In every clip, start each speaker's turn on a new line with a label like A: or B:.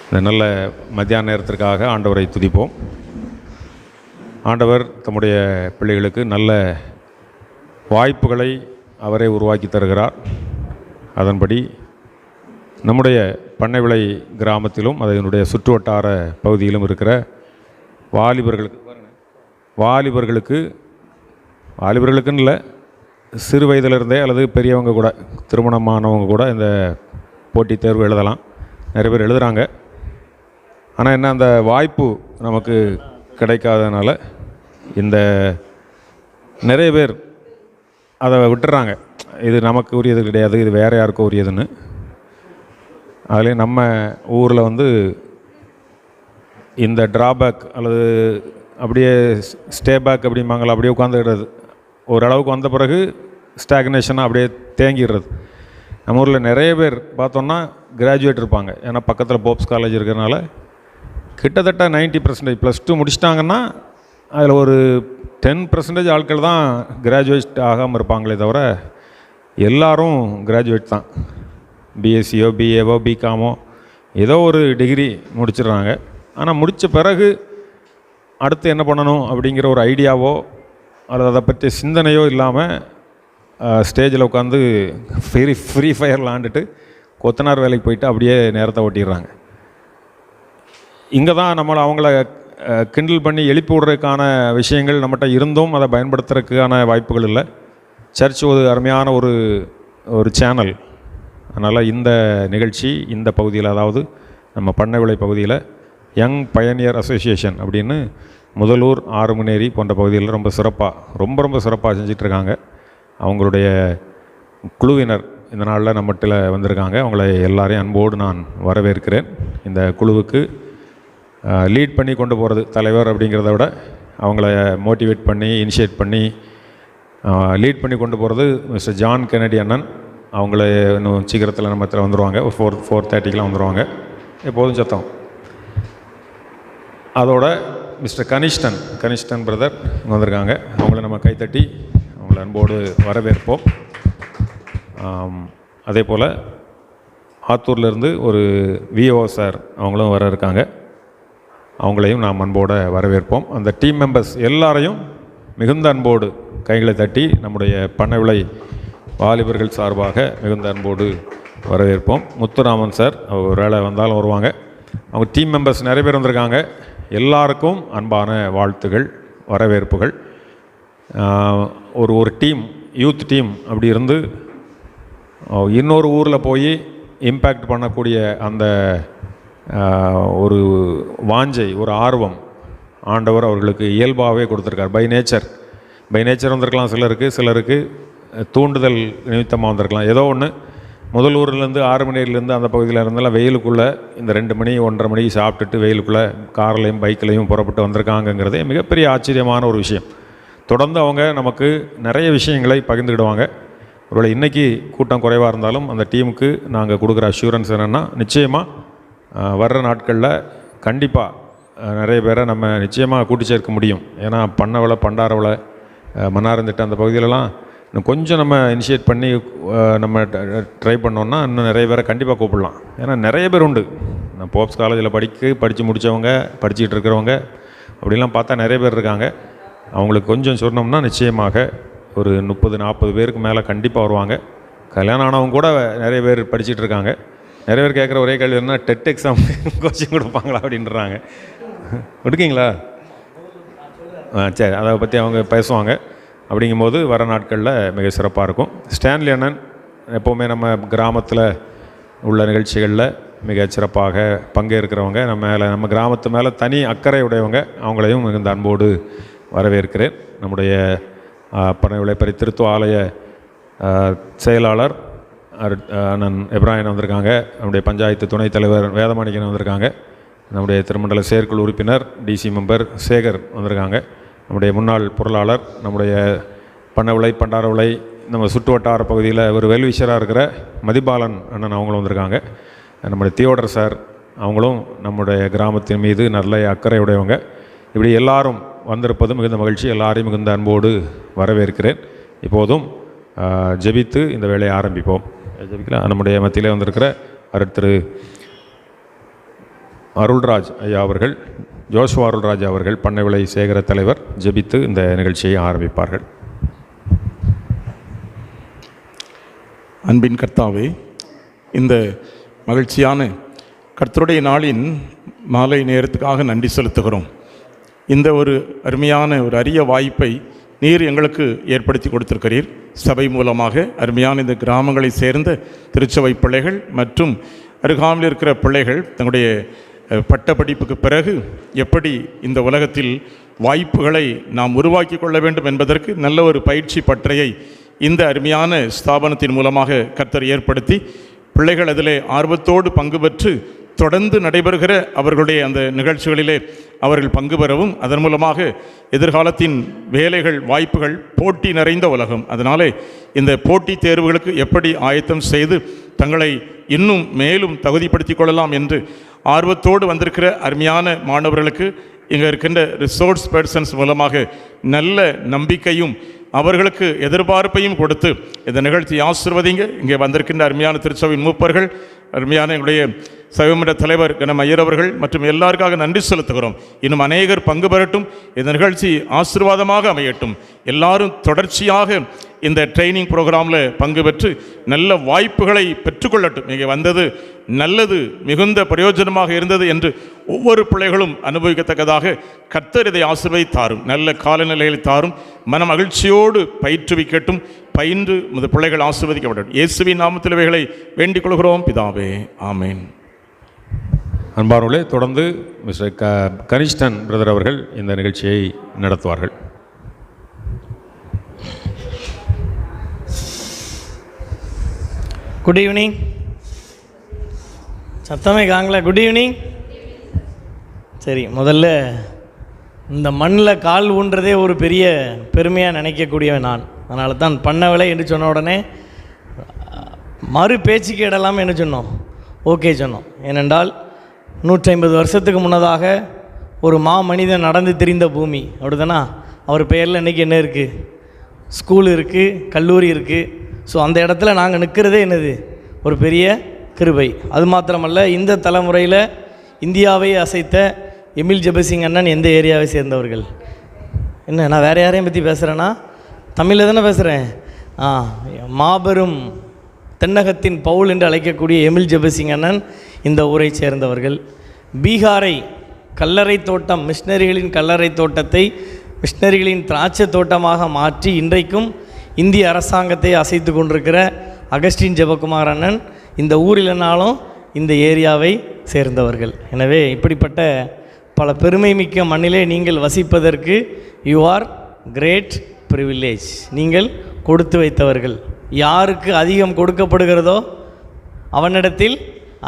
A: இந்த நல்ல மத்தியான நேரத்திற்காக ஆண்டவரை துதிப்போம். ஆண்டவர் தம்முடைய பிள்ளைகளுக்கு நல்ல வாய்ப்புகளை அவரே உருவாக்கி தருகிறார். அதன்படி நம்முடைய பண்ணைவிளை கிராமத்திலும் அதனுடைய சுற்றுவட்டார பகுதியிலும் இருக்கிற வாலிபர்களுக்குன்னு இல்லை, சிறு வயதிலிருந்தே அல்லது பெரியவங்க கூட, திருமணமானவங்க கூட இந்த போட்டித் தேர்வு எழுதலாம். நிறைய பேர் எழுதுகிறாங்க. ஆனால் என்ன, அந்த வாய்ப்பு நமக்கு கிடைக்காதனால இந்த நிறைய பேர் அதை விட்டுறாங்க. இது நமக்கு உரியது கிடையாது, இது வேறு யாருக்கோ உரியதுன்னு. அதுலேயும் நம்ம ஊரில் இந்த ட்ராபேக் அல்லது அப்படியே ஸ்டே பேக் அப்படிம்பாங்களா, அப்படியே உட்காந்துடுறது. ஓரளவுக்கு வந்த பிறகு ஸ்டாக்னேஷனாக அப்படியே தேங்கிடுறது. நம்ம ஊரில் நிறைய பேர் பார்த்தோன்னா கிராஜுவேட் இருப்பாங்க. ஏன்னா பக்கத்தில் போப்ஸ் காலேஜ் இருக்கிறனால கிட்டத்தட்ட 90% +2 முடிச்சிட்டாங்கன்னா அதில் ஒரு 10% ஆட்கள் தான் கிராஜுவேட் ஆகாமல் இருப்பாங்களே தவிர எல்லோரும் கிராஜுவேட் தான். பிஎஸ்சியோ பிஏவோ பிகாமோ ஏதோ ஒரு டிகிரி முடிச்சிடுறாங்க. ஆனால் முடித்த பிறகு அடுத்து என்ன பண்ணணும் அப்படிங்கிற ஒரு ஐடியாவோ அல்லது அதை பற்றி சிந்தனையோ இல்லாமல் ஸ்டேஜில் உட்காந்து ஃப்ரீ ஃபயர் விளாண்டுட்டு கொத்தனார் வேலைக்கு போயிட்டு அப்படியே நேரத்தை ஓட்டிடுறாங்க. இங்கே தான் அவங்கள கிண்டல் பண்ணி எழுப்பி விடுறதுக்கான விஷயங்கள் நம்மகிட்ட இருந்தும் அதை பயன்படுத்துறதுக்கான வாய்ப்புகள் இல்லை. சர்ச் ஒரு அருமையான ஒரு சேனல். அதனால் இந்த நிகழ்ச்சி இந்த பகுதியில், அதாவது நம்ம பண்ணைவிளை பகுதியில் யங் பயனியர் அசோசியேஷன் அப்படின்னு முதலூர், ஆறுமுனேரி போன்ற பகுதியில் ரொம்ப சிறப்பாக செஞ்சிட்ருக்காங்க. அவங்களுடைய குழுவினர் இந்த நாளில் நம்மகிட்ட வந்திருக்காங்க. அவங்கள எல்லாரையும் அன்போடு நான் வரவேற்கிறேன். இந்த குழுவுக்கு லீட் பண்ணி கொண்டு போகிறது தலைவர் அப்படிங்கிறத விட அவங்கள மோட்டிவேட் பண்ணி இனிஷியேட் பண்ணி லீட் பண்ணி கொண்டு போகிறது மிஸ்டர் ஜான் கென்னடி அண்ணன். அவங்கள இன்னும் சீக்கிரத்தில் நம்ம வந்துடுவாங்க. 4:30 வந்துடுவாங்க. எப்போதும் சத்தம். அதோட மிஸ்டர் கனிஷ்டன் பிரதர் இங்கே வந்திருக்காங்க. அவங்கள நம்ம கைத்தட்டி அவங்கள அன்போடு வரவேற்போம். அதே போல் ஆத்தூர்லேருந்து ஒரு விஓ சார் அவங்களும் வர இருக்காங்க. அவங்களையும் நாம் அன்போடு வரவேற்போம். அந்த டீம் மெம்பர்ஸ் எல்லாரையும் மிகுந்த அன்போடு கைகளை தட்டி நம்முடைய பண்ணைவிளை வாலிபர்கள் சார்பாக மிகுந்த அன்போடு வரவேற்போம். முத்துராமன் சார் ஒரு வேளை வந்தாலும் வருவாங்க. அவங்க டீம் மெம்பர்ஸ் நிறைய பேர் வந்திருக்காங்க. எல்லாருக்கும் அன்பான வாழ்த்துகள், வரவேற்புகள். ஒரு டீம், யூத் டீம் அப்படி இருந்து இன்னொரு ஊரில் போய் இம்பேக்ட் பண்ணக்கூடிய அந்த ஒரு வாஞ்சை, ஒரு ஆர்வம் ஆண்டவர் அவர்களுக்கு இயல்பாகவே கொடுத்துருக்கார். பை நேச்சர் வந்திருக்கலாம் சிலருக்கு தூண்டுதல் நிமித்தமாக வந்திருக்கலாம். ஏதோ ஒன்று முதலூர்லேருந்து ஆறுமுனேரிலேருந்து அந்த பகுதியில் இருந்தாலும் வெயிலுக்குள்ளே இந்த 2 மணி 1:30 மணிக்கு சாப்பிட்டுட்டு வெயிலுக்குள்ளே கார்லையும் பைக்கிலையும் புறப்பட்டு வந்திருக்காங்கங்கிறதே மிகப்பெரிய ஆச்சரியமான ஒரு விஷயம். தொடர்ந்து அவங்க நமக்கு நிறைய விஷயங்களை பகிர்ந்துக்கிடுவாங்க. ஒருவேளை இன்றைக்கி கூட்டம் குறைவாக இருந்தாலும் அந்த டீமுக்கு நாங்கள் கொடுக்குற அஷூரன்ஸ் என்னென்னா, நிச்சயமாக வர்ற நாட்களில் கண்டிப்பாக நிறைய பேரை நம்ம நிச்சயமாக கூட்டி சேர்க்க முடியும். ஏன்னா பண்ணவளை, பண்டாரவளை, மன்னாரந்திட்ட அந்த பகுதியிலலாம் இன்னும் கொஞ்சம் நம்ம இனிஷியேட் பண்ணி நம்ம ட்ரை பண்ணோன்னா இன்னும் நிறைய பேரை கண்டிப்பாக கூப்பிடலாம். ஏன்னா நிறைய பேர் உண்டு. நான் போப்ஸ் காலேஜில் படித்து முடித்தவங்க, படிச்சுக்கிட்டு இருக்கிறவங்க அப்படிலாம் பார்த்தா நிறைய பேர் இருக்காங்க. அவங்களுக்கு கொஞ்சம் சொன்னோம்னா நிச்சயமாக ஒரு 30-40 பேருக்கு மேலே கண்டிப்பாக வருவாங்க. கல்யாணம் ஆனவங்க கூட நிறைய பேர் படிச்சுட்டு இருக்காங்க. நிறைய பேர் கேட்குற ஒரே கேள்வி என்ன, டெட் எக்ஸாம் கோச்சிங் கொடுப்பாங்களா அப்படின்றாங்க. கொடுக்கீங்களா? சரி, அதை பற்றி அவங்க பேசுவாங்க. அப்படிங்கும்போது வர நாட்களில் மிக சிறப்பாக இருக்கும். ஸ்டான்லி அண்ணன் எப்போவுமே நம்ம கிராமத்தில் உள்ள நிகழ்ச்சிகளில் மிக சிறப்பாக பங்கேற்கிறவங்க, நம்ம கிராமத்து மேலே தனி அக்கறை உடையவங்க. அவங்களையும் மிகுந்த அன்போடு வரவேற்கிறேன். நம்முடைய பண்ணைவிளை திருத்துவ ஆலய செயலாளர் அண்ணன் எப்ராஹிம் வந்திருக்காங்க. நம்முடைய பஞ்சாயத்து துணைத் தலைவர் வேதமாணிக்கன் வந்திருக்காங்க. நம்முடைய திருமண்டல செயற்குழு உறுப்பினர் டிசி மெம்பர் சேகர் வந்திருக்காங்க. நம்முடைய முன்னாள் பொருளாளர், நம்முடைய பண்ணவிளை, பண்டாரவிளை, நம்ம சுற்று வட்டார பகுதியில் ஒரு வெல்விஷராக இருக்கிற மதிபாலன் அண்ணன் அவங்களும் வந்திருக்காங்க. நம்முடைய தியோடர் சார் அவங்களும் நம்முடைய கிராமத்தின் மீது நல்ல அக்கறை உடையவங்க. இப்படி எல்லாரும் வந்திருப்பது மிகுந்த மகிழ்ச்சி. எல்லாரையும் மிகுந்த அன்போடு வரவேற்கிறேன். இப்போதும் ஜெபித்து இந்த வேலையை ஆரம்பிப்போம். ஜெபிக்கலாம். நம்முடைய மத்தியிலே வந்திருக்கிற திரு அருள்ராஜ் ஐயா அவர்கள், ஜோஷுவா அருள்ராஜ் அவர்கள் பண்ணை விலை சேகர தலைவர் ஜெபித்து இந்த நிகழ்ச்சியை ஆரம்பிப்பார்கள்.
B: அன்பின் கர்த்தாவே, இந்த மகிழ்ச்சியான கர்த்தருடைய நாளின் மாலை நேரத்துக்காக நன்றி செலுத்துகிறோம். இந்த ஒரு அருமையான ஒரு அரிய வாய்ப்பை நீர் எங்களுக்கு ஏற்படுத்தி கொடுத்திருக்கிறீர். சபை மூலமாக அருமையான இந்த கிராமங்களை சேர்ந்த திருச்சபை பிள்ளைகள் மற்றும் அருகாமையில் இருக்கிற பிள்ளைகள் தங்களுடைய பட்டப்படிப்புக்கு பிறகு எப்படி இந்த உலகத்தில் வாய்ப்புகளை நாம் உருவாக்கி கொள்ள வேண்டும் என்பதற்கு நல்ல ஒரு பயிற்சி பட்டறையை இந்த அருமையான ஸ்தாபனத்தின் மூலமாக கர்த்தர் ஏற்படுத்தி பிள்ளைகள் அதிலே ஆர்வத்தோடு பங்கு பெற்று தொடர்ந்து நடைபெறுகிற அவர்களுடைய அந்த நிகழ்ச்சிகளிலே அவர்கள் பங்கு பெறவும், அதன் மூலமாக எதிர்காலத்தின் வேலைகள் வாய்ப்புகள் போட்டி நிறைந்த உலகம். அதனாலே இந்த போட்டித் தேர்வுகளுக்கு எப்படி ஆயத்தம் செய்து தங்களை இன்னும் மேலும் தகுதிப்படுத்தி கொள்ளலாம் என்று ஆர்வத்தோடு வந்திருக்கிற அருமையான மாணவர்களுக்கு இங்கே இருக்கின்ற ரிசோர்ஸ் பர்சன்ஸ் மூலமாக நல்ல நம்பிக்கையும் அவர்களுக்கு எதிர்பார்ப்பையும் கொடுத்து இந்த நிகழ்ச்சியை ஆசீர்வதிங்க. இங்கே வந்திருக்கின்ற அருமையான திருச்சபையின் மூப்பர்கள், அருமையான எங்களுடைய சபைமன்ற தலைவர் கனம் ஐயர் அவர்கள் மற்றும் எல்லாருக்காக நன்றி செலுத்துகிறோம். இன்னும் அநேகர் பங்கு பெறட்டும். இந்த நிகழ்ச்சி ஆசீர்வாதமாக அமையட்டும். எல்லாரும் தொடர்ச்சியாக இந்த ட்ரைனிங் ப்ரோக்ராமில் பங்கு பெற்று நல்ல வாய்ப்புகளை பெற்றுக்கொள்ளட்டும். இங்கே வந்தது நல்லது, மிகுந்த பிரயோஜனமாக இருந்தது என்று ஒவ்வொரு பிள்ளைகளும் அனுபவிக்கத்தக்கதாக கர்த்தர் இதை ஆசீர்வதித்தாரும். நல்ல காலநிலையில் தாரும். மன மகிழ்ச்சியோடு பயிற்றுவிக்கட்டும். பயின்று இந்த பிள்ளைகள் ஆசீர்வதிக்கப்படட்டும். இயேசுவின் நாமத்தில் இவைகளை வேண்டிக் கொள்கிறோம் பிதாவே, ஆமேன்.
A: அன்பார்களே, தொடர்ந்து மிஸ்டர் கனிஷ்டன் பிரதர் அவர்கள் இந்த நிகழ்ச்சியை நடத்துவார்கள்.
C: Good evening. சத்தமே காங்களா? Good evening. சரி, முதல்ல இந்த மண்ணில் கால் ஊன்றதே ஒரு பெரிய பெருமையாக நினைக்கக்கூடியவன் நான். அதனால தான் பண்ண விலை என்று சொன்ன உடனே மறு பேச்சுக்கு இடலாம் என்று சொன்னோம், ஓகே சொன்னோம். ஏனென்றால் 150 வருஷத்துக்கு முன்னதாக ஒரு மனிதன் நடந்து திரிந்த பூமி, அப்படிதானா? அவர் பெயரில் இன்றைக்கி என்ன இருக்குது? ஸ்கூல் இருக்குது, கல்லூரி இருக்குது. ஸோ அந்த இடத்துல நாங்கள் நிற்கிறதே என்னது? ஒரு பெரிய கிருபை. அது மாத்திரமல்ல, இந்த தலைமுறையில் இந்தியாவை அசைத்த எமில் ஜெபசிங் அண்ணன் எந்த ஏரியாவை சேர்ந்தவர்கள்? என்ன, நான் வேறு யாரையும் பற்றி பேசுகிறேன்னா தமிழில் தானே பேசுகிறேன். மாபெரும் தென்னகத்தின் பவுல் என்று அழைக்கக்கூடிய எமில் ஜெபசிங் அண்ணன் இந்த ஊரை சேர்ந்தவர்கள். பீகாரை கல்லறை தோட்டம், மிஷினரிகளின் கல்லறை தோட்டத்தை மிஷினரிகளின் திராட்சை தோட்டமாக மாற்றி இன்றைக்கும் இந்திய அரசாங்கத்தை அசைத்து கொண்டிருக்கிற அகஸ்டின் ஜெபகுமார் அண்ணன் இந்த ஊரில்னாலும் இந்த ஏரியாவை சேர்ந்தவர்கள். எனவே இப்படிப்பட்ட பல பெருமை மிக்க மண்ணிலே நீங்கள் வசிப்பதற்கு யூ ஆர் கிரேட் ப்ரிவிலேஜ். நீங்கள் கொடுத்து வைத்தவர்கள். யாருக்கு அதிகம் கொடுக்கப்படுகிறதோ அவனிடத்தில்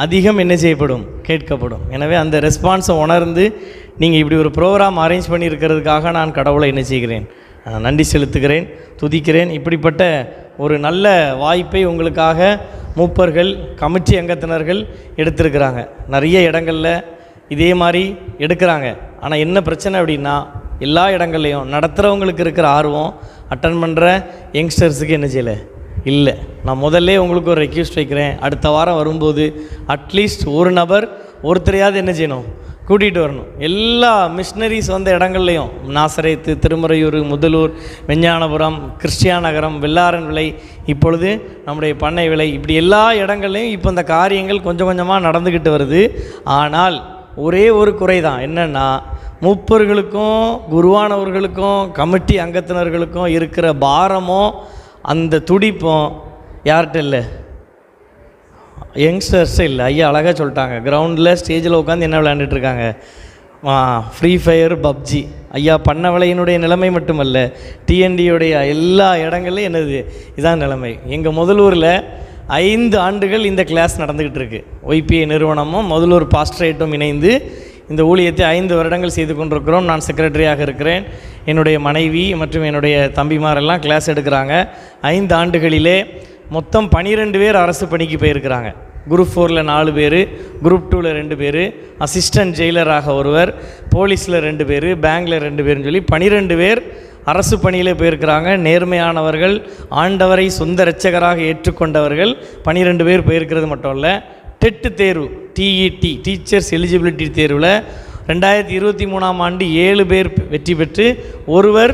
C: அதிகம் என்ன செய்யப்படும்? கேட்கப்படும். எனவே அந்த ரெஸ்பான்ஸை உணர்ந்து நீங்கள் இப்படி ஒரு ப்ரோக்ராம் அரேஞ்ச் பண்ணியிருக்கிறதுக்காக நான் கடவுளை என்ன செய்கிறேன்? நன்றி செலுத்துகிறேன், துதிக்கிறேன். இப்படிப்பட்ட ஒரு நல்ல வாய்ப்பை உங்களுக்காக மூப்பர்கள், கமிட்டி அங்கத்தினர்கள் எடுத்திருக்கிறாங்க. நிறைய இடங்களில் இதே மாதிரி எடுக்கிறாங்க. ஆனால் என்ன பிரச்சனை அப்படின்னா, எல்லா இடங்கள்லையும் நடத்துகிறவங்களுக்கு இருக்கிற ஆர்வம் அட்டன் பண்ணுற யங்ஸ்டர்ஸுக்கு என்ன செய்யலை இல்லை. நான் முதல்ல உங்களுக்கு ஒரு ரெக்வெஸ்ட் வைக்கிறேன். அடுத்த வாரம் வரும்போது அட்லீஸ்ட் ஒரு நபர் ஒருத்தரையாவது என்ன செய்யணும்? கூட்டிகிட்டு வரணும். எல்லா மிஷினரிஸ் வந்த இடங்கள்லையும், நாசரேத்து, திருமறையூர், முதலூர், வெஞ்ஞானபுரம், கிறிஸ்டியா நகரம், வெள்ளாரன் விலை, இப்பொழுது நம்முடைய பண்ணை விலை, இப்படி எல்லா இடங்கள்லையும் இப்போ இந்த காரியங்கள் கொஞ்சம் கொஞ்சமாக நடந்துக்கிட்டு வருது. ஆனால் ஒரே ஒரு குறை தான். என்னென்னா, மூப்பர்களுக்கும் குருவானவர்களுக்கும் கமிட்டி அங்கத்தினர்களுக்கும் இருக்கிற பாரமும் அந்த துடிப்பும் யார்கிட்ட இல்லை? யங்ஸ்டர்ஸே இல்லை. ஐயா அழகாக சொல்லிட்டாங்க. கிரவுண்டில் ஸ்டேஜில் உட்காந்து என்ன விளையாண்டுட்ருக்காங்க? Free fire, PUBG. ஐயா பண்ண விலையினுடைய நிலைமை மட்டுமல்ல, டிஎன்டியுடைய எல்லா இடங்கள்லையும் என்னது இதான் நிலைமை. எங்கள் முதலூரில் 5 ஆண்டுகள் இந்த கிளாஸ் நடந்துக்கிட்டு இருக்குது. ஒய்பிஐ நிறுவனமும் முதலூர் பாஸ்டரேட்டும் இணைந்து இந்த ஊழியத்தை 5 வருடங்கள் செய்து கொண்டிருக்கிறோம். நான் செக்ரட்டரியாக இருக்கிறேன். என்னுடைய மனைவி மற்றும் என்னுடைய தம்பிமாரெல்லாம் கிளாஸ் எடுக்கிறாங்க. 5 ஆண்டுகளிலே மொத்தம் 12 பேர் அரசு பணிக்கு போயிருக்கிறாங்க. குரூப் 4ல் 4 பேர், குரூப் 2ல் 2 பேர், அசிஸ்டன்ட் ஜெயிலராக ஒருவர், போலீஸில் 2 பேர், பேங்கில் 2 பேர்னு சொல்லி 12 பேர் அரசு பணியில் போயிருக்கிறாங்க. நேர்மையானவர்கள், ஆண்டவரை சொந்த இரட்சகராக ஏற்றுக்கொண்டவர்கள் 12 பேர் போயிருக்கிறது மட்டும் இல்லை. டெட்டு தேர்வு, டிஇடி டீச்சர்ஸ் எலிஜிபிலிட்டி தேர்வில் 2023ஆம் ஆண்டு 7 பேர் வெற்றி பெற்று ஒருவர்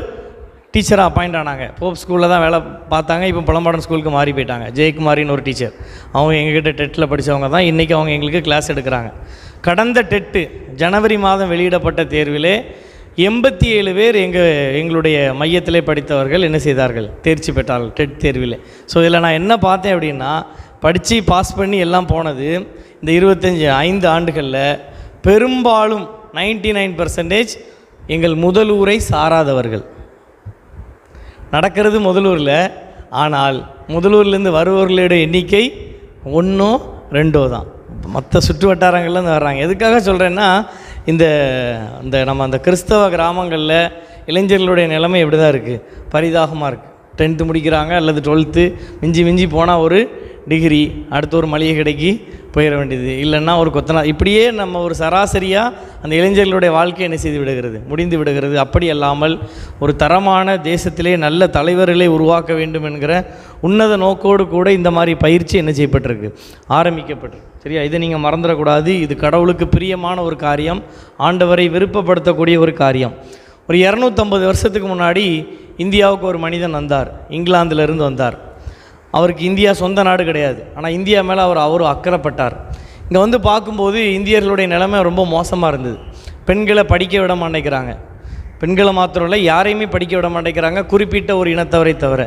C: டீச்சராக அப்பாயிண்ட் ஆனாங்க. போப் ஸ்கூலில் தான் வேலை பார்த்தாங்க. இப்போ புலம்பாடன் ஸ்கூலுக்கு மாறி போயிட்டாங்க. ஜெயக்குமாரின்னு ஒரு டீச்சர், அவங்க எங்ககிட்ட டெட்டில் படித்தவங்க தான். இன்றைக்கி அவங்க எங்களுக்கு கிளாஸ் எடுக்கிறாங்க. கடந்த டெட்டு ஜனவரி மாதம் வெளியிடப்பட்ட தேர்விலே 87 பேர் எங்களுடைய மையத்திலே படித்தவர்கள் என்ன செய்தார்கள், தேர்ச்சி பெற்றார்கள் டெட் தேர்வில். ஸோ இதில் நான் என்ன பார்த்தேன் அப்படின்னா, படித்து பாஸ் பண்ணி எல்லாம் போனது இந்த 5 ஆண்டுகளில் பெரும்பாலும் 99% எங்கள் முதலூரை சாராதவர்கள். நடக்கிறது முதலூரில், ஆனால் முதலூர்லேருந்து வருபவர்களுடைய எண்ணிக்கை 1 2 தான். மற்ற சுற்று வட்டாரங்கள்லேருந்து வர்றாங்க. எதுக்காக சொல்கிறேன்னா, இந்த நம்ம அந்த கிறிஸ்தவ கிராமங்களில் இளைஞர்களுடைய நிலைமை எப்படி தான் இருக்குது, பரிதாபமாக இருக்குது. 10th முடிக்கிறாங்க அல்லது 12th, மிஞ்சி போனால் ஒரு டிகிரி, அடுத்து ஒரு மளிகை கடைக்கு போயிட வேண்டியது, இல்லைன்னா ஒரு கொத்தனார். இப்படியே நம்ம ஒரு சராசரியாக அந்த இளைஞர்களுடைய வாழ்க்கை என்ன செய்து விடுகிறது, முடிந்து விடுகிறது. அப்படி அல்லாமல் ஒரு தரமான தேசத்திலே நல்ல தலைவர்களை உருவாக்க வேண்டும் என்கிற உன்னத நோக்கோடு கூட இந்த மாதிரி பயிற்சி என்ன செய்யப்பட்டிருக்கு, ஆரம்பிக்கப்பட்டிருக்கு. சரியா, இதை நீங்கள் மறந்துடக்கூடாது. இது கடவுளுக்கு பிரியமான ஒரு காரியம், ஆண்டவரை விருப்பப்படுத்தக்கூடிய ஒரு காரியம். ஒரு 250 வருஷத்துக்கு முன்னாடி இந்தியாவுக்கு ஒரு மனிதன் வந்தார், இங்கிலாந்திலிருந்து வந்தார். அவருக்கு இந்தியா சொந்த நாடு கிடையாது, ஆனால் இந்தியா மேலே அவர் அக்கறைப்பட்டார். இங்கே வந்து பார்க்கும்போது இந்தியர்களுடைய நிலைமை ரொம்ப மோசமாக இருந்தது. பெண்களை படிக்க விட மாட்டேங்கிறாங்க. பெண்களை மாத்திரம் இல்லை, யாரையுமே படிக்க விட மாட்டேங்கிறாங்க, குறிப்பிட்ட ஒரு இனத்தவரை தவிர.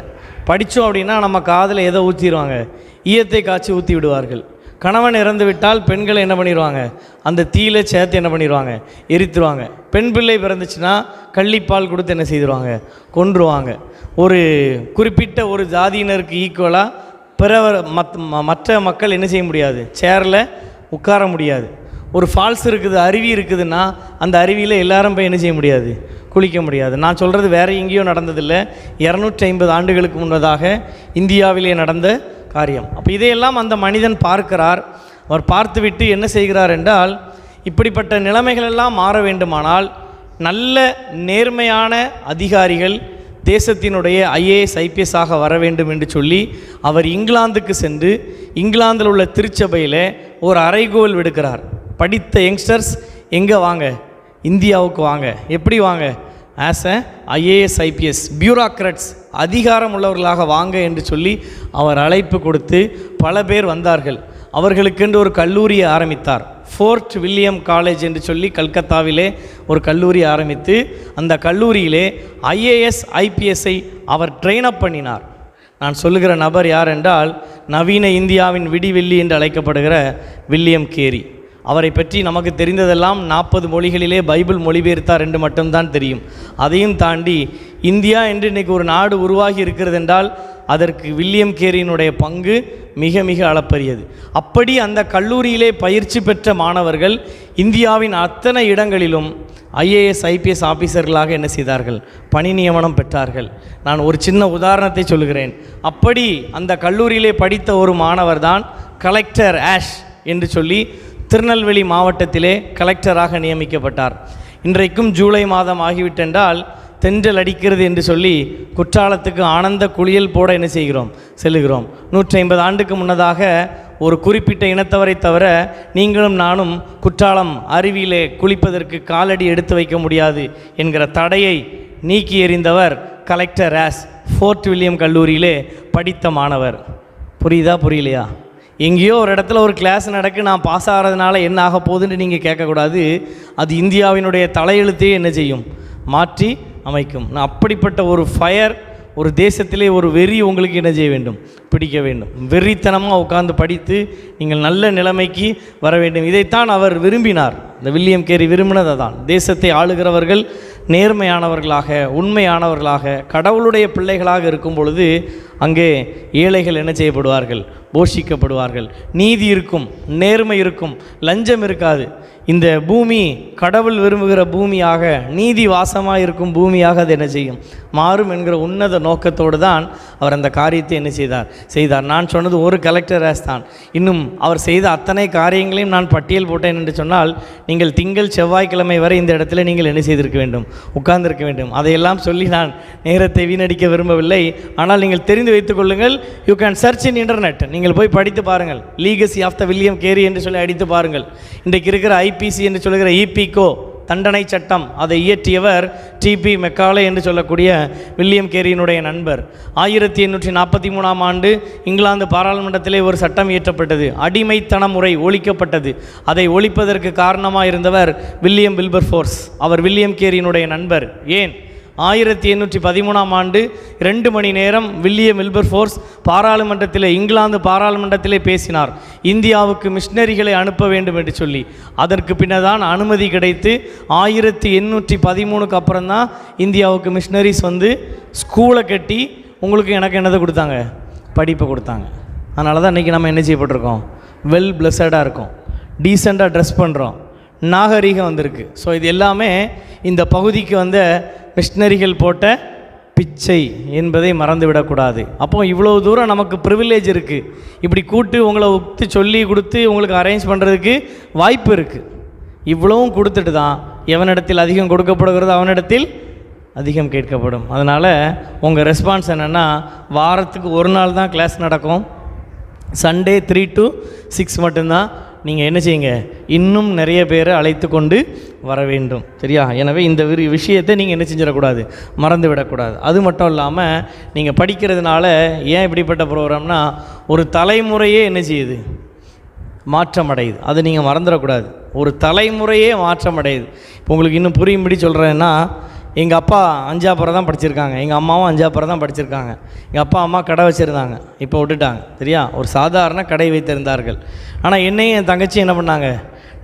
C: படித்தோம் அப்படின்னா நம்ம காதில் எதை ஊற்றிடுவாங்க, ஈயத்தை காய்ச்சி ஊற்றி விடுவார்கள். கணவன் இறந்து விட்டால் பெண்களை என்ன பண்ணிடுவாங்க, அந்த தீயில சேர்த்து என்ன பண்ணிடுவாங்க, எரித்துருவாங்க. பெண் பிள்ளை பிறந்துச்சுன்னா கள்ளிப்பால் கொடுத்து என்ன செய்திருவாங்க, கொன்றுவாங்க. ஒரு குறிப்பிட்ட ஒரு ஜாதியினருக்கு ஈக்குவலாக மற்ற மக்கள் என்ன செய்ய முடியாது, சேரில் உட்கார முடியாது. ஒரு ஃபால்ஸ் இருக்குது, அருவி இருக்குதுன்னா அந்த அருவியில் எல்லாரும் போய் என்ன செய்ய முடியாது, குளிக்க முடியாது. நான் சொல்கிறது வேறு எங்கேயோ நடந்ததில்லை, 250 ஆண்டுகளுக்கு முன்னதாக இந்தியாவிலே நடந்த காரியம். அப்போ இதையெல்லாம் அந்த மனிதன் பார்க்கிறார். அவர் பார்த்துவிட்டு என்ன செய்கிறார் என்றால், இப்படிப்பட்ட நிலைமைகளெல்லாம் மாற வேண்டுமானால் நல்ல நேர்மையான அதிகாரிகள் தேசத்தினுடைய IAS IPS ஆக வர வேண்டும் என்று சொல்லி அவர் இங்கிலாந்துக்கு சென்று இங்கிலாந்தில் உள்ள திருச்சபையில் ஒரு அறைகோல் விடுக்கிறார். படித்த யங்ஸ்டர்ஸ் எங்கே வாங்க, இந்தியாவுக்கு வாங்க. எப்படி வாங்க, as a IAS IPS bureaucrats, அதிகாரம் உள்ளவர்களாக வாங்க என்று சொல்லி அவர் அழைப்பு கொடுத்து பல பேர் வந்தார்கள். அவர்களுக்கென்று ஒரு கல்லூரியை ஆரம்பித்தார். ஃபோர்ட் வில்லியம் காலேஜ் என்று சொல்லி கல்கத்தாவிலே ஒரு கல்லூரி ஆரம்பித்து அந்த கல்லூரியிலே IAS IPSஐ அவர் ட்ரெயின் அப் பண்ணினார். நான் சொல்லுகிற நபர் யார் என்றால், நவீன இந்தியாவின் விடிவெள்ளி என்று அழைக்கப்படுகிற வில்லியம் கேரி. அவரை பற்றி நமக்கு தெரிந்ததெல்லாம் 40 மொழிகளிலே பைபிள் மொழிபெயர்த்தார் என்று மட்டும்தான் தெரியும். அதையும் தாண்டி இந்தியா என்று இன்றைக்கு ஒரு நாடு உருவாகி இருக்கிறது என்றால் அதற்கு வில்லியம் கேரியினுடைய பங்கு மிக மிக அளப்பரியது. அப்படி அந்த கல்லூரியிலே பயிற்சி பெற்ற மாணவர்கள் இந்தியாவின் அத்தனை இடங்களிலும் IAS IPS ஆஃபீஸர்களாக என்ன செய்தார்கள், பணி நியமனம் பெற்றார்கள். நான் ஒரு சின்ன உதாரணத்தை சொல்கிறேன். அப்படி அந்த கல்லூரியிலே படித்த ஒரு மாணவர் தான் கலெக்டர் ஆஷ் என்று சொல்லி திருநெல்வேலி மாவட்டத்திலே கலெக்டராக நியமிக்கப்பட்டார். இன்றைக்கும் ஜூலை மாதம் ஆகிவிட்டென்றால் தென்றல் அடிக்கிறது என்று சொல்லி குற்றாலத்துக்கு ஆனந்த குளியல் போட என்ன செய்கிறோம், செல்லுகிறோம். 150 ஆண்டுக்கு முன்னதாக ஒரு குறிப்பிட்ட இனத்தவரை தவிர நீங்களும் நானும் குற்றாலம் அருவியிலே குளிப்பதற்கு காலடி எடுத்து வைக்க முடியாது என்கிற தடையை நீக்கி எறிந்தவர் கலெக்டர் ஆஸ். ஃபோர்ட் வில்லியம் கல்லூரியிலே படித்த மாணவர். புரியுதா, புரியலையா? எங்கேயோ ஒரு இடத்துல ஒரு கிளாஸ் நடக்கு, நான் பாஸ் ஆகிறதுனால என்ன ஆக போகுதுன்னு நீங்கள் கேட்கக்கூடாது. அது இந்தியாவினுடைய தலையெழுத்தையே என்ன செய்யும், மாற்றி அமைக்கும். நான் அப்படிப்பட்ட ஒரு ஃபயர், ஒரு தேசத்திலே ஒரு வெறி உங்களுக்கு என்ன செய்ய வேண்டும், பிடிக்க வேண்டும். வெறித்தனமாக உட்கார்ந்து படித்து நீங்கள் நல்ல நிலைமைக்கு வர வேண்டும். இதைத்தான் அவர் விரும்பினார். இந்த வில்லியம் கேரி விரும்பினதை தான். தேசத்தை ஆளுகிறவர்கள் நேர்மையானவர்களாக, உண்மையானவர்களாக, கடவுளுடைய பிள்ளைகளாக இருக்கும் பொழுது அங்கே ஏழைகள் என்ன செய்யப்படுவார்கள், போஷிக்கப்படுவார்கள். நீதி இருக்கும், நேர்மை இருக்கும், லஞ்சம் இருக்காது. இந்த பூமி கடவுள் விரும்புகிற பூமியாக, நீதி வாசமாக இருக்கும் பூமியாக அது என்ன செய்யும், மாறும் என்கிற உன்னத நோக்கத்தோடு தான் அவர் அந்த காரியத்தை என்ன செய்தார். நான் சொன்னது ஒரு கலெக்டர் ஆஸ் தான். இன்னும் அவர் செய்த அத்தனை காரியங்களையும் நான் பட்டியல் போட்டேன் என்று சொன்னால் நீங்கள் திங்கள் செவ்வாய்க்கிழமை வரை இந்த இடத்துல நீங்கள் என்ன செய்திருக்க வேண்டும், உட்கார்ந்திருக்க வேண்டும். அதையெல்லாம் சொல்லி நான் நேரத்தை வீணடிக்க விரும்பவில்லை. ஆனால் நீங்கள் தெரிந்து வைத்துக் கொள்ளுங்கள். You can search in internet. நீங்கள் போய் படித்து பாருங்கள். Legacy of the William Carey என்று சொல்லி அடித்து பாருங்கள். இன்றைக்கு இருக்கிற ஐபிசி என்று சொல்லுகிற இபிகோ தண்டனை சட்டம், அதை இயற்றியவர் டிபி மெக்காலே என்று சொல்லக்கூடிய வில்லியம் கேரியினுடைய நண்பர். 1843ஆம் ஆண்டு இங்கிலாந்து பாராளுமன்றத்திலே ஒரு சட்டம் இயற்றப்பட்டது. அடிமைத்தன முறை ஒழிக்கப்பட்டது. அதை ஒழிப்பதற்கு காரணமாக இருந்தவர் வில்லியம் வில்பர்ஃபோர்ஸ். அவர் வில்லியம் கேரியினுடைய நண்பர். ஏன் 1813ஆம் ஆண்டு 2 மணி நேரம் வில்லியம் வில்பர்ஃபோர்ஸ் பாராளுமன்றத்தில், இங்கிலாந்து பாராளுமன்றத்திலே பேசினார், இந்தியாவுக்கு மிஷினரிகளை அனுப்ப வேண்டும் என்று சொல்லி. அதற்கு பின்னதான் அனுமதி கிடைத்து 1813க்கு அப்புறம் தான் இந்தியாவுக்கு மிஷினரிஸ் வந்து ஸ்கூலை கட்டி உங்களுக்கு எனக்கு என்னதை கொடுத்தாங்க, படிப்பை கொடுத்தாங்க. அதனால தான் இன்றைக்கி நம்ம என்ன செய்யப்பட்டிருக்கோம், வெல் பிளஸடாக இருக்கோம், டீசெண்டாக ட்ரெஸ் பண்ணுறோம், நாகரீகம் வந்திருக்கு. ஸோ இது எல்லாமே இந்த பகுதிக்கு வந்த மிஷினரிகள் போட்ட பிச்சை என்பதை மறந்துவிடக்கூடாது. அப்போ இவ்வளோ தூரம் நமக்கு ப்ரிவிலேஜ் இருக்குது. இப்படி கூட்டு உங்களை ஒத்து சொல்லி கொடுத்து உங்களுக்கு அரேஞ்ச் பண்ணுறதுக்கு வாய்ப்பு இருக்குது. இவ்வளவும் கொடுத்துட்டு தான் எவனிடத்தில் அதிகம் கொடுக்கப்படுகிறது அவனிடத்தில் அதிகம் கேட்கப்படும். அதனால் உங்கள் ரெஸ்பான்ஸ் என்னென்னா, வாரத்துக்கு ஒரு நாள் தான் கிளாஸ் நடக்கும், சண்டே 3 to 6 மட்டும்தான். நீங்கள் என்ன செய்யுங்க, இன்னும் நிறைய பேரை அழைத்து கொண்டு வர வேண்டும். சரியா? எனவே இந்த விஷயத்தை நீங்கள் என்ன செஞ்சிடக்கூடாது, மறந்து விடக்கூடாது. அது மட்டும் இல்லாமல் நீங்கள் படிக்கிறதுனால ஏன் இப்படிப்பட்ட ப்ரோக்ராம்னா, ஒரு தலைமுறையே என்ன செய்யுது, மாற்றம் அடையுது. அதை நீங்கள் மறந்துடக்கூடாது. ஒரு தலைமுறையே மாற்றம் அடையுது. இப்போ உங்களுக்கு இன்னும் புரியும்படி சொல்கிறேன்னா, எங்கள் அப்பா அஞ்சாப்புறம் தான் படிச்சிருக்காங்க, எங்கள் அம்மாவும் அஞ்சாப்புறம் தான் படிச்சிருக்காங்க. எங்கள் அப்பா அம்மா கடை வச்சுருந்தாங்க, இப்போ விட்டுட்டாங்க. சரியா? ஒரு சாதாரண கடை வைத்திருந்தார்கள். ஆனால் என்னையும் என் தங்கச்சி என்ன பண்ணாங்க,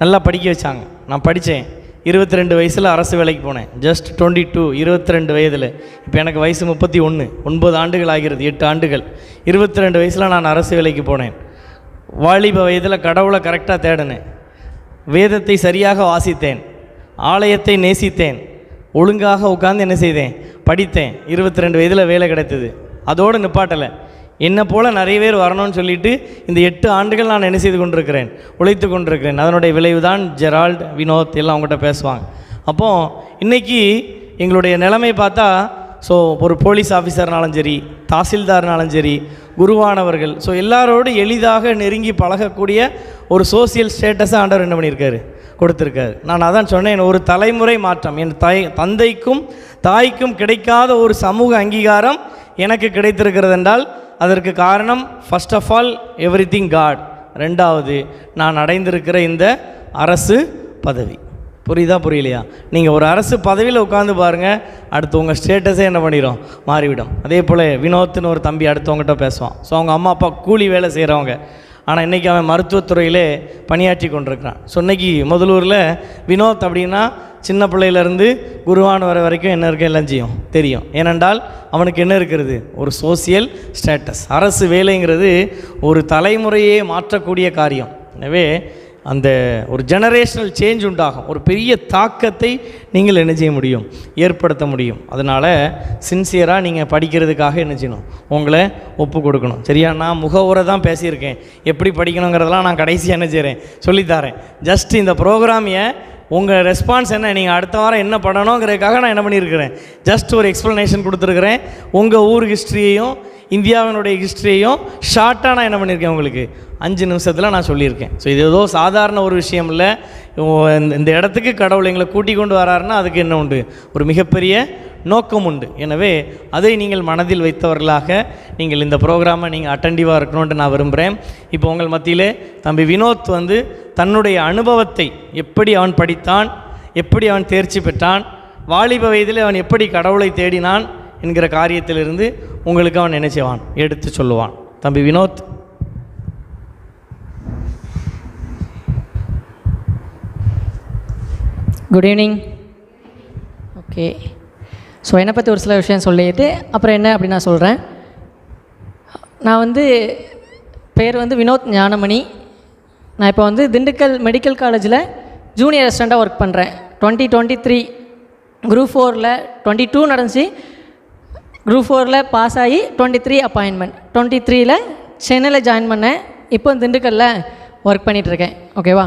C: நல்லா படிக்க வச்சாங்க. நான் படித்தேன். 22 வயசில் அரசு வேலைக்கு போனேன். ஜஸ்ட் 22, 22 வயதில். இப்போ எனக்கு வயசு 31, 9 ஆண்டுகள் ஆகிறது, 8 ஆண்டுகள். 22 வயசில் நான் அரசு வேலைக்கு போனேன். வாலிப வயதில் கடவுளை கரெக்டாக தேடினேன், வேதத்தை சரியாக வாசித்தேன், ஆலயத்தை நேசித்தேன், ஒழுங்காக உட்காந்து என்ன செய்தேன், படித்தேன். 22 வயதில் வேலை கிடைத்தது. அதோடு நிப்பாட்டலை. என்னை போல் நிறைய பேர் வரணும்னு சொல்லிவிட்டு இந்த 8 ஆண்டுகள் நான் என்ன செய்து கொண்டிருக்கிறேன், உழைத்து கொண்டிருக்கிறேன். அதனுடைய விளைவு தான் ஜெரால்ட், வினோத் எல்லாம் அவங்ககிட்ட பேசுவாங்க. அப்போது இன்றைக்கி எங்களுடைய நிலைமை பார்த்தா, ஸோ ஒரு போலீஸ் ஆஃபீஸர்னாலும் சரி, தாசில்தார்னாலும் சரி, குருவானவர்கள், ஸோ எல்லாரோடு எளிதாக நெருங்கி பழகக்கூடிய ஒரு சோசியல் ஸ்டேட்டஸை ஆண்டவர் என்ன பண்ணியிருக்காரு, கொடுத்துருக்காரு. நான் அதான் சொன்னேன், ஒரு தலைமுறை மாற்றம். என் தந்தைக்கும் தாய்க்கும் கிடைக்காத ஒரு சமூக அங்கீகாரம் எனக்கு கிடைத்திருக்கிறது என்றால் அதற்கு காரணம் first of all everything God. ரெண்டாவது, நான் அடைந்திருக்கிற இந்த அரசு பதவி. புரியுதா புரியலையா? நீங்கள் ஒரு அரசு பதவியில் உட்காந்து பாருங்கள், அடுத்து உங்கள் ஸ்டேட்டஸே என்ன பண்ணிடும், மாறிவிடும். அதே போல் வினோத்னு ஒரு தம்பி அடுத்தவங்ககிட்ட பேசுவான். ஸோ அவங்க அம்மா அப்பா கூலி வேலை செய்கிறவங்க, ஆனால் இன்றைக்கி அவன் மருத்துவத்துறையிலே பணியாற்றி கொண்டிருக்கிறான். ஸோ இன்றைக்கி முதலூரில் வினோத் அப்படின்னா சின்ன பிள்ளையிலேருந்து குருவான வர வரைக்கும் என்ன இருக்குது எல்லாம் செய்யும் தெரியும். ஏனென்றால் அவனுக்கு என்ன இருக்கிறது, ஒரு சோசியல் ஸ்டேட்டஸ். அரசு வேலைங்கிறது ஒரு தலைமுறையே மாற்றக்கூடிய காரியம். எனவே அந்த ஒரு ஜெனரேஷனல் சேஞ்ச் உண்டாகும். ஒரு பெரிய தாக்கத்தை நீங்கள் என்ன செய்ய முடியும், ஏற்படுத்த முடியும். அதனால் சின்சியராக நீங்கள் படிக்கிறதுக்காக என்ன செய்யணும், உங்களை ஒப்பு கொடுக்கணும். சரியா? நான் முகவுரை தான் பேசியிருக்கேன், எப்படி படிக்கணுங்கிறதெல்லாம் நான் கடைசியாக என்ன செய்கிறேன், சொல்லித்தரேன். ஜஸ்ட் இந்த ப்ரோக்ராம் உங்கள் ரெஸ்பான்ஸ் என்ன, நீங்கள் அடுத்த வாரம் என்ன பண்ணணுங்கிறதுக்காக நான் என்ன பண்ணியிருக்கிறேன், ஜஸ்ட் ஒரு எக்ஸ்ப்ளனேஷன் கொடுத்துருக்குறேன். உங்கள் ஊர் ஹிஸ்ட்ரியையும் இந்தியாவினுடைய ஹிஸ்ட்ரியையும் ஷார்ட்டாக நான் என்ன பண்ணியிருக்கேன், உங்களுக்கு 5 நிமிஷத்தில் நான் சொல்லியிருக்கேன். ஸோ இது ஏதோ சாதாரண ஒரு விஷயம் இல்லை. இந்த இடத்துக்கு கடவுள் எங்களை கூட்டிக் கொண்டு வராருன்னா அதுக்கு என்ன உண்டு, ஒரு மிகப்பெரிய நோக்கம் உண்டு. எனவே அதை நீங்கள் மனதில் வைத்தவர்களாக நீங்கள் இந்த ப்ரோக்ராமை நீங்கள் அட்டென்டிவாக இருக்கணும்ன்ட்டு நான் விரும்புகிறேன். இப்போ உங்கள் மத்தியிலே தம்பி வினோத் தன்னுடைய அனுபவத்தை, எப்படி அவன் படித்தான், எப்படி அவன் தேர்ச்சி பெற்றான், வாலிப வயதில் அவன் எப்படி கடவுளை தேடினான் என்கிற காரியத்திலிருந்து உங்களுக்கு அவன் என்ன செய்வான், எடுத்து சொல்லுவான். தம்பி Vinod.
D: Good evening. Okay, so என்னை பற்றி ஒரு சில விஷயம் சொல்லிட்டு அப்புறம் என்ன அப்படின்னு நான் சொல்கிறேன். நான் பேர் வினோத் ஞானமணி. நான் இப்போ திண்டுக்கல் மெடிக்கல் காலேஜில் ஜூனியர் அசிஸ்டண்ட்டாக ஒர்க் பண்ணுறேன். 2023 குரூப் 4ல் 22 நடந்துச்சு. குரூப் 4ல் பாஸ் ஆகி 23 அப்பாயின்மெண்ட். 23ல் சென்னையில் ஜாயின் பண்ணேன். இப்போ திண்டுக்கல்லில் ஒர்க் பண்ணிகிட்ருக்கேன். ஓகேவா?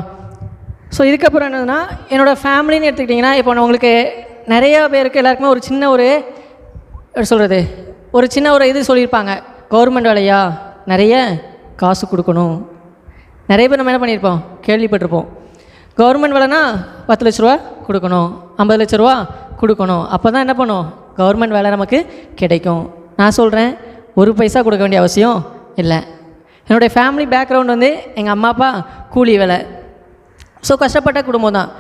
D: ஸோ இதுக்கப்புறம் என்னதுன்னா, என்னோடய ஃபேமிலின்னு எடுத்துக்கிட்டிங்கன்னா, இப்போ நான் உங்களுக்கு நிறையா பேருக்கு எல்லாருக்குமே ஒரு சின்ன ஒரு சொல்கிறது ஒரு சின்ன ஒரு இது சொல்லியிருப்பாங்க. கவர்மெண்ட் வேலையா, நிறைய காசு கொடுக்கணும். நிறைய பேர் நம்ம என்ன பண்ணியிருப்போம், கேள்விப்பட்டிருப்போம். கவர்மெண்ட் வேலைனா 10 லட்ச ரூபா கொடுக்கணும், 50 லட்ச ரூபா கொடுக்கணும். அப்போ தான் என்ன பண்ணும், கவர்மெண்ட் வேலை நமக்கு கிடைக்கும். நான் சொல்கிறேன், ஒரு பைசா கொடுக்க வேண்டிய அவசியம் இல்லை. என்னுடைய ஃபேமிலி பேக்ரவுண்ட் வந்து எங்கள் அம்மா அப்பா கூலி வேலை. ஸோ கஷ்டப்பட்ட குடும்பம் தான்.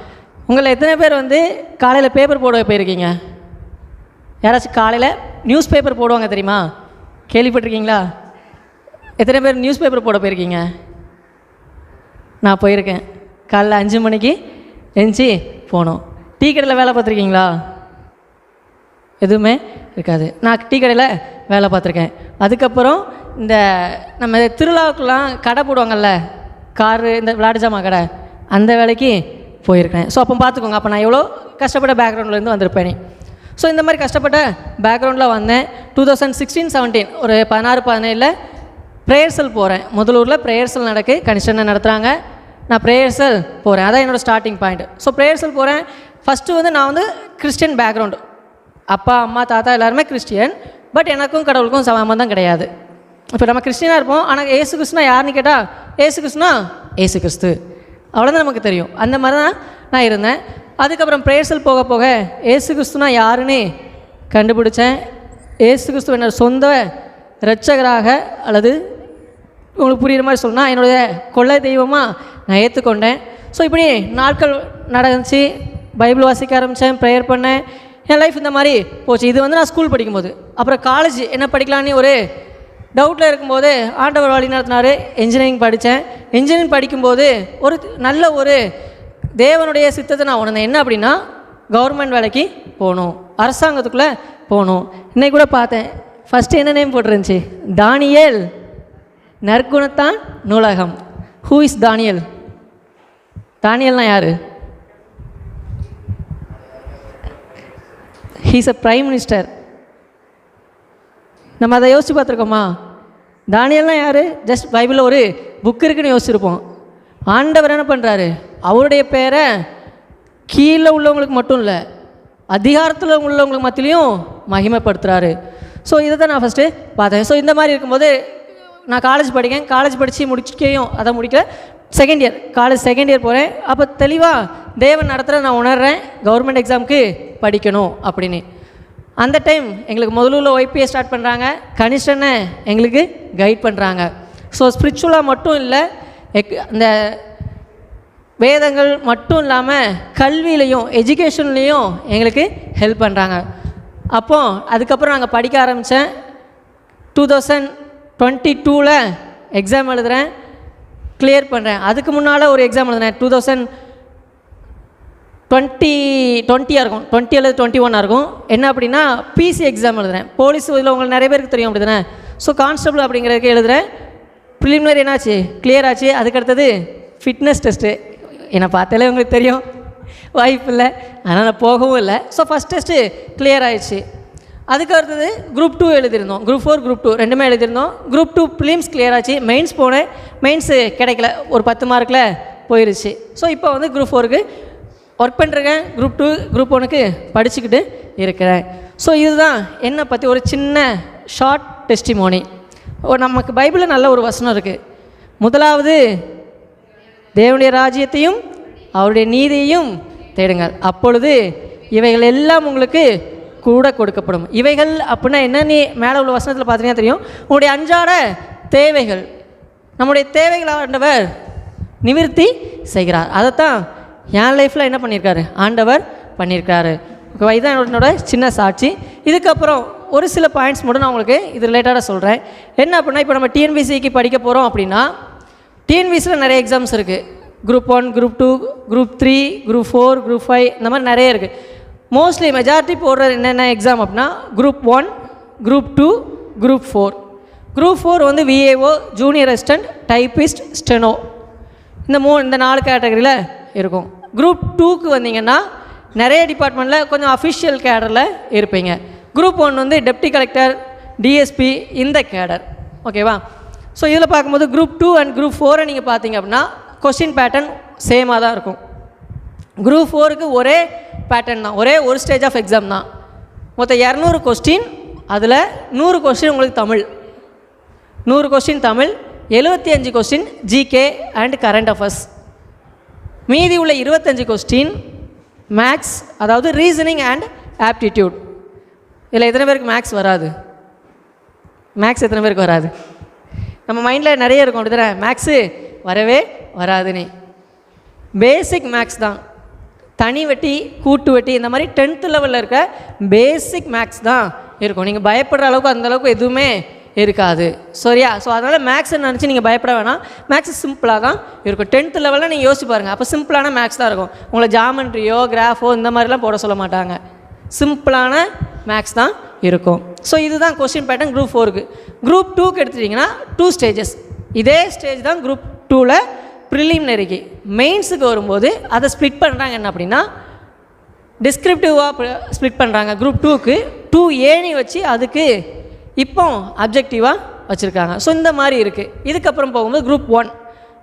D: உங்களை எத்தனை பேர் வந்து காலையில் பேப்பர் போட போயிருக்கீங்க? யாராச்சும் காலையில் நியூஸ் பேப்பர் போடுவாங்க தெரியுமா? கேள்விப்பட்டிருக்கீங்களா? எத்தனை பேர் நியூஸ் பேப்பர் போட போயிருக்கீங்க? நான் போயிருக்கேன். காலைல 5 மணிக்கு எழுந்துச்சி போனோம். டீ கடையில் வேலை பார்த்துருக்கீங்களா? எதுவுமே இருக்காது. நான் டீ கடையில் வேலை பார்த்துருக்கேன். அதுக்கப்புறம் இந்த நம்ம திருவிழாவுக்குலாம் கடை போடுவாங்கள்ல, காரு, இந்த விளையாட்டு ஜாமான் கடை, அந்த வேலைக்கு போயிருக்கேன். ஸோ அப்போ பார்த்துக்கோங்க, அப்போ நான் எவ்வளோ கஷ்டப்பட்ட பேக்ரவுண்ட்லேருந்து வந்திருப்பேனே. ஸோ இந்த மாதிரி கஷ்டப்பட்ட பேக்ரவுண்டில் வந்தேன். 2016-17 ஒரு 16-17 ப்ரேயர்சல் போகிறேன். முதலூரில் ப்ரேயர்சல் நடக்கு, கனிஷனை நடத்துகிறாங்க. நான் ப்ரேயர்சல் போகிறேன். அதான் என்னோடய ஸ்டார்டிங் பாயிண்ட். ஸோ ப்ரேயர்சல் போகிறேன். ஃபஸ்ட்டு வந்து நான் வந்து கிறிஸ்டியன் பேக்ரவுண்டு, அப்பா அம்மா தாத்தா எல்லாருமே கிறிஸ்டியன். பட் எனக்கும் கடவுளுக்கும் சம்பந்தம் கிடையாது. இப்போ நம்ம கிறிஸ்டியனாக இருப்போம், ஆனால் ஏசு கிறிஸ்துனா யாருன்னு கேட்டால், ஏசு கிறிஸ்துனா ஏசு கிறிஸ்து, அவ்வளோதான் நமக்கு தெரியும். அந்த மாதிரி தான் நான் இருந்தேன். அதுக்கப்புறம் ப்ரேயர்சல் போக போக ஏசு கிறிஸ்துனா யாருன்னு கண்டுபிடிச்சேன். ஏசு கிறிஸ்து என்னோட சொந்த இரட்சகராக, அல்லது உங்களுக்கு புரிகிற மாதிரி சொல்லணும்னா என்னுடைய கொள்ளை தெய்வமாக நான் ஏற்றுக்கொண்டேன். ஸோ இப்படி நாட்கள் நடந்துச்சு. பைபிள் வாசிக்க ஆரம்பித்தேன், ப்ரேயர் பண்ணேன். என் லைஃப் இந்த மாதிரி போச்சு. இது வந்து நான் ஸ்கூல் படிக்கும்போது. அப்புறம் காலேஜ் என்ன படிக்கலான்னு ஒரு டவுட்டில் இருக்கும்போது ஆண்டவர் வழி நடத்தினார். இன்ஜினியரிங் படித்தேன். இன்ஜினியரிங் படிக்கும்போது ஒரு நல்ல ஒரு தேவனுடைய சித்தத்தை நான் உணர்ந்தேன். என்ன அப்படின்னா, கவர்மெண்ட் வேலைக்கு போகணும், அரசாங்கத்துக்குள்ளே போகணும். இன்னைக்கு கூட பார்த்தேன், ஃபஸ்ட்டு என்ன நேம் போட்டிருந்துச்சு, தானியேல் நற்குணத்தான் நூலகம். Who is Daniel? தானியல்னா யார்? He's a prime minister. நம்ம அதை யோசித்து பார்த்துருக்கோமா? தானியல்னா யார்? ஜஸ்ட் பைபிளில் ஒரு புக் இருக்குன்னு யோசிச்சிருப்போம். ஆண்டவர் என்ன பண்ணுறாரு, அவருடைய பேரை கீழே உள்ளவங்களுக்கு மட்டும் இல்லை, அதிகாரத்தில் உள்ளவங்களுக்கு மத்தியிலையும் மகிமைப்படுத்துகிறாரு. ஸோ இதை தான் நான் ஃபஸ்ட்டு பார்த்தேன். ஸோ இந்த மாதிரி இருக்கும்போது நான் காலேஜ் படிக்கேன். காலேஜ் படித்து முடிக்கல, second year, college second year போகிறேன். அப்போ தெளிவாக தேவன் நடத்துகிற நான் உணர்கிறேன், கவர்மெண்ட் எக்ஸாமுக்கு படிக்கணும் அப்படின்னு. அந்த டைம் எங்களுக்கு முதல்ல ஒய்பிஏ ஸ்டார்ட் பண்ணுறாங்க, கனிஷனை எங்களுக்கு கைட் பண்ணுறாங்க. ஸோ ஸ்பிரிச்சுவலாக மட்டும் இல்லை, இந்த வேதங்கள் மட்டும் இல்லாமல் கல்வியிலையும் எஜுகேஷன்லேயும் எங்களுக்கு ஹெல்ப் பண்ணுறாங்க. அப்போது அதுக்கப்புறம் நாங்கள் படிக்க ஆரம்பித்தேன். 2022 எக்ஸாம் எழுதுகிறேன், கிளியர் பண்ணுறேன். அதுக்கு முன்னால் ஒரு எக்ஸாம் எழுதுனேன், 2020 இருக்கும், 20 அல்லது 21 இருக்கும். என்ன அப்படின்னா, பிசி எக்ஸாம் எழுதுகிறேன். போலீஸ் இதில் உங்களுக்கு நிறைய பேருக்கு தெரியும் அப்படி தானே. ஸோ கான்ஸ்டபிள் அப்படிங்கிறதுக்கு எழுதுகிறேன். ப்ரிலிமினரி என்னாச்சு, கிளியர் ஆச்சு. அதுக்கடுத்தது ஃபிட்னஸ் டெஸ்ட்டு. என்னை பார்த்தாலே உங்களுக்கு தெரியும், வாய்ப்பு இல்லை, ஆனால் நான் போகவும் இல்லை. ஸோ ஃபஸ்ட் டெஸ்ட்டு கிளியர் ஆயிடுச்சு. அதுக்கு அடுத்தது குரூப் 2 எழுதியிருந்தோம், குரூப் 4 குரூப் 2 ரெண்டுமே எழுதியிருந்தோம். குரூப் 2 ப்ரிலிம்ஸ் கிளியர் ஆச்சு. மெயின்ஸ் போனேன், மெயின்ஸு கிடைக்கல, ஒரு 10 மார்க்கில் போயிடுச்சு. ஸோ இப்போ வந்து குரூப் 4க்கு ஒர்க் பண்ணுறேன், குரூப் 2 குரூப் 1க்கு படிச்சுக்கிட்டு இருக்கிறேன். ஸோ இதுதான் என்னை பற்றி ஒரு சின்ன ஷார்ட் டெஸ்டிமோனி. நமக்கு பைபிளில் நல்ல ஒரு வசனம் இருக்குது. முதலாவது தேவனுடைய ராஜ்யத்தையும் அவருடைய நீதியையும் தேடுங்கள், அப்பொழுது இவைகள் எல்லாம் உங்களுக்கு கூட கொடுக்கப்படும். இவைகள் அப்படின்னா என்னன்னு மேலே உள்ள வசனத்தில் பார்த்தீங்கன்னா தெரியும். உங்களுடைய அன்றாட தேவைகள், நம்முடைய தேவைகள் ஆண்டவர் நிவர்த்தி செய்கிறார். அதைத்தான் என் லைஃப்பில் என்ன பண்ணியிருக்காரு, ஆண்டவர் பண்ணியிருக்காரு. ஓகேவா? இதுதான் என்னோட சின்ன சாட்சி. இதுக்கப்புறம் ஒரு சில பாயிண்ட்ஸ் மட்டும் நான் உங்களுக்கு இது ரிலேட்டடாக சொல்கிறேன். என்ன அப்படின்னா, இப்போ நம்ம டிஎன்பிசிக்கு படிக்க போகிறோம் அப்படின்னா, டிஎன்பிசியில் நிறைய எக்ஸாம்ஸ் இருக்குது. Group 1, group 2, group 3, group 4, group 5, இந்த மாதிரி நிறைய இருக்குது. மோஸ்ட்லி மெஜாரிட்டி போடுற என்னென்ன எக்ஸாம் அப்படின்னா, குரூப் 1, குரூப் 2, குரூப் 4. குரூப் 4 வந்து VAO, junior assistant, typist, steno, இந்த 4 கேட்டகரியில் இருக்கும். குரூப் 2க்கு வந்தீங்கன்னா நிறைய டிபார்ட்மெண்ட்டில் கொஞ்சம் அஃபிஷியல் கேடரில் இருப்பீங்க. குரூப் 1 வந்து டெப்டி கலெக்டர், டிஎஸ்பி, இந்த கேடர். ஓகேவா? ஸோ இதில் பார்க்கும்போது குரூப் 2 அண்ட் குரூப் 4 நீங்கள் பார்த்தீங்க அப்படின்னா கொஸ்டின் பேட்டர்ன் சேமாக தான் இருக்கும். குரூப் 4க்கு ஒரே பேட்டர்ன் தான், ஒரே ஒரு ஸ்டேஜ் ஆஃப் எக்ஸாம் தான். மொத்தம் 200 கொஸ்டின், அதில் 100 கொஸ்டின் உங்களுக்கு Tamil, 100 question Tamil, 75 question GK and current affairs. மீதி உள்ள 25 கொஸ்டின் மேக்ஸ், அதாவது ரீசனிங் அண்ட் ஆப்டிடியூட். இதில் எத்தனை பேருக்கு மேக்ஸ் வராது? மேக்ஸ் எத்தனை பேருக்கு வராது? நம்ம மைண்டில் நிறைய இருக்கும் அப்படி தானே, மேக்ஸு வரவே வராதுன்னு. பேசிக் மேக்ஸ் தான், தனி வட்டி, கூட்டு வட்டி, இந்த மாதிரி 10th லெவலில் இருக்க பேசிக் மேக்ஸ் தான் இருக்கும். நீங்கள் பயப்படுற அளவுக்கு அந்தளவுக்கு எதுவுமே இருக்காது. சரியா? ஸோ அதனால் மேக்ஸை நினச்சி நீங்கள் பயப்பட வேணாம். மேக்ஸ் சிம்பிளாக தான் இருக்கும். 10th லெவலில் நீங்கள் யோசிச்சு பாருங்கள், அப்போ சிம்பிளான மேக்ஸ் தான் இருக்கும். உங்களை ஜாமெண்ட்ரியோ கிராஃபோ இந்த மாதிரிலாம் போட சொல்ல மாட்டாங்க, சிம்பிளான மேக்ஸ் தான் இருக்கும். ஸோ இதுதான் கொஸ்டின் பேட்டர்ன் குரூப் 4க்கு. குரூப் 2க்கு எடுத்துட்டிங்கன்னா 2 ஸ்டேஜஸ். இதே ஸ்டேஜ் தான் குரூப் 2வில் ப்ரிலிமினரிக்கு. மெயின்ஸுக்கு வரும்போது அதை ஸ்ப்ளிட் பண்ணுறாங்க. என்ன அப்படின்னா டிஸ்கிரிப்டிவாக ஸ்ப்ளிட் பண்ணுறாங்க. குரூப் 2க்கு 2Aன்னு வச்சு அதுக்கு இப்போ அப்ஜெக்டிவாக வச்சுருக்காங்க. ஸோ இந்த மாதிரி இருக்குது. இதுக்கப்புறம் போகும்போது குரூப் 1.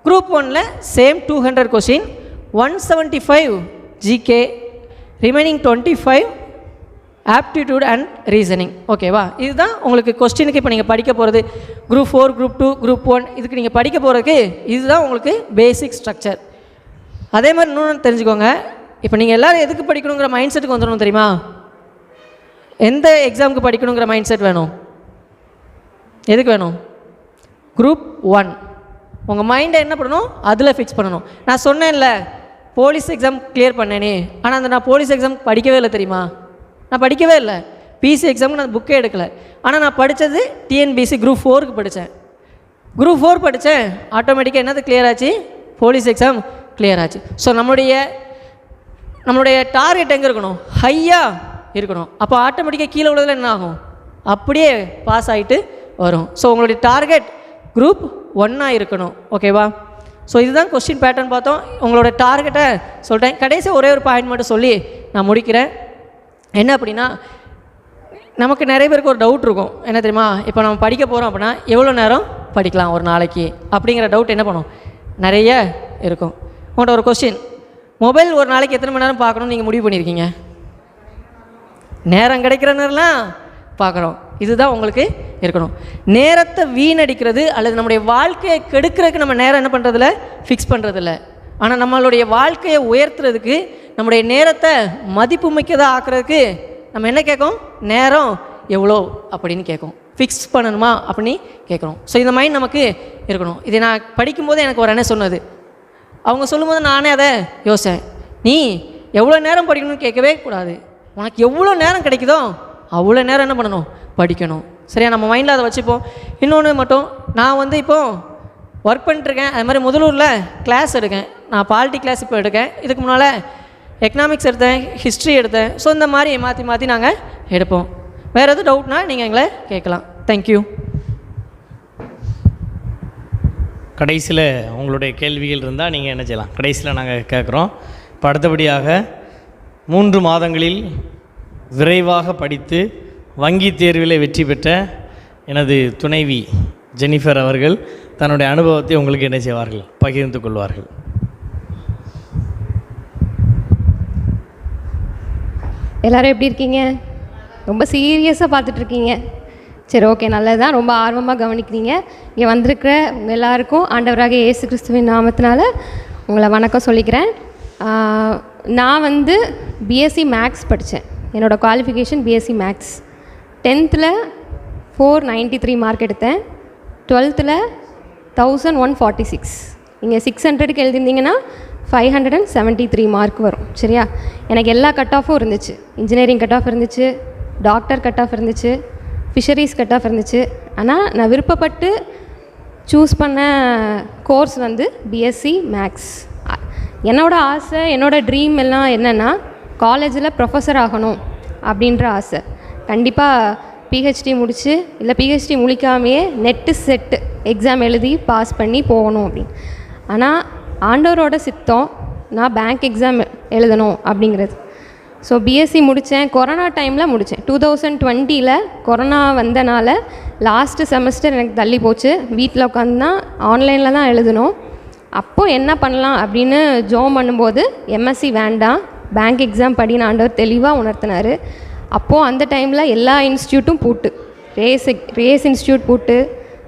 D: குரூப் 1ல் same 200 question, 175 GK, remaining 25 aptitude and reasoning. ஓகேவா? இதுதான் உங்களுக்கு கொஸ்டினுக்கு இப்போ நீங்கள் படிக்க போகிறது. குரூப் 4, குரூப் 2, குரூப் 1 இதுக்கு நீங்கள் படிக்க போகிறதுக்கு இதுதான் உங்களுக்கு பேசிக் ஸ்ட்ரக்சர். அதே மாதிரி இன்னொன்று தெரிஞ்சுக்கோங்க, இப்போ நீங்கள் எல்லோரும் எதுக்கு படிக்கணுங்கிற மைண்ட் செட்டுக்கு வந்துடணும். தெரியுமா? எந்த எக்ஸாமுக்கு படிக்கணுங்கிற மைண்ட் செட் வேணும்? எதுக்கு வேணும்? குரூப் 1. உங்கள் மைண்டை என்ன பண்ணணும்? அதில் ஃபிக்ஸ் பண்ணணும். நான் சொன்னேன்ல, போலீஸ் எக்ஸாம் கிளியர் பண்ணேனே, ஆனால் அந்த நான் போலீஸ் எக்ஸாம் படிக்கவே இல்லை. தெரியுமா? நான் படிக்கவே இல்லை. பிசி எக்ஸாமுக்கு நான் புக்கே எடுக்கலை. ஆனால் நான் படித்தது டிஎன்பிசி குரூப் 4க்கு படித்தேன். குரூப் 4 படித்தேன், ஆட்டோமேட்டிக்காக என்னது கிளியர் ஆச்சு? போலீஸ் எக்ஸாம் கிளியர் ஆச்சு. ஸோ நம்மளுடைய டார்கெட் எங்கே இருக்கணும்? ஹையாக இருக்கணும். அப்போ ஆட்டோமேட்டிக்காக கீழே உள்ளதில் என்ன ஆகும்? அப்படியே பாஸ் ஆகிட்டு வரும். ஸோ உங்களுடைய டார்கெட் குரூப் 1 இருக்கணும். ஓகேவா? ஸோ இதுதான் கொஸ்டின் பேட்டர்ன் பார்த்தோம். உங்களோட டார்கெட்டை சொல்லிட்டேன். கடைசி ஒரே ஒரு பாயிண்ட் மட்டும் சொல்லி நான் முடிக்கிறேன். என்ன அப்படின்னா, நமக்கு நிறைய பேருக்கு ஒரு டவுட் இருக்கும். என்ன தெரியுமா? இப்போ நம்ம படிக்க போகிறோம் அப்படின்னா எவ்வளோ நேரம் படிக்கலாம் ஒரு நாளைக்கு அப்படிங்கிற டவுட் என்ன பண்ணும்? நிறைய இருக்கும். உங்கள்கிட்ட ஒரு கொஸ்டின், மொபைல் ஒரு நாளைக்கு எத்தனை மணி நேரம் பார்க்கணும்னு நீங்கள் முடிவு பண்ணியிருக்கீங்க? நேரம் கிடைக்கிற நேரம்லாம் பார்க்குறோம். இதுதான் உங்களுக்கு இருக்கணும். நேரத்தை வீணடிக்கிறது அல்லது நம்முடைய வாழ்க்கையை கெடுக்கிறதுக்கு நம்ம நேரம் என்ன பண்ணுறதில்ல? ஃபிக்ஸ் பண்ணுறதில்ல. ஆனால் நம்மளுடைய வாழ்க்கையை உயர்த்துறதுக்கு, நம்முடைய நேரத்தை மதிப்பு மிக்கதாக ஆக்குறதுக்கு நம்ம என்ன கேட்கும்? நேரம் எவ்வளோ அப்படின்னு கேட்கும். ஃபிக்ஸ் பண்ணணுமா அப்படின்னு கேட்குறோம். ஸோ இந்த மைண்ட் நமக்கு இருக்கணும். இதை நான் படிக்கும்போது எனக்கு ஒரு அண்ணன் சொன்னது, அவங்க சொல்லும்போது நானே அதை யோசித்தேன். நீ எவ்வளோ நேரம் படிக்கணும்னு கேட்கவே கூடாது. உனக்கு எவ்வளோ நேரம் கிடைக்குதோ அவ்வளோ நேரம் என்ன பண்ணணும்? படிக்கணும். சரியா? நம்ம மைண்டில் அதை வச்சுப்போம். இன்னொன்று மட்டும், நான் வந்து இப்போது ஒர்க் பண்ணிட்டுருக்கேன். அது மாதிரி முதலூரில் கிளாஸ் எடுக்கேன். நான் பாலிட்டி கிளாஸ் இப்போ எடுக்கேன். இதுக்கு முன்னால் எக்கனாமிக்ஸ் எடுத்தேன், ஹிஸ்ட்ரி எடுத்தேன். ஸோ இந்த மாதிரி மாற்றி மாற்றி நாங்கள் எடுப்போம். வேறு எதுவும் டவுட்னா நீங்கள் எங்களை கேட்கலாம். தேங்க்யூ.
C: கடைசியில் உங்களுடைய கேள்விகள் இருந்தால் நீங்கள் என்ன செய்யலாம்? கடைசியில் நாங்கள் கேட்குறோம். இப்போ அடுத்தபடியாக 3 மாதங்களில் விரைவாக படித்து வங்கி தேர்வில் வெற்றி பெற்ற எனது துணைவி ஜெனிஃபர் அவர்கள் தன்னுடைய அனுபவத்தை உங்களுக்கு என்ன செய்வார்கள்? பகிர்ந்து கொள்வார்கள்.
E: எல்லோரும் எப்படி இருக்கீங்க? ரொம்ப சீரியஸாக பார்த்துட்ருக்கீங்க. சரி, ஓகே, நல்லது தான். ரொம்ப ஆர்வமாக கவனிக்கிறீங்க. இங்கே வந்திருக்கிற உங்கள் எல்லாருக்கும் ஆண்டவராக இயேசு கிறிஸ்துவின் நாமத்தினால உங்களை வணக்கம் சொல்லிக்கிறேன். நான் வந்து பிஎஸ்சி மேக்ஸ் படித்தேன். என்னோடய qualification BSc maths. 10th 493 mark எடுத்தேன். 12th 1146. நீங்கள் 600க்கு எழுதியிருந்தீங்கன்னா 573 மார்க் வரும். சரியா? எனக்கு எல்லா கட் ஆஃபும் இருந்துச்சு. இன்ஜினியரிங் கட் ஆஃப் இருந்துச்சு, டாக்டர் கட் ஆஃப் இருந்துச்சு, ஃபிஷரிஸ் கட் ஆஃப் இருந்துச்சு. ஆனால் நான் விருப்பப்பட்டு சூஸ் பண்ண கோர்ஸ் வந்து பிஎஸ்சி மேக்ஸ். என்னோடய ஆசை, என்னோடய ட்ரீம் எல்லாம் என்னென்னா காலேஜில் ப்ரொஃபஸர் ஆகணும் அப்படின்ற ஆசை. கண்டிப்பாக பிஹெச்டி முடித்து இல்லை பிஹெச்டி முடிக்காமையே நெட்டு செட்டு எக்ஸாம் எழுதி பாஸ் பண்ணி போகணும் அப்படின்னு. ஆனால் ஆண்டவரோட சித்தம் நான் பேங்க் எக்ஸாம் எழுதணும் அப்படிங்கிறது. ஸோ பிஎஸ்சி முடித்தேன், கொரோனா டைமில் முடித்தேன். 2020 கொரோனா வந்தனால லாஸ்ட்டு செமஸ்டர் எனக்கு தள்ளி போச்சு. வீட்டில் உட்காந்து தான் ஆன்லைனில் தான் எழுதணும். அப்போது என்ன பண்ணலாம் அப்படின்னு ஜோம் பண்ணும்போது எம்எஸ்சி வேண்டாம், பேங்க் எக்ஸாம் படின்னு ஆண்டவர் தெளிவாக உணர்த்தினார். அப்போது அந்த டைமில் எல்லா இன்ஸ்டியூட்டும் பூட்டு, ரேஸ் இன்ஸ்டியூட் பூட்டு,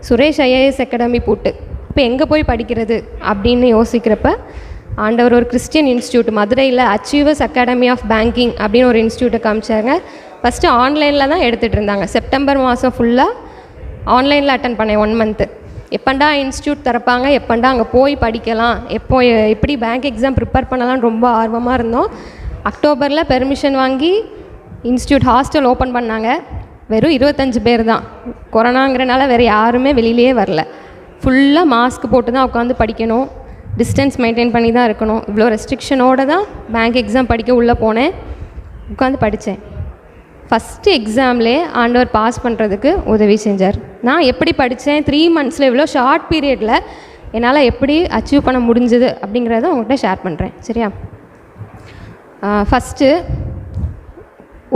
E: சுரேஷ் ஐஏஎஸ் அகாடமி பூட்டு. இப்போ எங்கே போய் படிக்கிறது அப்படின்னு யோசிக்கிறப்ப ஆண்டவர் ஒரு கிறிஸ்டியன் இன்ஸ்டியூட் மதுரையில் அச்சீவர்ஸ் அகாடமி ஆஃப் பேங்கிங் அப்படின்னு ஒரு இன்ஸ்டியூட்டை காமிச்சாங்க. ஃபஸ்ட்டு ஆன்லைனில் தான் எடுத்துகிட்டு இருந்தாங்க. செப்டம்பர் மாதம் ஃபுல்லாக ஆன்லைனில் அட்டன் பண்ணேன் 1 மந்த்து. எப்பண்டா இன்ஸ்டியூட் திறப்பாங்க, எப்பண்டா அங்கே போய் படிக்கலாம், எப்படி பேங்க் எக்ஸாம் ப்ரிப்பேர் பண்ணலாம்னு ரொம்ப ஆர்வமாக இருந்தோம். அக்டோபரில் பெர்மிஷன் வாங்கி இன்ஸ்டியூட் ஹாஸ்டல் ஓப்பன் பண்ணாங்க. வெறும் 25 பேர் தான். கொரோனாங்கிறனால வேறு யாருமே வெளியிலே வரல. ஃபுல்லாக மாஸ்க் போட்டு தான் உட்காந்து படிக்கணும், டிஸ்டன்ஸ் மெயின்டைன் பண்ணி தான் இருக்கணும். இவ்வளோ ரெஸ்ட்ரிக்ஷனோடு தான் பேங்க் எக்ஸாம் படிக்க உள்ளே போனேன். உட்காந்து படித்தேன். ஃபஸ்ட்டு எக்ஸாம்லேயே ஆண்டவர் பாஸ் பண்ணுறதுக்கு உதவி செஞ்சார். நான் எப்படி படித்தேன், 3 மந்த்ஸில் இவ்வளோ ஷார்ட் பீரியடில் என்னால் எப்படி அச்சீவ் பண்ண முடிஞ்சது அப்படிங்கிறத உங்கள்கிட்ட ஷேர் பண்ணுறேன். சரியா? ஃபஸ்ட்டு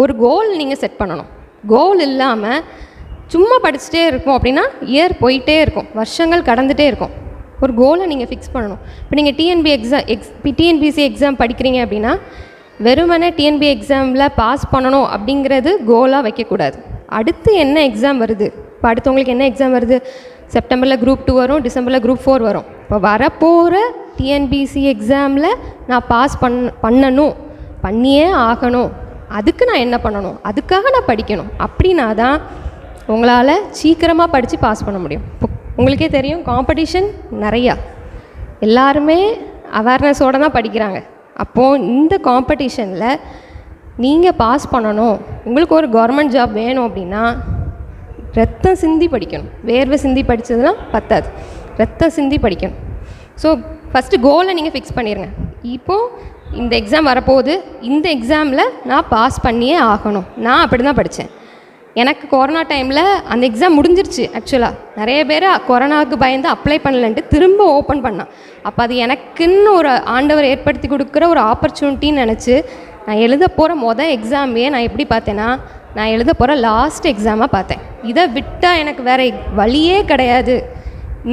E: ஒரு கோல் நீங்கள் செட் பண்ணணும். கோல் இல்லாமல் சும்மா படிச்சுட்டே இருக்கும் அப்படின்னா இயர் போயிட்டே இருக்கும், வருஷங்கள் கடந்துகிட்டே இருக்கும். ஒரு கோலை நீங்கள் ஃபிக்ஸ் பண்ணணும். இப்போ நீங்கள் டிஎன்பிசி எக்ஸாம் படிக்கிறீங்க அப்படின்னா வெறுமனே டிஎன்பி எக்ஸாமில் பாஸ் பண்ணணும் அப்படிங்கிறது கோலாக வைக்கக்கூடாது. அடுத்து என்ன எக்ஸாம் வருது, இப்போ அடுத்தவங்களுக்கு என்ன எக்ஸாம் வருது, செப்டம்பரில் குரூப் 2 வரும், டிசம்பரில் குரூப் 4 வரும். இப்போ வரப்போகிற டிஎன்பிசி எக்ஸாமில் நான் பாஸ் பண்ணணும், பண்ணியே ஆகணும். அதுக்கு நான் என்ன பண்ணணும், அதுக்காக நான் படிக்கணும். அப்படின்னா தான் உங்களால் சீக்கிரமாக படித்து பாஸ் பண்ண முடியும். இப்போ உங்களுக்கே தெரியும், காம்படிஷன் நிறையா, எல்லாருமே அவேர்னஸோடு தான் படிக்கிறாங்க. அப்போது இந்த காம்படிஷனில் நீங்கள் பாஸ் பண்ணணும், உங்களுக்கு ஒரு கவர்மெண்ட் ஜாப் வேணும் அப்படின்னா ரத்தம் சிந்தி படிக்கணும். வேர்வை சிந்தி படித்ததுலாம் பத்தாது, ரத்தம் சிந்தி படிக்கணும். ஸோ ஃபஸ்ட்டு கோலை நீங்கள் ஃபிக்ஸ் பண்ணிடுங்க. இப்போது இந்த எக்ஸாம் வரப்போகுது, இந்த எக்ஸாமில் நான் பாஸ் பண்ணியே ஆகணும். நான் அப்படி தான் படித்தேன். எனக்கு கொரோனா டைமில் அந்த எக்ஸாம் முடிஞ்சிருச்சு. ஆக்சுவலாக நிறைய பேர் கொரோனாவுக்கு பயந்து அப்ளை பண்ணலன்ட்டு திரும்ப ஓப்பன் பண்ணான். அப்போ அது எனக்குன்னு ஒரு ஆண்டவர் ஏற்படுத்தி கொடுக்குற ஒரு ஆப்பர்ச்சுனிட்டின்னு நினச்சி நான் எழுத போகிற எக்ஸாமையே நான் எப்படி பார்த்தேன்னா, நான் எழுத போகிற லாஸ்ட் எக்ஸாமாக பார்த்தேன். இதை விட்டால் எனக்கு வேறு வழியே கிடையாது.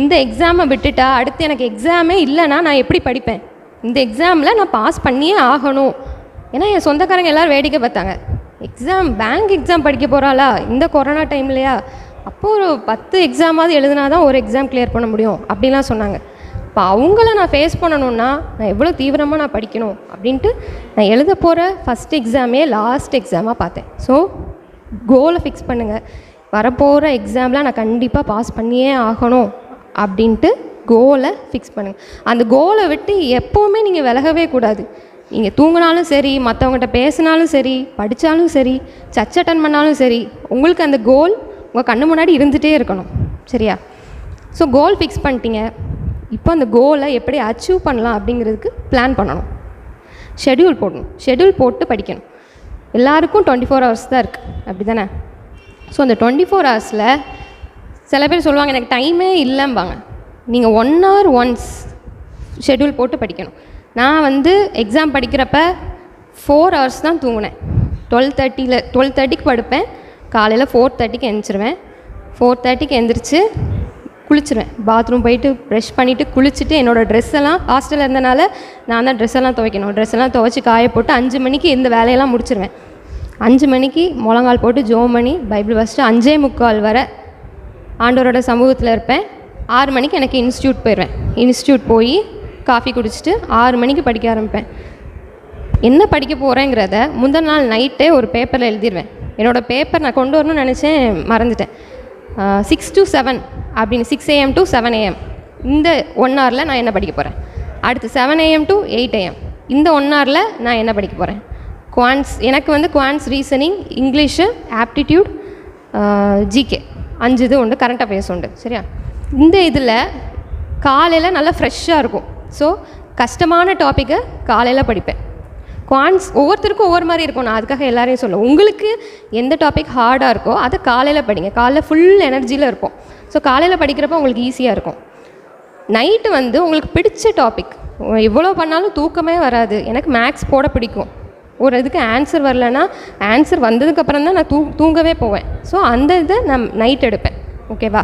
E: இந்த எக்ஸாமை விட்டுட்டா அடுத்து எனக்கு எக்ஸாமே இல்லைன்னா நான் எப்படி படிப்பேன்? இந்த எக்ஸாமில் நான் பாஸ் பண்ணியே ஆகணும். ஏன்னா என் சொந்தக்காரங்க எல்லோரும் வேடிக்கை பார்த்தாங்க, எக்ஸாம் பேங்க் எக்ஸாம் படிக்க போகிறாளா இந்த கொரோனா டைம்லையா, அப்போது ஒரு 10 எக்ஸாமாவது எழுதுனா தான் ஒரு எக்ஸாம் கிளியர் பண்ண முடியும் அப்படின்லாம் சொன்னாங்க. இப்போ அவங்கள நான் ஃபேஸ் பண்ணணுன்னா நான் எவ்வளோ தீவிரமாக நான் படிக்கணும் அப்படின்ட்டு நான் எழுத போகிற ஃபஸ்ட் எக்ஸாமே லாஸ்ட் எக்ஸாமாக பார்த்தேன். ஸோ கோலை ஃபிக்ஸ் பண்ணுங்கள். வரப்போகிற எக்ஸாமில் நான் கண்டிப்பாக பாஸ் பண்ணியே ஆகணும் அப்படின்ட்டு கோலை ஃபிக்ஸ் பண்ணுங்கள். அந்த கோலை விட்டு எப்போவுமே நீங்கள் விலகவே கூடாது. நீங்கள் தூங்கினாலும் சரி, மற்றவங்ககிட்ட பேசினாலும் சரி, படித்தாலும் சரி, சர்ச் அட்டன் பண்ணாலும் சரி, உங்களுக்கு அந்த கோல் உங்கள் கண்ணு முன்னாடி இருந்துகிட்டே இருக்கணும். சரியா? ஸோ கோல் ஃபிக்ஸ் பண்ணிட்டீங்க. இப்போ அந்த கோலை எப்படி அச்சீவ் பண்ணலாம் அப்படிங்கிறதுக்கு பிளான் பண்ணணும், ஷெட்யூல் போடணும். ஷெட்யூல் போட்டு படிக்கணும். எல்லாருக்கும் 24 hours தான் இருக்குது, அப்படி தானே? ஸோ அந்த 24 hours சில பேர் சொல்லுவாங்க எனக்கு டைமே இல்லைம்பாங்க. நீங்கள் 1 hour once ஷெட்யூல் போட்டு படிக்கணும். நான் எக்ஸாம் படிக்கிறப்ப 4 hours தான் தூங்கினேன். 12:30க்கு படுப்பேன், காலையில் 4:30க்கு எழுந்திரிச்சிருவேன். 4:30க்கு எழுந்திரிச்சு குளிச்சிருவேன். பாத்ரூம் போயிட்டு ப்ரெஷ் பண்ணிவிட்டு குளிச்சுட்டு என்னோடய ட்ரெஸ்ஸெல்லாம் ஹாஸ்டலில் இருந்தனால நான் தான் ட்ரெஸ்ஸெல்லாம் துவைக்கணும். ட்ரெஸ்ஸெல்லாம் துவைச்சி காய போட்டு 5 மணிக்கு இந்த வேலையெல்லாம் முடிச்சிருவேன். 5 மணிக்கு முழங்கால் போட்டு ஜோம் பண்ணி பைபிள் வாசிட்டு 5:45 வரை ஆண்டவரோட சமூகத்தில் இருப்பேன். 6 மணிக்கு எனக்கு இன்ஸ்டியூட் போயிடுவேன். இன்ஸ்டியூட் போய் காஃபி குடிச்சிட்டு 6 மணிக்கு படிக்க ஆரம்பிப்பேன். என்ன படிக்க போகிறேங்கிறத முந்தின நாள் நைட்டே ஒரு பேப்பரில் எழுதிடுவேன். என்னோடய பேப்பர் நான் கொண்டு வரணும்னு நினச்சேன், மறந்துட்டேன். 6 to 7 அப்படின்னு 6 AM to 7 AM இந்த 1 hourல நான் என்ன படிக்க போகிறேன். அடுத்து 7 AM to 8 AM இந்த 1 hourல நான் என்ன படிக்க போகிறேன். குவான்ஸ் எனக்கு quants, reasoning, English, aptitude, GK 5 இது உண்டு, கரண்ட் அஃபேர்ஸ் உண்டு. சரியா? இந்த இதில் காலையில் நல்லா ஃப்ரெஷ்ஷாக இருக்கும். ஸோ கஷ்டமான டாப்பிக்கை காலையில் படிப்பேன். குவான்ஸ் ஒவ்வொருத்தருக்கும் ஒவ்வொரு மாதிரி இருக்கும். நான் அதுக்காக எல்லாரையும் சொல்லுவேன், உங்களுக்கு எந்த டாபிக் ஹார்டாக இருக்கோ அதை காலையில் படிங்க. காலையில் ஃபுல் எனர்ஜியில் இருப்போம். ஸோ காலையில் படிக்கிறப்ப உங்களுக்கு ஈஸியாக இருக்கும். நைட்டு உங்களுக்கு பிடிச்ச டாபிக், எவ்வளோ பண்ணாலும் தூக்கமே வராது. எனக்கு மேக்ஸ் போட பிடிக்கும். ஒரு இதுக்கு ஆன்சர் வரலன்னா ஆன்சர் வந்ததுக்கப்புறம் தான் நான் தூங்கவே போவேன். ஸோ அந்த இதை நான் நைட் எடுப்பேன். ஓகேவா?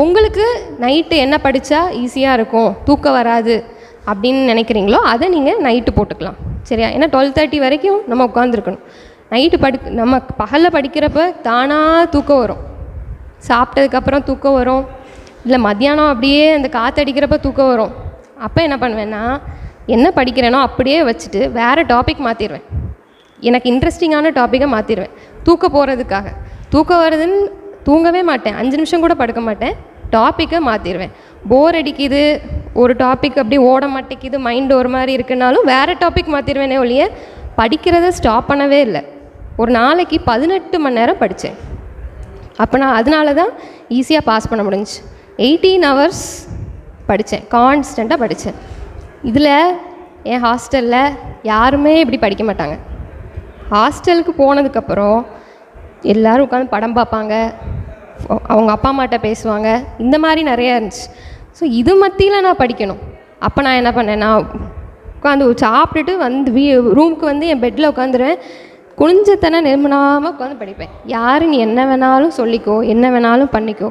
E: உங்களுக்கு நைட்டு என்ன படித்தா ஈஸியாக இருக்கும், தூக்கம் வராது அப்படின்னு நினைக்கிறீங்களோ அதை நீங்கள் நைட்டு போட்டுக்கலாம். சரியா? ஏன்னா 12:30 வரைக்கும் நம்ம உட்காந்துருக்கணும். நைட்டு நம்ம பகலில் படிக்கிறப்ப தானாக தூக்கம் வரும். சாப்பிட்டதுக்கப்புறம் தூக்கம் வரும், இல்லை மத்தியானம் அப்படியே அந்த காற்றடிக்கிறப்ப தூக்கம் வரும். அப்போ என்ன பண்ணுவேன்னா, என்ன படிக்கிறேனோ அப்படியே வச்சுட்டு வேறு டாபிக் மாற்றிடுவேன். எனக்கு இன்ட்ரெஸ்டிங்கான டாப்பிக்கை மாற்றிடுவேன் தூக்கம் போகிறதுக்காக. தூக்கம் வருதுன்னு தூங்கவே மாட்டேன், 5 நிமிஷம் கூட படுக்க மாட்டேன், டாப்பிக்கை மாற்றிடுவேன். போர் அடிக்குது, ஒரு டாபிக் அப்படியே ஓட மாட்டேங்குது, மைண்டு ஒரு மாதிரி இருக்குனாலும் வேறு டாபிக் மாற்றிடுவேனே ஒழிய படிக்கிறத ஸ்டாப் பண்ணவே இல்லை. ஒரு நாளைக்கு 18 மணி நேரம் படித்தேன். அப்போ நான் அதனால தான் ஈஸியாக பாஸ் பண்ண முடிஞ்சிச்சு. 18 hours படித்தேன், கான்ஸ்டண்ட்டாக படித்தேன். இதில் என் ஹாஸ்டலில் யாருமே இப்படி படிக்க மாட்டாங்க. ஹாஸ்டலுக்கு போனதுக்கப்புறம் எல்லோரும் உட்காந்து படம் பார்ப்பாங்க, அவங்க அப்பா அம்மாட்ட பேசுவாங்க, இந்த மாதிரி நிறையா இருந்துச்சு. ஸோ இது மத்தியில் நான் படிக்கணும். அப்போ நான் என்ன பண்ணேன்னா, உட்காந்து சாப்பிட்டுட்டு வந்து ரூமுக்கு வந்து என் பெட்டில் உட்காந்துருவேன், குனிஞ்சத்தனை நிர்மணாமல் உட்காந்து படிப்பேன். யார் நீ என்ன வேணாலும் சொல்லிக்கோ, என்ன வேணாலும் பண்ணிக்கோ.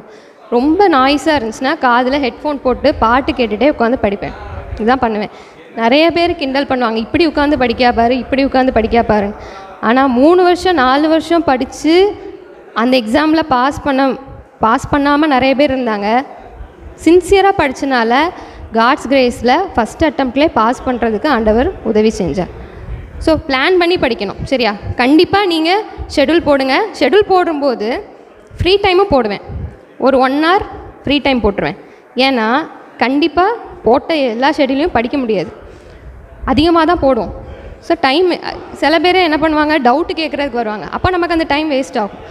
E: ரொம்ப நாய்ஸாக இருந்துச்சுன்னா காதில் ஹெட்ஃபோன் போட்டு பாட்டு கேட்டுகிட்டே உட்காந்து படிப்பேன். இதுதான் பண்ணுவேன். நிறைய பேர் கிண்டல் பண்ணுவாங்க, இப்படி உட்காந்து படிக்கா பாரு, இப்படி உட்காந்து படிக்கா பாரு. ஆனால் 3 வருஷம் 4 வருஷம் படித்து அந்த எக்ஸாமில் பாஸ் பண்ணாமல் நிறைய பேர் இருந்தாங்க. சின்சியராக படித்தனால காட்ஸ் கிரேஸில் ஃபஸ்ட் அட்டம்ப்ட்லேயே பாஸ் பண்ணுறதுக்கு ஆண்டவர் உதவி செஞ்சார். ஸோ பிளான் பண்ணி படிக்கணும். சரியா? கண்டிப்பாக நீங்கள் ஷெட்யூல் போடுங்க. ஷெட்யூல் போடும்போது ஃப்ரீ டைமும் போடுவேன். ஒரு 1 hour ஃப்ரீ டைம் போட்டுருவேன். ஏன்னா கண்டிப்பாக போட்ட எல்லா ஷெட்யூலையும் படிக்க முடியாது, அதிகமாக தான் போடுவோம். ஸோ டைம் சில பேர் என்ன பண்ணுவாங்க, டவுட்டு கேட்குறதுக்கு வருவாங்க. அப்போ நமக்கு அந்த டைம் வேஸ்ட் ஆகும்.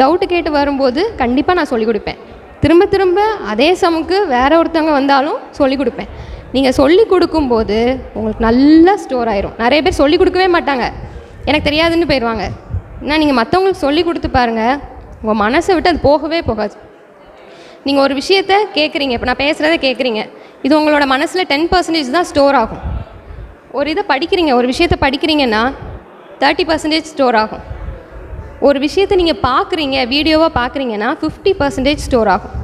E: டவுட்டு கேட்டு வரும்போது கண்டிப்பாக நான் சொல்லிக் கொடுப்பேன். திரும்ப திரும்ப அதே சமுக்கு வேறு ஒருத்தவங்க வந்தாலும் சொல்லிக் கொடுப்பேன். நீங்கள் சொல்லிக் கொடுக்கும்போது உங்களுக்கு நல்லா ஸ்டோர் ஆயிரும். நிறைய பேர் சொல்லிக் கொடுக்கவே மாட்டாங்க, எனக்கு தெரியாதுன்னு போயிடுவாங்க. ஏன்னா நீங்கள் மற்றவங்களுக்கு சொல்லிக் கொடுத்து பாருங்கள், உங்கள் மனசை விட்டு அது போகவே போகாது. நீங்கள் ஒரு விஷயத்த கேட்குறீங்க, இப்போ நான் பேசுகிறத கேட்குறீங்க, இது உங்களோட மனசில் 10% தான் ஸ்டோர் ஆகும். ஒரு இதை படிக்கிறீங்க, ஒரு விஷயத்தை படிக்கிறீங்கன்னா 30% ஸ்டோர் ஆகும். ஒரு விஷயத்தை நீங்கள் பார்க்குறீங்க, வீடியோவாக பார்க்குறீங்கன்னா 50% ஸ்டோர் ஆகும்.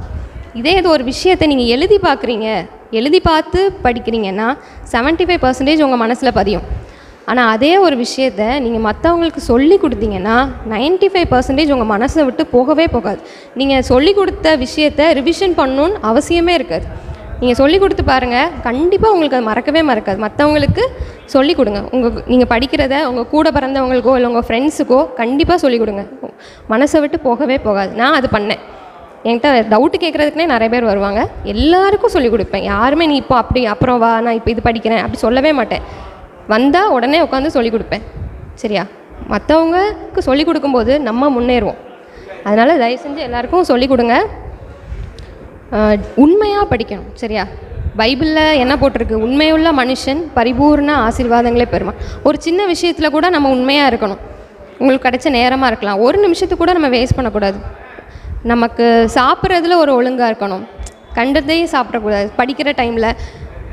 E: இதே இது ஒரு விஷயத்தை நீங்கள் எழுதி பார்க்குறீங்க, எழுதி பார்த்து படிக்கிறீங்கன்னா 75% உங்கள் மனசில் பதியும். ஆனால் அதே ஒரு விஷயத்தை நீங்கள் மற்றவங்களுக்கு சொல்லி கொடுத்தீங்கன்னா 95% உங்கள் மனசை விட்டு போகவே போகாது. நீங்கள் சொல்லி கொடுத்த விஷயத்தை ரிவிஷன் பண்ணணுன்னு அவசியமே இருக்காது. நீங்கள் சொல்லி கொடுத்து பாருங்கள், கண்டிப்பாக உங்களுக்கு அது மறக்கவே மறக்காது. மற்றவங்களுக்கு சொல்லிக் கொடுங்க. நீங்கள் படிக்கிறத உங்கள் கூட பிறந்தவங்களுக்கோ இல்லை உங்கள் ஃப்ரெண்ட்ஸுக்கோ கண்டிப்பாக சொல்லிக் கொடுங்க, மனசை விட்டு போகவே போகாது. நான் அது பண்ணேன். என்கிட்ட டவுட்டு கேட்குறதுக்குனே நிறைய பேர் வருவாங்க, எல்லாருக்கும் சொல்லிக் கொடுப்பேன். யாருமே நீ இப்போ அப்படி அப்புறம் வா நான் இப்போ இது படிக்கிறேன் அப்படி சொல்லவே மாட்டேன். வந்தால் உடனே உட்காந்து சொல்லிக் கொடுப்பேன். சரியா? மற்றவங்களுக்கு சொல்லிக் கொடுக்கும்போது நம்ம முன்னேறுவோம். அதனால் தயவு செஞ்சு எல்லாருக்கும் சொல்லிக் கொடுங்க. உண்மையாக படிக்கணும். சரியா? பைபிளில் என்ன போட்டிருக்கு, உண்மையுள்ள மனுஷன் பரிபூர்ண ஆசீர்வாதங்களே பெறுவான். ஒரு சின்ன விஷயத்தில் கூட நம்ம உண்மையாக இருக்கணும். உங்களுக்கு கிடைச்ச நேரமாக இருக்கலாம், ஒரு நிமிஷத்துக்கு கூட நம்ம வேஸ்ட் பண்ணக்கூடாது. நமக்கு சாப்பிட்றதுல ஒரு ஒழுங்காக இருக்கணும், கண்டதையும் சாப்பிடக்கூடாது. படிக்கிற டைமில்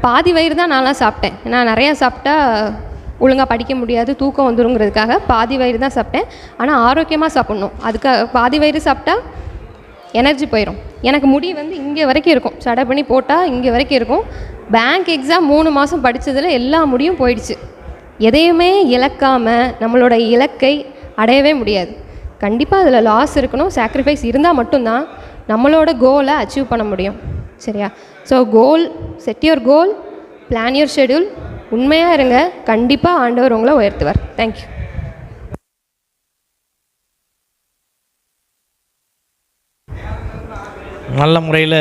E: பாதி வயிறு தான் நான்லாம் சாப்பிட்டேன். ஏன்னா நிறையா சாப்பிட்டா ஒழுங்காக படிக்க முடியாது, தூக்கம் வந்துருங்கிறதுக்காக பாதி வயிறு தான் சாப்பிட்டேன். ஆனால் ஆரோக்கியமாக சாப்பிட்ணும். அதுக்காக பாதி வயிறு சாப்பிட்டா எனர்ஜி போயிடும். எனக்கு முடி வந்து இங்கே வரைக்கும் இருக்கும், சடை பண்ணி போட்டால் இங்கே வரைக்கும் இருக்கும். பேங்க் எக்ஸாம் 3 மாதம் படித்ததில் எல்லா முடியும் போயிடுச்சு. எதையுமே இழக்காமல் நம்மளோட இலக்கை அடையவே முடியாது. கண்டிப்பாக அதில் லாஸ் இருக்கணும், சாக்ரிஃபைஸ் இருந்தால் மட்டும்தான் நம்மளோட கோலை அச்சீவ் பண்ண முடியும். சரியா? So goal, set your goal, plan your schedule, உண்மையாக இருங்க, கண்டிப்பாக ஆண்டவர் உங்களை உயர்த்துவார். தேங்க்யூ.
C: நல்ல முறையில்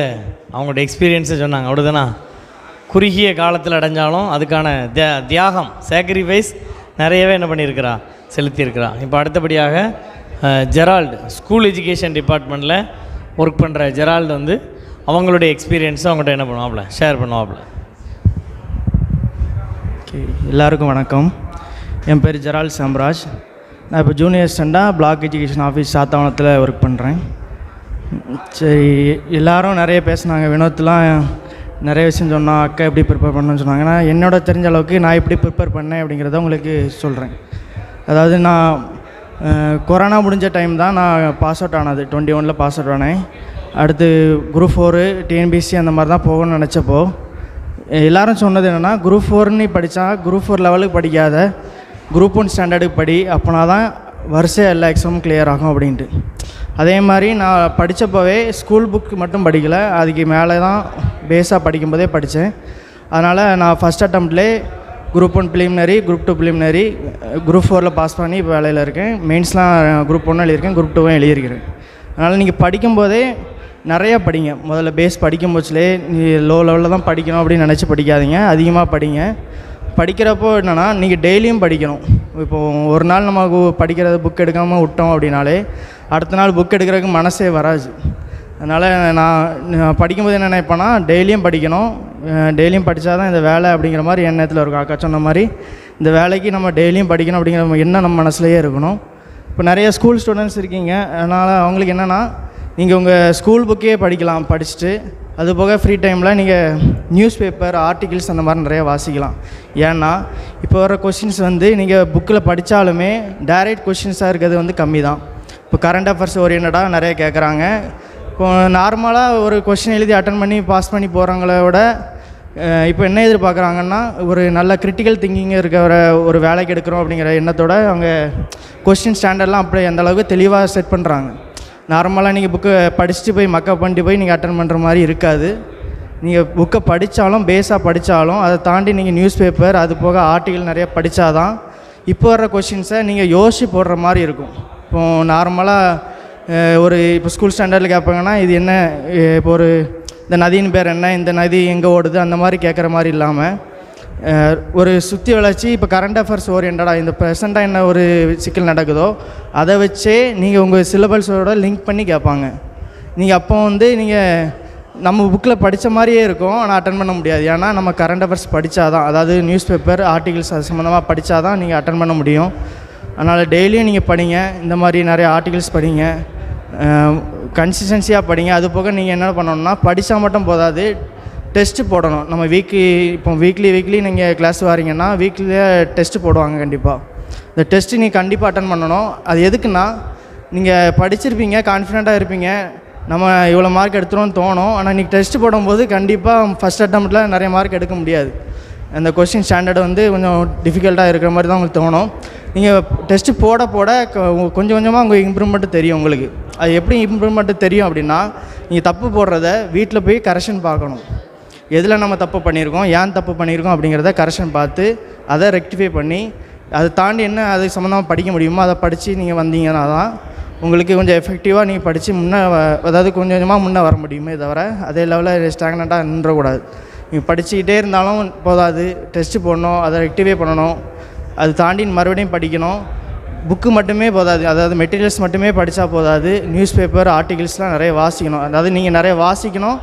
C: அவங்களோட எக்ஸ்பீரியன்ஸை சொன்னாங்க, அப்படிதானா? குறுகிய காலத்தில் அடைஞ்சாலும் அதுக்கான தியாகம், சாக்ரிஃபைஸ் நிறையவே என்ன பண்ணியிருக்கிறா, செலுத்தியிருக்கிறா. இப்போ அடுத்தபடியாக ஜெரால்டு, ஸ்கூல் எஜுகேஷன் டிபார்ட்மெண்ட்டில் ஒர்க் பண்ணுற ஜெரால்டு வந்து அவங்களுடைய எக்ஸ்பீரியன்ஸை அவங்கள்ட்ட என்ன பண்ணுவாப்புல, ஷேர் பண்ணுவாப்புல.
F: ஓகே, எல்லாருக்கும் வணக்கம். என் பேர் ஜெரால்ட் சாம்ராஜ். நான் இப்போ ஜூனியர் ஸ்டாண்டாக பிளாக் எஜுகேஷன் ஆஃபீஸ் சாத்தாவனத்தில் ஒர்க் பண்ணுறேன். சரி, எல்லோரும் நிறைய பேசுனாங்க, வினோத்லாம் நிறைய விஷயம் சொன்னால் அக்கா எப்படி ப்ரிப்பேர் பண்ணணும்னு சொன்னாங்க. நான் என்னோட தெரிஞ்ச அளவுக்கு நான் எப்படி ப்ரிப்பேர் பண்ணேன் அப்படிங்கிறத உங்களுக்கு சொல்கிறேன். அதாவது நான் கொரோனா முடிஞ்ச டைம் தான் நான் பாஸ் அவுட் ஆனது, 21 பாஸ் அவுட் ஆனேன். அடுத்து குரூப் 4 டிஎன்பிசி அந்த மாதிரி தான் போகணும்னு நினச்சப்போ எல்லோரும் சொன்னது என்னென்னா, குரூப் 4 படித்தா குரூப் 4 லெவலுக்கு படிக்காத, குரூப் 1 ஸ்டாண்டர்டுக்கு படி, அப்போனா தான் வரிசையாக எல்லா எக்ஸாமும் கிளியர் ஆகும் அப்படின்ட்டு. அதே மாதிரி நான் படித்தப்போவே ஸ்கூல் புக் மட்டும் படிக்கலை, அதுக்கு மேலே தான் பேஸாக படிக்கும்போதே படித்தேன். அதனால் நான் ஃபஸ்ட் அட்டம்ப்ட்லேயே group 1 preliminary, group 2 preliminary, group 4 pass பண்ணி இப்போ வேலையில் இருக்கேன். மெயின்ஸ்லாம் குரூப் 1 எழுதியிருக்கேன், குரூப் 2 எழுதியிருக்கிறேன். அதனால் நீங்கள் படிக்கும்போதே நிறையா படிங்க. முதல்ல பேஸ் படிக்கும் போச்சுலே நீ லோ லெவலில் தான் படிக்கணும் அப்படின்னு நினச்சி படிக்காதீங்க, அதிகமாக படிங்க. படிக்கிறப்போ என்னென்னா நீங்கள் டெய்லியும் படிக்கணும். இப்போது ஒரு நாள் நம்ம படிக்கிறது புக் எடுக்காமல் விட்டோம் அப்படின்னாலே அடுத்த நாள் புக் எடுக்கிறதுக்கு மனசே வராது. அதனால் நான் படிக்கும்போது என்ன நினைப்பேன்னா, டெய்லியும் படிக்கணும், டெய்லியும் படித்தா தான் இந்த வேலை அப்படிங்கிற மாதிரி எண்ணத்தில் இருக்கும். அக்கா சொன்ன மாதிரி இந்த வேலைக்கு நம்ம டெய்லியும் படிக்கணும் அப்படிங்கிற எண்ணம் நம்ம மனசுலேயே இருக்கணும். இப்போ நிறைய ஸ்கூல் ஸ்டூடெண்ட்ஸ் இருக்கீங்க, அதனால் அவங்களுக்கு என்னென்னா, நீங்கள் உங்கள் ஸ்கூல் புக்கே படிக்கலாம் படிச்சுட்டு, அது போக ஃப்ரீ டைமில் நீங்கள் நியூஸ் பேப்பர், ஆர்டிகிள்ஸ் அந்த மாதிரி நிறையா வாசிக்கலாம். ஏன்னா இப்போ வர கொஷின்ஸ் நீங்கள் புக்கில் படித்தாலுமே டைரக்ட் கொஷின்ஸாக இருக்கிறது கம்மி தான். இப்போ கரண்ட் அஃபேர்ஸ் ஓரியன்டாக நிறைய கேட்குறாங்க. இப்போ நார்மலாக ஒரு கொஷின் எழுதி அட்டன் பண்ணி பாஸ் பண்ணி போகிறவங்கள விட இப்போ என்ன எதிர்பார்க்குறாங்கன்னா, ஒரு நல்ல கிரிட்டிக்கல் திங்கிங் இருக்கிற ஒரு வேலைக்கு எடுக்கிறோம் அப்படிங்கிற எண்ணத்தோடு அவங்க கொஸ்டின் ஸ்டாண்டர்ட்லாம் அப்படி அந்த அளவுக்கு தெளிவாக செட் பண்ணுறாங்க. நார்மலாக நீங்கள் புக்கை படிச்சுட்டு போய் மக்கப் பண்ணிட்டு போய் நீங்கள் அட்டன் பண்ணுற மாதிரி இருக்காது. நீங்கள் புக்கை படித்தாலும் பேஸாக படித்தாலும் அதை தாண்டி நீங்கள் நியூஸ் பேப்பர், அது போக ஆர்டிகிள் நிறைய படித்தாதான் இப்போ வர்ற கொஷின்ஸை நீங்கள் யோசிச்சு போடுற மாதிரி இருக்கும். இப்போது நார்மலாக இப்போ ஸ்கூல் ஸ்டாண்டர்டில் கேட்பாங்கன்னா, இது என்ன, இப்போ இந்த நதியின் பேர் என்ன, இந்த நதி எங்கே ஓடுது, அந்த மாதிரி கேட்குற மாதிரி இல்லாமல் ஒரு சுற்றி வளர்ச்சி இப்போ கரண்ட் அஃபேர்ஸ் ஓரியன்டாக இந்த ப்ரெசண்ட்டாக என்ன ஒரு சிக்கல் நடக்குதோ அதை வச்சே நீங்கள் உங்கள் சிலபஸோட லிங்க் பண்ணி கேட்பாங்க. நீங்கள் அப்போ நீங்கள் நம்ம புக்கில் படித்த மாதிரியே இருக்கும், ஆனால் அட்டன் பண்ண முடியாது. ஏன்னா நம்ம கரண்ட் அஃபேர்ஸ் படித்தா தான், அதாவது நியூஸ் பேப்பர், ஆர்டிகிள்ஸ் அது சம்மந்தமாக படித்தா தான் நீங்கள் அட்டன் பண்ண முடியும். அதனால் டெய்லியும் நீங்கள் படிங்க, இந்த மாதிரி நிறைய ஆர்டிகிள்ஸ் படிங்க, கன்சிஸ்டன்சியாக படிங்க. அது போக நீங்கள் என்ன பண்ணணும்னா, படித்தா மட்டும் போதாது, டெஸ்ட்டு போடணும். நம்ம வீக்லி நீங்கள் கிளாஸ் வாரீங்கன்னா வீக்லியே டெஸ்ட்டு போடுவாங்க கண்டிப்பாக. இந்த டெஸ்ட்டு நீங்கள் கண்டிப்பாக அட்டன் பண்ணணும். அது எதுக்குன்னா, நீங்கள் படிச்சிருப்பீங்க, கான்ஃபிடெண்ட்டாக இருப்பீங்க, நம்ம இவ்வளோ மார்க் எடுத்துகிறோன்னு தோணும். ஆனால் நீங்கள் டெஸ்ட்டு போடும்போது கண்டிப்பாக ஃபஸ்ட் அட்டம்ப்டில் நிறைய மார்க் எடுக்க முடியாது. அந்த கொஸ்டின் ஸ்டாண்டர்டு கொஞ்சம் டிஃபிகல்ட்டாக இருக்கிற மாதிரி தான் உங்களுக்கு தோணும். நீங்கள் டெஸ்ட்டு போட கொஞ்சம் கொஞ்சமாக உங்கள் இம்ப்ரூவ்மெண்ட்டு தெரியும் உங்களுக்கு. அது எப்படி இம்ப்ரூவ்மெண்ட்டு தெரியும் அப்படின்னா, நீங்கள் தப்பு போடுறத வீட்டில் போய் கரெக்ஷன் பார்க்கணும். எதில் நம்ம தப்பு பண்ணியிருக்கோம், ஏன் தப்பு பண்ணியிருக்கோம் அப்படிங்கிறத கரெக்ஷன் பார்த்து அதை ரெக்டிஃபை பண்ணி, அதை தாண்டி என்ன அது சம்மந்தமாக படிக்க முடியுமோ அதை படித்து நீங்கள் வந்தீங்கன்னா தான் உங்களுக்கு கொஞ்சம் எஃபெக்டிவாக நீங்கள் படித்து அதாவது கொஞ்சம் கொஞ்சமாக முன்னே வர முடியுமே தவிர அதே லெவலில் ஸ்டாக்னண்ட்டாக நின்றக்கூடாது. நீங்கள் படிச்சுக்கிட்டே இருந்தாலும் போதாது, டெஸ்ட்டு போடணும், அதை ரெக்டிஃபை பண்ணணும், அது தாண்டி மறுபடியும் படிக்கணும். புக்கு மட்டுமே போதாது, அதாவது மெட்டீரியல்ஸ் மட்டுமே படித்தா போதாது, நியூஸ் பேப்பர், ஆர்டிகிள்ஸ்லாம் நிறைய வாசிக்கணும். அதாவது நீங்கள் நிறைய வாசிக்கணும்,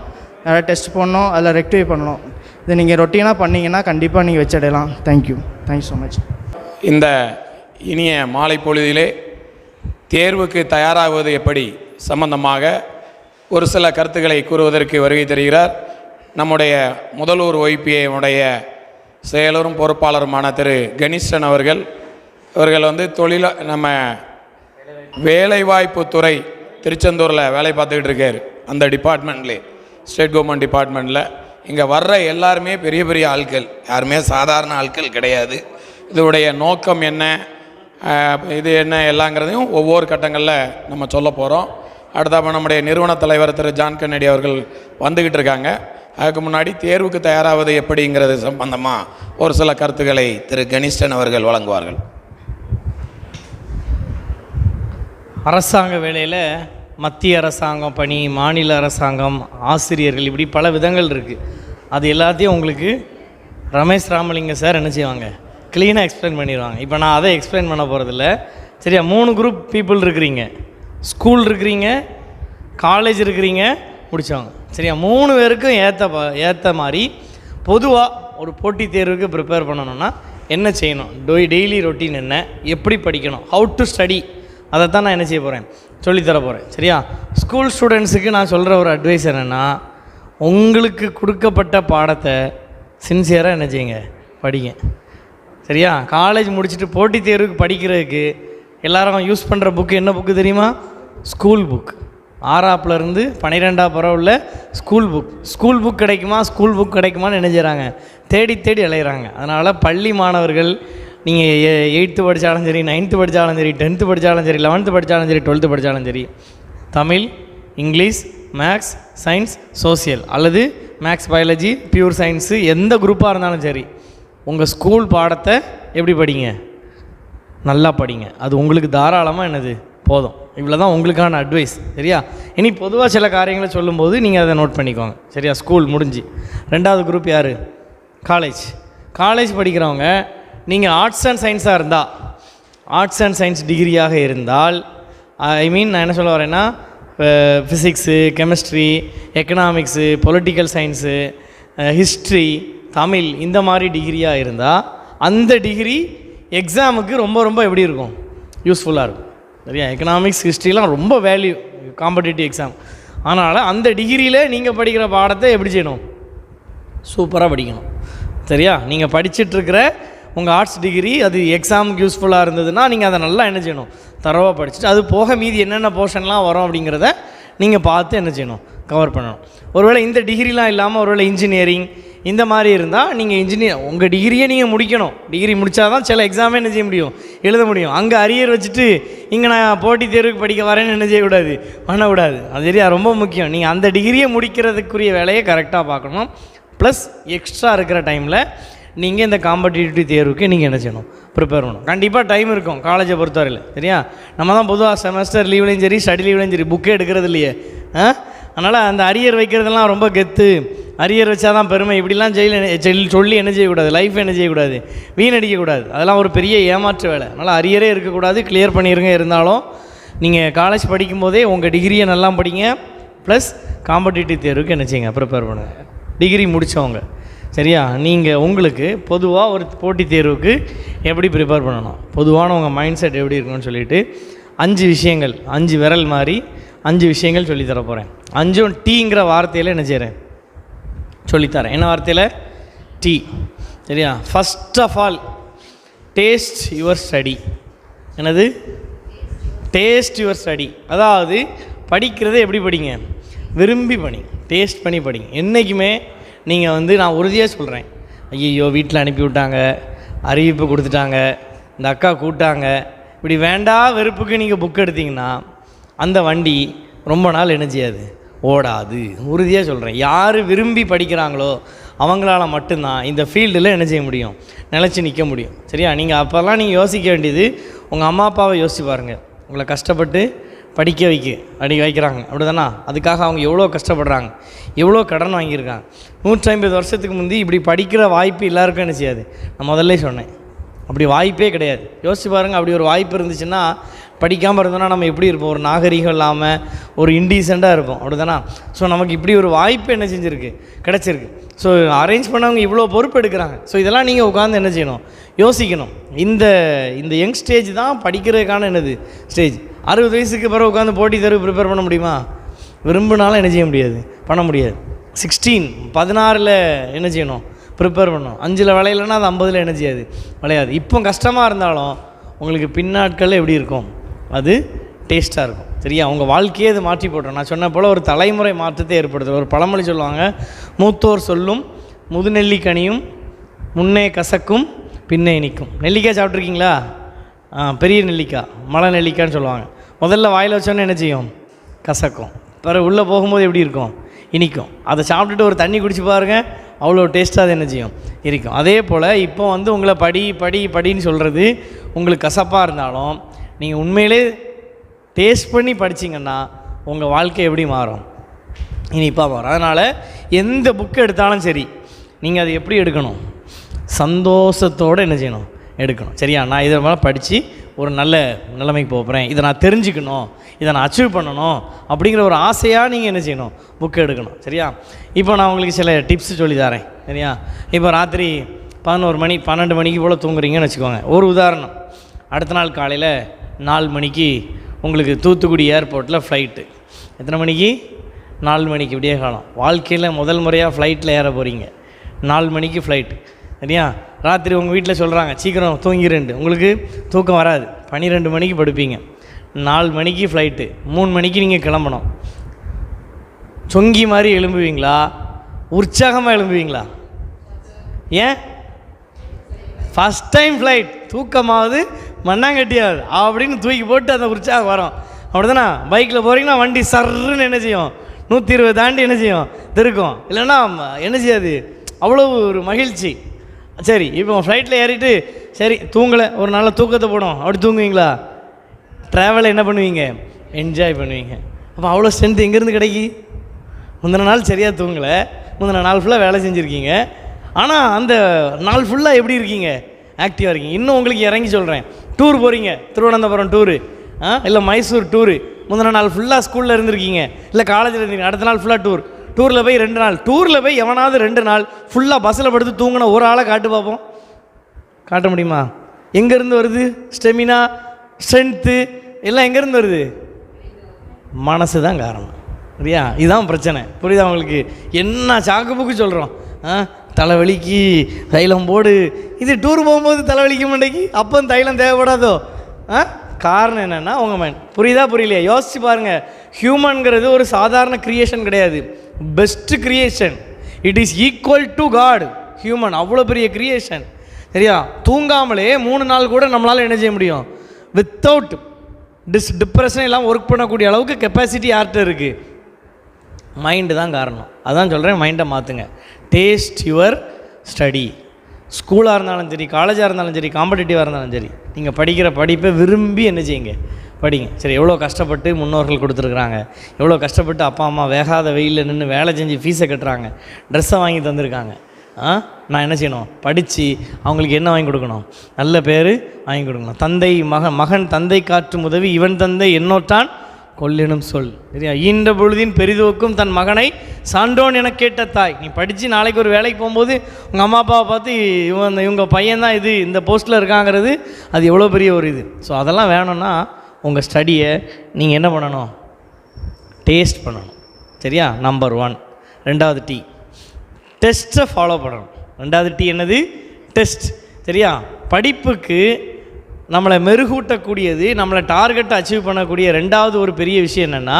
F: நிறைய டெஸ்ட் போடணும், அதில் ரெக்டிஃபை பண்ணணும். இதை நீங்கள் ரொட்டீனாக பண்ணிங்கன்னா கண்டிப்பாக நீங்கள் வச்சிடலாம். Thank you so much.
G: இந்த இனிய மாலை பொழுதிலே தேர்வுக்கு தயாராகுவது எப்படி சம்பந்தமாக ஒரு சில கருத்துக்களை கூறுவதற்கு வருகை தருகிறார் நம்முடைய முதலூர் ஒய்பிஐ செயலரும் பொறுப்பாளருமான திரு கணேசன் அவர்கள். இவர்கள் நம்ம வேலைவாய்ப்பு துறை திருச்செந்தூரில் வேலை பார்த்துக்கிட்டு இருக்கார். அந்த டிபார்ட்மெண்ட்லேயே ஸ்டேட் கவர்மெண்ட் டிபார்ட்மெண்ட்டில் இங்கே வர்ற எல்லாருமே பெரிய பெரிய ஆட்கள், யாருமே சாதாரண ஆட்கள் கிடையாது. இதோடைய நோக்கம் என்ன, இது என்ன எல்லாங்கிறதையும் ஒவ்வொரு கட்டங்களில் நம்ம சொல்ல போகிறோம். அடுத்த நம்முடைய நிறுவன தலைவர் திரு ஜான் கென்னடி அவர்கள் வந்துக்கிட்டு இருக்காங்க. அதுக்கு முன்னாடி தேர்வுக்கு தயாராவது எப்படிங்கிறது சம்பந்தமாக ஒரு சில கருத்துக்களை திரு கணேசன் அவர்கள் வழங்குவார்கள்.
C: அரசாங்க வேலையில் மத்திய அரசாங்கம் பணி, மாநில அரசாங்கம், ஆசிரியர்கள், இப்படி பல விதங்கள் இருக்குது. அது எல்லாத்தையும் உங்களுக்கு ரமேஷ் ராமலிங்கம் சார் என்ன செய்வாங்க, க்ளீனாக எக்ஸ்பிளைன் பண்ணிடுவாங்க. இப்போ நான் அதை எக்ஸ்பிளைன் பண்ண போகிறதில்ல. சரியா, 3 குரூப் பீப்புள் இருக்கிறீங்க, ஸ்கூல் இருக்கிறீங்க, காலேஜ் இருக்கிறீங்க, முடித்தவங்க. சரியா, 3 பேருக்கும் ஏற்ற மாதிரி பொதுவாக ஒரு போட்டித் தேர்வுக்கு ப்ரிப்பேர் பண்ணணும்னா என்ன செய்யணும், டெய்லி ரொட்டீன் என்ன, எப்படி படிக்கணும், ஹவு டு ஸ்டடி, அதை தான் நான் என்ன செய்ய போகிறேன், சொல்லித்தர போகிறேன். சரியா, ஸ்கூல் ஸ்டூடெண்ட்ஸுக்கு நான் சொல்கிற ஒரு அட்வைஸ் என்னென்னா, உங்களுக்கு கொடுக்கப்பட்ட பாடத்தை சின்சியராக என்ன செய்யுங்க, படிங்க. சரியா? காலேஜ் முடிச்சுட்டு போட்டித் தேர்வுக்கு படிக்கிறதுக்கு எல்லாரும் யூஸ் பண்ணுற புக்கு என்ன புக்கு தெரியுமா? School book. 6ஆப்லேருந்து 12ஆப் வரை உள்ள ஸ்கூல் புக். ஸ்கூல் புக் கிடைக்குமா, ஸ்கூல் புக் கிடைக்குமான்னு என்ன செய்கிறாங்க, தேடி தேடி அலையிறாங்க. அதனால் பள்ளி மாணவர்கள் நீங்கள் 8th படித்தாலும் சரி, 9th படித்தாலும் சரி, 10th படித்தாலும் சரி, 11th படித்தாலும் சரி, 12th படித்தாலும் சரி, Tamil, English, maths, science, social அல்லது மேக்ஸ், பயாலஜி, பியூர் சயின்ஸு எந்த குரூப்பாக இருந்தாலும் சரி, உங்கள் ஸ்கூல் பாடத்தை எப்படி படிங்க, நல்லா படிங்க. அது உங்களுக்கு தாராளமாக என்னது போதும். இவ்வளோ தான் உங்களுக்கான அட்வைஸ். சரியா? இனி பொதுவாக சில காரியங்களை சொல்லும்போது நீங்கள் அதை நோட் பண்ணிக்கோங்க. சரியா? ஸ்கூல் முடிஞ்சு 2வது குரூப் யார்? காலேஜ். காலேஜ் படிக்கிறவங்க நீங்கள் ஆர்ட்ஸ் அண்ட் சயின்ஸாக இருந்தால், ஆர்ட்ஸ் அண்ட் சயின்ஸ் டிகிரியாக இருந்தால், நான் என்ன சொல்ல வரேன்னா, physics, chemistry, economics, political science, history, Tamil இந்த மாதிரி டிகிரியாக இருந்தால் அந்த டிகிரி எக்ஸாமுக்கு ரொம்ப ரொம்ப எப்படி இருக்கும், யூஸ்ஃபுல்லாக இருக்கும். சரியா? எக்கனாமிக்ஸ், ஹிஸ்ட்ரிலாம் ரொம்ப வேல்யூ காம்படிட்டிவ் எக்ஸாம். அதனால் அந்த டிகிரியில் நீங்கள் படிக்கிற பாடத்தை எப்படி செய்யணும், சூப்பராக படிக்கணும். சரியா? நீங்கள் படிச்சுட்ருக்கிற உங்கள் ஆர்ட்ஸ் டிகிரி அது எக்ஸாமுக்கு யூஸ்ஃபுல்லாக இருந்ததுன்னா நீங்கள் அதை நல்லா என்ன செய்யணும், தரவாக படிச்சுட்டு அது போக மீதி என்னென்ன போர்ஷன்லாம் வரும் அப்படிங்கிறத நீங்கள் பார்த்து என்ன செய்யணும், கவர் பண்ணணும். ஒருவேளை இந்த டிகிரிலாம் இல்லாமல் ஒருவேளை இன்ஜினியரிங் இந்த மாதிரி இருந்தால் நீங்கள் இன்ஜினியர் உங்கள் டிகிரியே நீங்கள் முடிக்கணும். டிகிரி முடித்தா தான் சில எக்ஸாமே என்ன செய்ய முடியும், எழுத முடியும். அங்கே அரியர் வச்சுட்டு இங்கே நான் போட்டித் தேர்வுக்கு படிக்க வரேன்னு என்ன செய்யக்கூடாது, பண்ணக்கூடாது. அது சரியா? ரொம்ப முக்கியம். நீங்கள் அந்த டிகிரியை முடிக்கிறதுக்குரிய வேலையை கரெக்டாக பார்க்கணும். ப்ளஸ் எக்ஸ்ட்ரா இருக்கிற டைமில் நீங்கள் இந்த காம்படிட்டிவ் தேர்வுக்கு நீங்கள் என்ன செய்யணும், ப்ரிப்பேர் பண்ணணும். கண்டிப்பாக டைம் இருக்கும் காலேஜை பொறுத்தவரையில். சரியா? நம்ம தான் பொதுவாக செமஸ்டர் லீவ்லேயும் சரி, ஸ்டடி லீவ்லேயும் சரி புக்கே எடுக்கிறது இல்லையே. அதனால் அந்த அரியர் வைக்கிறதுலாம் ரொம்ப கெத்து, அரியர் வச்சா தான் பெருமை, இப்படிலாம் சொல்லி என்ன செய்யக்கூடாது, லைஃப் என்ன செய்யக்கூடாது, வீணடிக்கக்கூடாது. அதெல்லாம் ஒரு பெரிய ஏமாற்று வேலை. அதனால் அரியரே இருக்கக்கூடாது, கிளியர் பண்ணிடுங்க. இருந்தாலும் நீங்கள் காலேஜ் படிக்கும்போதே உங்கள் டிகிரியை நல்லா படிங்க. ப்ளஸ் காம்படிட்டிவ் தேர்வுக்கு என்ன செய்யுங்க, ப்ரிப்பேர் பண்ணுங்கள். டிகிரி முடித்தவங்க சரியா? நீங்கள் உங்களுக்கு பொதுவாக ஒரு போட்டித் தேர்வுக்கு எப்படி ப்ரிப்பேர் பண்ணணும், பொதுவான உங்கள் மைண்ட் செட் எப்படி இருக்கணும்னு சொல்லிவிட்டு 5 விஷயங்கள், 5 விரல் மாதிரி 5 விஷயங்கள் சொல்லித்தர போகிறேன். 5ம் டீங்கிற வார்த்தையில் என்ன செய்கிறேன், சொல்லித்தரேன். என்ன வார்த்தையில்? டீ. சரியா? First of all taste your study. என்னது? Taste your study. அதாவது படிக்கிறத எப்படி படிங்க, விரும்பி படி, டேஸ்ட் பண்ணி படிங்க. என்றைக்குமே நீங்கள் நான் உறுதியாக சொல்கிறேன், ஐயோ வீட்டில் அனுப்பி விட்டாங்க, அறிவிப்பு கொடுத்துட்டாங்க, இந்த அக்கா கூப்பிட்டாங்க, இப்படி வேண்டா வெறுப்புக்கு நீங்கள் புக் எடுத்திங்கன்னா அந்த வண்டி ரொம்ப நாள் என்ன செய்யாது, ஓடாது. உறுதியாக சொல்கிறேன். யார் விரும்பி படிக்கிறாங்களோ அவங்களால மட்டும்தான் இந்த ஃபீல்டில் என்ன செய்ய முடியும், நிலச்சி நிற்க முடியும். சரியா? நீங்கள் அப்போல்லாம் நீங்கள் யோசிக்க வேண்டியது உங்கள் அம்மா அப்பாவை யோசிச்சு பாருங்கள். உங்களை கஷ்டப்பட்டு படிக்க வைக்கிறாங்க, அப்படி தானே? அதுக்காக அவங்க எவ்வளோ கஷ்டப்படுறாங்க, எவ்வளோ கடன் வாங்கியிருக்காங்க. 150 வருஷத்துக்கு முந்தி இப்படி படிக்கிற வாய்ப்பு எல்லாருக்கும் என்ன செய்யாது, நான் முதல்ல சொன்னேன், அப்படி வாய்ப்பே கிடையாது. யோசிச்சு பாருங்கள். அப்படி ஒரு வாய்ப்பு இருந்துச்சுன்னா படிக்காமல் இருந்தோன்னா நம்ம எப்படி இருப்போம், ஒரு நாகரிகம் இல்லாமல் ஒரு இன்டீசெண்டாக இருப்போம், அப்படி தானே? ஸோ நமக்கு இப்படி ஒரு வாய்ப்பு என்ன செஞ்சுருக்கு, கிடச்சிருக்கு. ஸோ அரேஞ்ச் பண்ணவங்க இவ்வளோ பொறுப்பு எடுக்கிறாங்க. ஸோ இதெல்லாம் நீங்கள் உட்காந்து என்ன செய்யணும், யோசிக்கணும். இந்த யங் ஸ்டேஜ் தான் படிக்கிறதுக்கான என்னது ஸ்டேஜ். 60 வயசுக்கு பிறகு உட்காந்து போட்டி தேர்வு ப்ரிப்பேர் பண்ண முடியுமா? விரும்பினாலும் என்ன செய்ய முடியாது, பண்ண முடியாது. 16 என்ன செய்யணும், ப்ரிப்பேர் பண்ணணும். 5 விளையலைன்னா அது 50 என்ன செய்யாது, விளையாது. இப்போ கஷ்டமாக இருந்தாலும் உங்களுக்கு பின்னாட்கள் எப்படி இருக்கும், அது டேஸ்ட்டாக இருக்கும். சரியா? உங்கள் வாழ்க்கையே அது மாற்றி போட்டோம். நான் சொன்ன போல் ஒரு தலைமுறை மாற்றத்தை ஏற்படுத்தும். ஒரு பழமொழி சொல்லுவாங்க, மூத்தோர் சொல்லும் முதுநெல்லிக்கனியும் முன்னே கசக்கும் பின்னே இனிக்கும். நெல்லிக்காய் சாப்பிட்ருக்கீங்களா? பெரிய நெல்லிக்காய், மலை நெல்லிக்காய்ன்னு சொல்லுவாங்க. முதல்ல வாயில் வச்சோன்னே என்ன செய்யும், கசக்கும். பிறகு உள்ளே போகும்போது எப்படி இருக்கும், இனிக்கும். அதை சாப்பிட்டுட்டு ஒரு தண்ணி குடிச்சு பாருங்கள், அவ்வளோ டேஸ்ட்டாக அது என்ன செய்யும், இருக்கும். அதே போல் இப்போ உங்களை படின்னு சொல்கிறது உங்களுக்கு கசப்பாக இருந்தாலும் நீங்கள் உண்மையிலே டேஸ்ட் பண்ணி படிச்சிங்கன்னா உங்கள் வாழ்க்கை எப்படி மாறும், இனிப்பாக மாறும். அதனால் எந்த புக்கு எடுத்தாலும் சரி நீங்கள் அதை எப்படி எடுக்கணும், சந்தோஷத்தோடு என்ன செய்யணும், எடுக்கணும். சரியா? நான் இதை மேலே படித்து ஒரு நல்ல நிலைமைக்கு போகிறேன், இதை நான் தெரிஞ்சுக்கணும், இதை நான் அச்சீவ் பண்ணணும் அப்படிங்கிற ஒரு ஆசையாக நீங்கள் என்ன செய்யணும், புக்கு எடுக்கணும். சரியா? இப்போ நான் உங்களுக்கு சில டிப்ஸ் சொல்லி தரேன். சரியா? இப்போ ராத்திரி 11 மணி 12 மணிக்கு போல் தூங்குறீங்கன்னு வச்சுக்கோங்க. ஒரு உதாரணம், அடுத்த நாள் காலையில் 4 மணிக்கு உங்களுக்கு தூத்துக்குடி ஏர்போர்ட்டில் ஃப்ளைட்டு. எத்தனை மணிக்கு? 4 மணிக்கு விடிய காலம். வாழ்க்கையில் முதல் முறையாக ஃப்ளைட்டில் ஏற போகிறீங்க. 4 மணிக்கு ஃப்ளைட். சரியா? ராத்திரி உங்கள் வீட்டில் சொல்கிறாங்க சீக்கிரம் தூங்கிடுண்டு. உங்களுக்கு தூக்கம் வராது. 12 மணிக்கு படுப்பீங்க. 4 மணிக்கு ஃப்ளைட்டு. 3 மணிக்கு நீங்கள் கிளம்பணும். சொங்கி மாதிரி எழும்புவீங்களா, உற்சாகமாக எழும்புவீங்களா? ஏன்? ஃபஸ்ட் டைம் ஃப்ளைட், தூக்கமாவது மண்ணாங்கட்டியாவது அப்படின்னு தூக்கி போட்டு அந்த உற்சாகம் வரும். அப்படி தானே? பைக்கில் போகிறீங்கன்னா வண்டி சர்ன்னு என்ன செய்யும், 120 தாண்டி என்ன செய்யும், திருக்கும். இல்லைன்னா என்ன செய்யாது, அவ்வளோ ஒரு மகிழ்ச்சி. சரி, இப்போ ஃப்ளைட்டில் ஏறிட்டு சரி தூங்கலை, ஒரு நல்ல தூக்கத்தை போடும், அப்படி தூங்குவீங்களா? ட்ராவலை என்ன பண்ணுவீங்க, என்ஜாய் பண்ணுவீங்க. அப்போ அவ்வளோ ஸ்ட்ரென்த் எங்கேருந்து கிடைக்கி? முந்தின நாள் சரியாக தூங்கலை, முந்தின நாள் ஃபுல்லாக வேலை செஞ்சுருக்கீங்க. ஆனால் அந்த நாள் ஃபுல்லாக எப்படி இருக்கீங்க, ஆக்டிவாக இருக்கீங்க. இன்னும் உங்களுக்கு இறங்கி சொல்கிறேன், டூர் போகிறீங்க, திருவனந்தபுரம் டூரு, இல்லை மைசூர் டூரு. முந்தின நாள் ஃபுல்லாக ஸ்கூலில் இருந்திருக்கீங்க, இல்லை காலேஜில் இருந்தீங்க. அடுத்த நாள் ஃபுல்லாக டூரில் போய் 2 நாள், டூரில் போய் எவனாவது 2 நாள் ஃபுல்லாக பஸ்ஸில் படுத்து தூங்கின ஒரு ஆளை காட்டு பார்ப்போம். காட்ட முடியுமா? எங்கேருந்து வருது ஸ்டெமினா, ஸ்ட்ரென்த்து எல்லாம் எங்கேருந்து வருது? மனசு தான் காரணம். சரியா? இதுதான் பிரச்சனை. புரியுதா உங்களுக்கு? என்ன சாக்கு புக்கு சொல்கிறோம், தலைவலிக்கு தைலம் போடு. இது டூர் போகும்போது தலைவலிக்க மாட்டேங்கி, அப்போ தைலம் தேவைப்படாதோ? காரணம் என்னென்னா உங்கள் மைண்ட். புரியுதா புரியலையா? யோசிச்சு பாருங்கள். ஹியூமன்கிறது ஒரு சாதாரண கிரியேஷன் கிடையாது, best creation. It is equal to God. Human அவ்வளோ பெரிய கிரியேஷன். சரியா? தூங்காமலே 3 நாள் கூட நம்மளால் என்ன செய்ய முடியும், வித்தவுட் டிப்ரெஷன் எல்லாம் ஒர்க் பண்ணக்கூடிய அளவுக்கு கெப்பாசிட்டி யார்கிட்ட இருக்குது? மைண்டு தான் காரணம். அதான் சொல்கிறேன், மைண்டை மாற்றுங்க. Taste your study. ஸ்கூலாக இருந்தாலும் சரி, காலேஜாக இருந்தாலும் சரி, காம்படிட்டிவாக இருந்தாலும் சரி, நீங்கள் படிக்கிற படிப்பை விரும்பி என்ன செய்யுங்க, படிங்க. சரி, எவ்வளோ கஷ்டப்பட்டு முன்னோர்கள் கொடுத்துருக்குறாங்க, எவ்வளோ கஷ்டப்பட்டு அப்பா அம்மா வேகாத வெயிலில் நின்று வேலை செஞ்சு ஃபீஸை கட்டுறாங்க, ட்ரெஸ்ஸை வாங்கி தந்திருக்காங்க. நான் என்ன செய்யணும், படித்து அவங்களுக்கு என்ன வாங்கி கொடுக்கணும், நல்ல பேர் வாங்கி கொடுக்கணும். தந்தை மகன் தந்தை காற்றும் உதவி இவன் தந்தை என்னோட்டான் கொல்லினும் சொல். சரியா? ஈன்ற பொழுதின் பெரிதுவக்கும் தன் மகனை சான்றோன் என கேட்ட தாய். நீ படித்து நாளைக்கு ஒரு வேலைக்கு போகும்போது உங்கள் அம்மா அப்பாவை பார்த்து இவங்க பையன்தான் இது இந்த போஸ்ட்டில் இருக்காங்கிறது அது எவ்வளோ பெரிய ஒரு இது. ஸோ அதெல்லாம் வேணும்னா உங்கள் ஸ்டடியை நீங்கள் என்ன பண்ணணும், டேஸ்ட் பண்ணணும். சரியா? நம்பர் 1. 2வது T, டெஸ்ட்டை ஃபாலோ பண்ணணும். 2வது T என்னது, டெஸ்ட். சரியா? படிப்புக்கு நம்மளை மெருகூட்டக்கூடியது, நம்மளை டார்கெட்டை அச்சீவ் பண்ணக்கூடிய 2வது ஒரு பெரிய விஷயம் என்னென்னா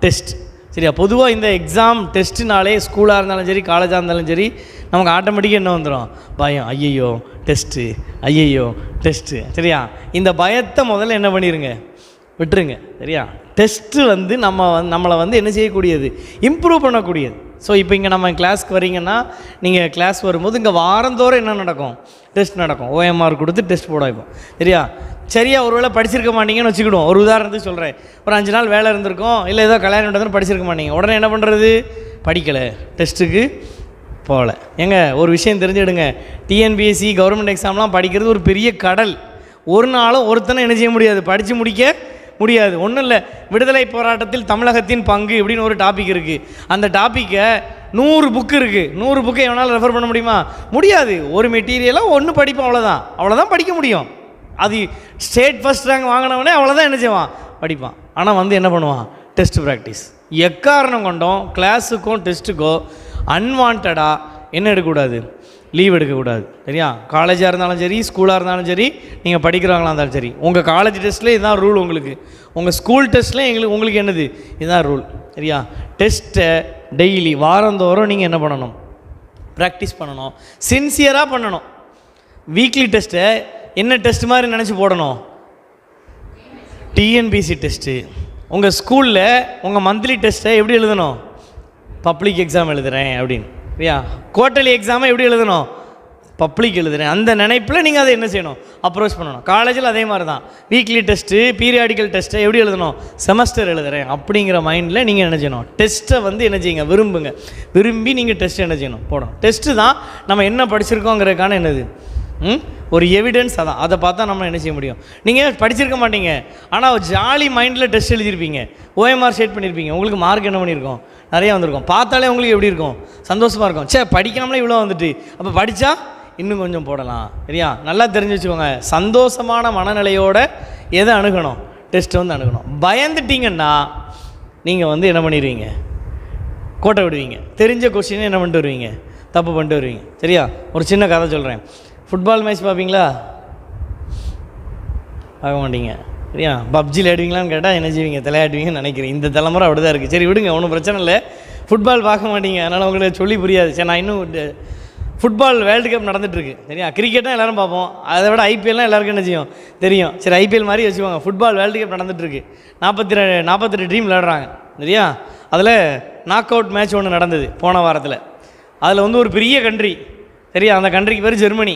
C: டெஸ்ட். சரியா? பொதுவாக இந்த எக்ஸாம் டெஸ்ட்டுனாலே ஸ்கூலாக இருந்தாலும் சரி, காலேஜாக இருந்தாலும் சரி, நமக்கு ஆட்டோமேட்டிக்காக என்ன வந்துடும், பயம். ஐயையோ டெஸ்ட்டு, ஐயையோ டெஸ்ட்டு. சரியா? இந்த பயத்தை முதல்ல என்ன பண்ணிடுங்க, விட்டுருங்க. சரியா? டெஸ்ட்டு வந்து நம்மளை வந்து என்ன செய்யக்கூடியது, இம்ப்ரூவ் பண்ணக்கூடியது. ஸோ இப்போ இங்கே நம்ம கிளாஸ்க்கு வரீங்கன்னா, நீங்கள் கிளாஸ் வரும்போது இங்கே வாரந்தோறும் என்ன நடக்கும், டெஸ்ட் நடக்கும். OMR கொடுத்து டெஸ்ட் போட வைப்போம். சரியா? ஒரு வேளை படிச்சிருக்க மாட்டீங்கன்னு வச்சுக்கிடுவோம். ஒரு உதாரணத்துக்கு சொல்கிறேன், ஒரு 5 நாள் வேலை இருந்திருக்கும், இல்லை ஏதோ கல்யாணம் நடந்து படிச்சிருக்க மாட்டீங்க. உடனே என்ன பண்ணுறது, படிக்கலை, டெஸ்ட்டுக்கு போகலை. ஏங்க ஒரு விஷயம் தெரிஞ்சுடுங்க, TNPSC கவர்மெண்ட் எக்ஸாம்லாம் படிக்கிறது ஒரு பெரிய கடல். ஒரு நாளும் ஒருத்தனை என்ன செய்ய முடியாது, படித்து முடிக்க முடியாது. ஒன்றும் இல்லை, விடுதலை போராட்டத்தில் தமிழகத்தின் பங்கு இப்படின்னு ஒரு டாபிக் இருக்குது. அந்த டாப்பிக்கை 100 புக்கு இருக்குது. 100 புக்கை எவனால் ரெஃபர் பண்ண முடியுமா? முடியாது. ஒரு மெட்டீரியலாக ஒன்று படிப்போம், அவ்வளோதான் படிக்க முடியும். அது ஸ்டேட் ஃபஸ்ட் ரேங்க் வாங்கினவனே அவ்வளோதான் என்ன செய்வான், படிப்பான். ஆனால் வந்து என்ன பண்ணுவான், டெஸ்ட் ப்ராக்டிஸ். எக்காரணம் கொண்டோம் கிளாஸுக்கும் டெஸ்ட்டுக்கோ அன்வான்டாக என்ன எடுக்கக்கூடாது, லீவ் எடுக்கக்கூடாது. சரியா? காலேஜாக இருந்தாலும் சரி, ஸ்கூலாக இருந்தாலும் சரி, நீங்கள் படிக்கிறவங்களாக இருந்தாலும் சரி, உங்கள் காலேஜ் டெஸ்ட்டில் இதுதான் ரூல், உங்களுக்கு உங்கள் ஸ்கூல் டெஸ்ட்டில் உங்களுக்கு என்னது, இதுதான் ரூல். சரியா? டெஸ்ட்டை டெய்லி வாரந்தோறும் நீங்கள் என்ன பண்ணணும், ப்ராக்டிஸ் பண்ணணும், சின்சியராக பண்ணணும். வீக்லி டெஸ்ட்டை என்ன டெஸ்ட் மாதிரி நினச்சி போடணும், TNPSC டெஸ்ட்டு. உங்கள் ஸ்கூலில் உங்கள் மந்த்லி டெஸ்ட்டை எப்படி எழுதணும், பப்ளிக் எக்ஸாம் எழுதுகிறேன் அப்படின்னு. சரியா? குவார்ட்டர்லி எக்ஸாமை எப்படி எழுதணும், பப்ளிக் எழுதுகிறேன். அந்த நினைப்பில் நீங்கள் அதை என்ன செய்யணும், அப்ரோச் பண்ணணும். காலேஜில் அதே மாதிரி தான், வீக்லி டெஸ்ட்டு, பீரியாடிக்கல் டெஸ்ட்டை எப்படி எழுதணும், செமஸ்டர் எழுதுகிறேன் அப்படிங்கிற மைண்டில் நீங்கள் என்ன செய்யணும், டெஸ்ட்டை வந்து என்ன செய்யுங்க, விரும்பி நீங்கள் டெஸ்ட் என்ன செய்யணும், போடணும். டெஸ்ட்டு தான் நம்ம என்ன படிச்சிருக்கோங்கிறதுக்கான என்னது ஒரு எவிடன்ஸ். அதை பார்த்தா நம்ம என்ன செய்ய முடியும். நீங்கள் படிச்சிருக்க மாட்டீங்க, ஆனால் ஜாலி மைண்டில் டெஸ்ட் எழுதியிருப்பீங்க, OMR ஷேட் பண்ணியிருப்பீங்க, உங்களுக்கு மார்க் என்ன பண்ணியிருக்கோம், நிறையா வந்திருக்கும். பார்த்தாலே உங்களுக்கு எப்படி இருக்கும், சந்தோஷமாக இருக்கும். படிக்காமலே இவ்வளோ வந்துட்டு, அப்போ படித்தா இன்னும் கொஞ்சம் போடலாம். சரியா? நல்லா தெரிஞ்சு வச்சுக்கோங்க, சந்தோஷமான மனநிலையோட எதை அணுகணும், டெஸ்ட்டை வந்து அணுகணும். பயந்துட்டீங்கன்னா நீங்கள் வந்து என்ன பண்ணிடுவீங்க, கோட்டை விடுவீங்க. தெரிஞ்ச கொஸ்டின் என்ன பண்ணிட்டு வருவீங்க, தப்பு பண்ணிட்டு வருவீங்க. சரியா? ஒரு சின்ன கதை சொல்கிறேன். ஃபுட்பால் மேட்ச் பார்ப்பீங்களா? பார்க்க மாட்டீங்க. சரியா? பப்ஜியில் ஆடுவீங்களான்னு கேட்டால் என்ன செய்வீங்க, தலையாடுவீங்கன்னு நினைக்கிறேன். இந்த தலைமுறை அப்படி தான் இருக்குது. சரி விடுங்க, ஒன்றும் பிரச்சனை இல்லை. ஃபுட்பால் பார்க்க மாட்டீங்க, அதனால் உங்களுக்கு சொல்லி புரியாது. சரி, நான் இன்னும் ஃபுட்பால் வேர்ல்டு கப் நடந்துகிட்ருக்கு. சரியா? கிரிக்கெட்டும் எல்லோரும் பார்ப்போம், அதை விட ஐபிஎல்லாம் எல்லாருக்கும் என்ன செய்யும், தெரியும். சரி, ஐபிஎல் மாதிரி வச்சுக்கோங்க. ஃபுட்பால் வேர்ல்டு கப் நடந்துகிட்ருக்கு. 42 டீம் விளையாடுறாங்க. சரியா? அதில் நாக் அவுட் மேட்ச் ஒன்று நடந்தது போன வாரத்தில். அதில் வந்து ஒரு பெரிய கண்ட்ரி, சரியா, அந்த கண்ட்ரிக்கு பேர் ஜெர்மனி.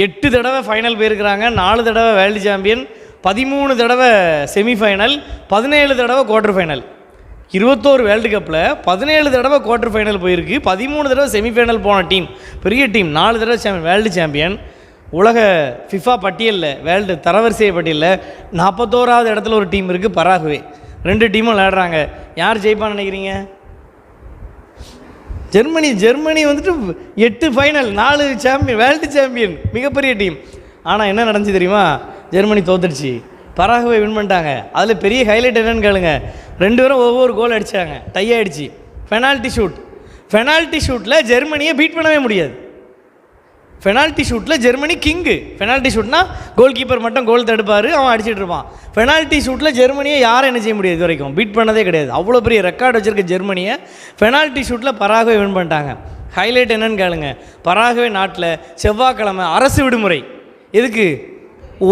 C: 8 தடவை ஃபைனல் போயிருக்கிறாங்க, 4 தடவை வேர்ல்டு சாம்பியன், 13 தடவை செமிஃபைனல், 17 தடவை குவார்ட்டர் ஃபைனல். 21 வேர்ல்டு கப்பில் 17 தடவை குவார்ட்டர் ஃபைனல் போயிருக்கு, 13 தடவை செமிஃபைனல் போன டீம், பெரிய டீம். 4 தடவை வேர்ல்டு சாம்பியன். உலக ஃபிஃபா பட்டியலில், வேர்ல்டு தரவரிசை பட்டியலில் 41வது இடத்துல ஒரு டீம் இருக்குது, பராகுவே. 2 டீமும் விளையாடுறாங்க. யார் ஜெயிப்பான்னு நினைக்கிறீங்க? ஜெர்மனி வந்துட்டு 8 ஃபைனல், 4 சாம்பியன், வேர்ல்டு சாம்பியன், மிகப்பெரிய டீம். ஆனால் என்ன நடந்துச்சு தெரியுமா? ஜெர்மனி தோத்துடுச்சு, பராகுவே வின் பண்ணிட்டாங்க. அதில் பெரிய ஹைலைட் என்னன்னு கேளுங்க, 2 பேரும் ஒவ்வொரு கோல் அடித்தாங்க, டை ஆகிடுச்சு. பெனால்ட்டி ஷூட்டில் ஜெர்மனியை பீட் பண்ணவே முடியாது. பெனால்ட்டி ஷூட்டில் ஜெர்மனி கிங்கு. பெனால்ட்டி ஷூட்னா கோல் கீப்பர் மட்டும் கோல் தடுப்பார், அவன் அடிச்சிட்டு இருப்பான். பெனால்ட்டி ஷூட்டில் ஜெர்மனியை யாரும் என்ன செய்ய முடியாது, இது வரைக்கும் பீட் பண்ணதே கிடையாது. அவ்வளோ பெரிய ரெக்கார்டு வச்சுருக்க ஜெர்மனியை பெனால்ட்டி ஷூட்டில் பராகுவே வின் பண்ணிட்டாங்க. ஹைலைட் என்னன்னு கேளுங்க, பராகுவே நாட்டில் செவ்வாய்க்கிழமை அரசு விடுமுறை. எதுக்கு?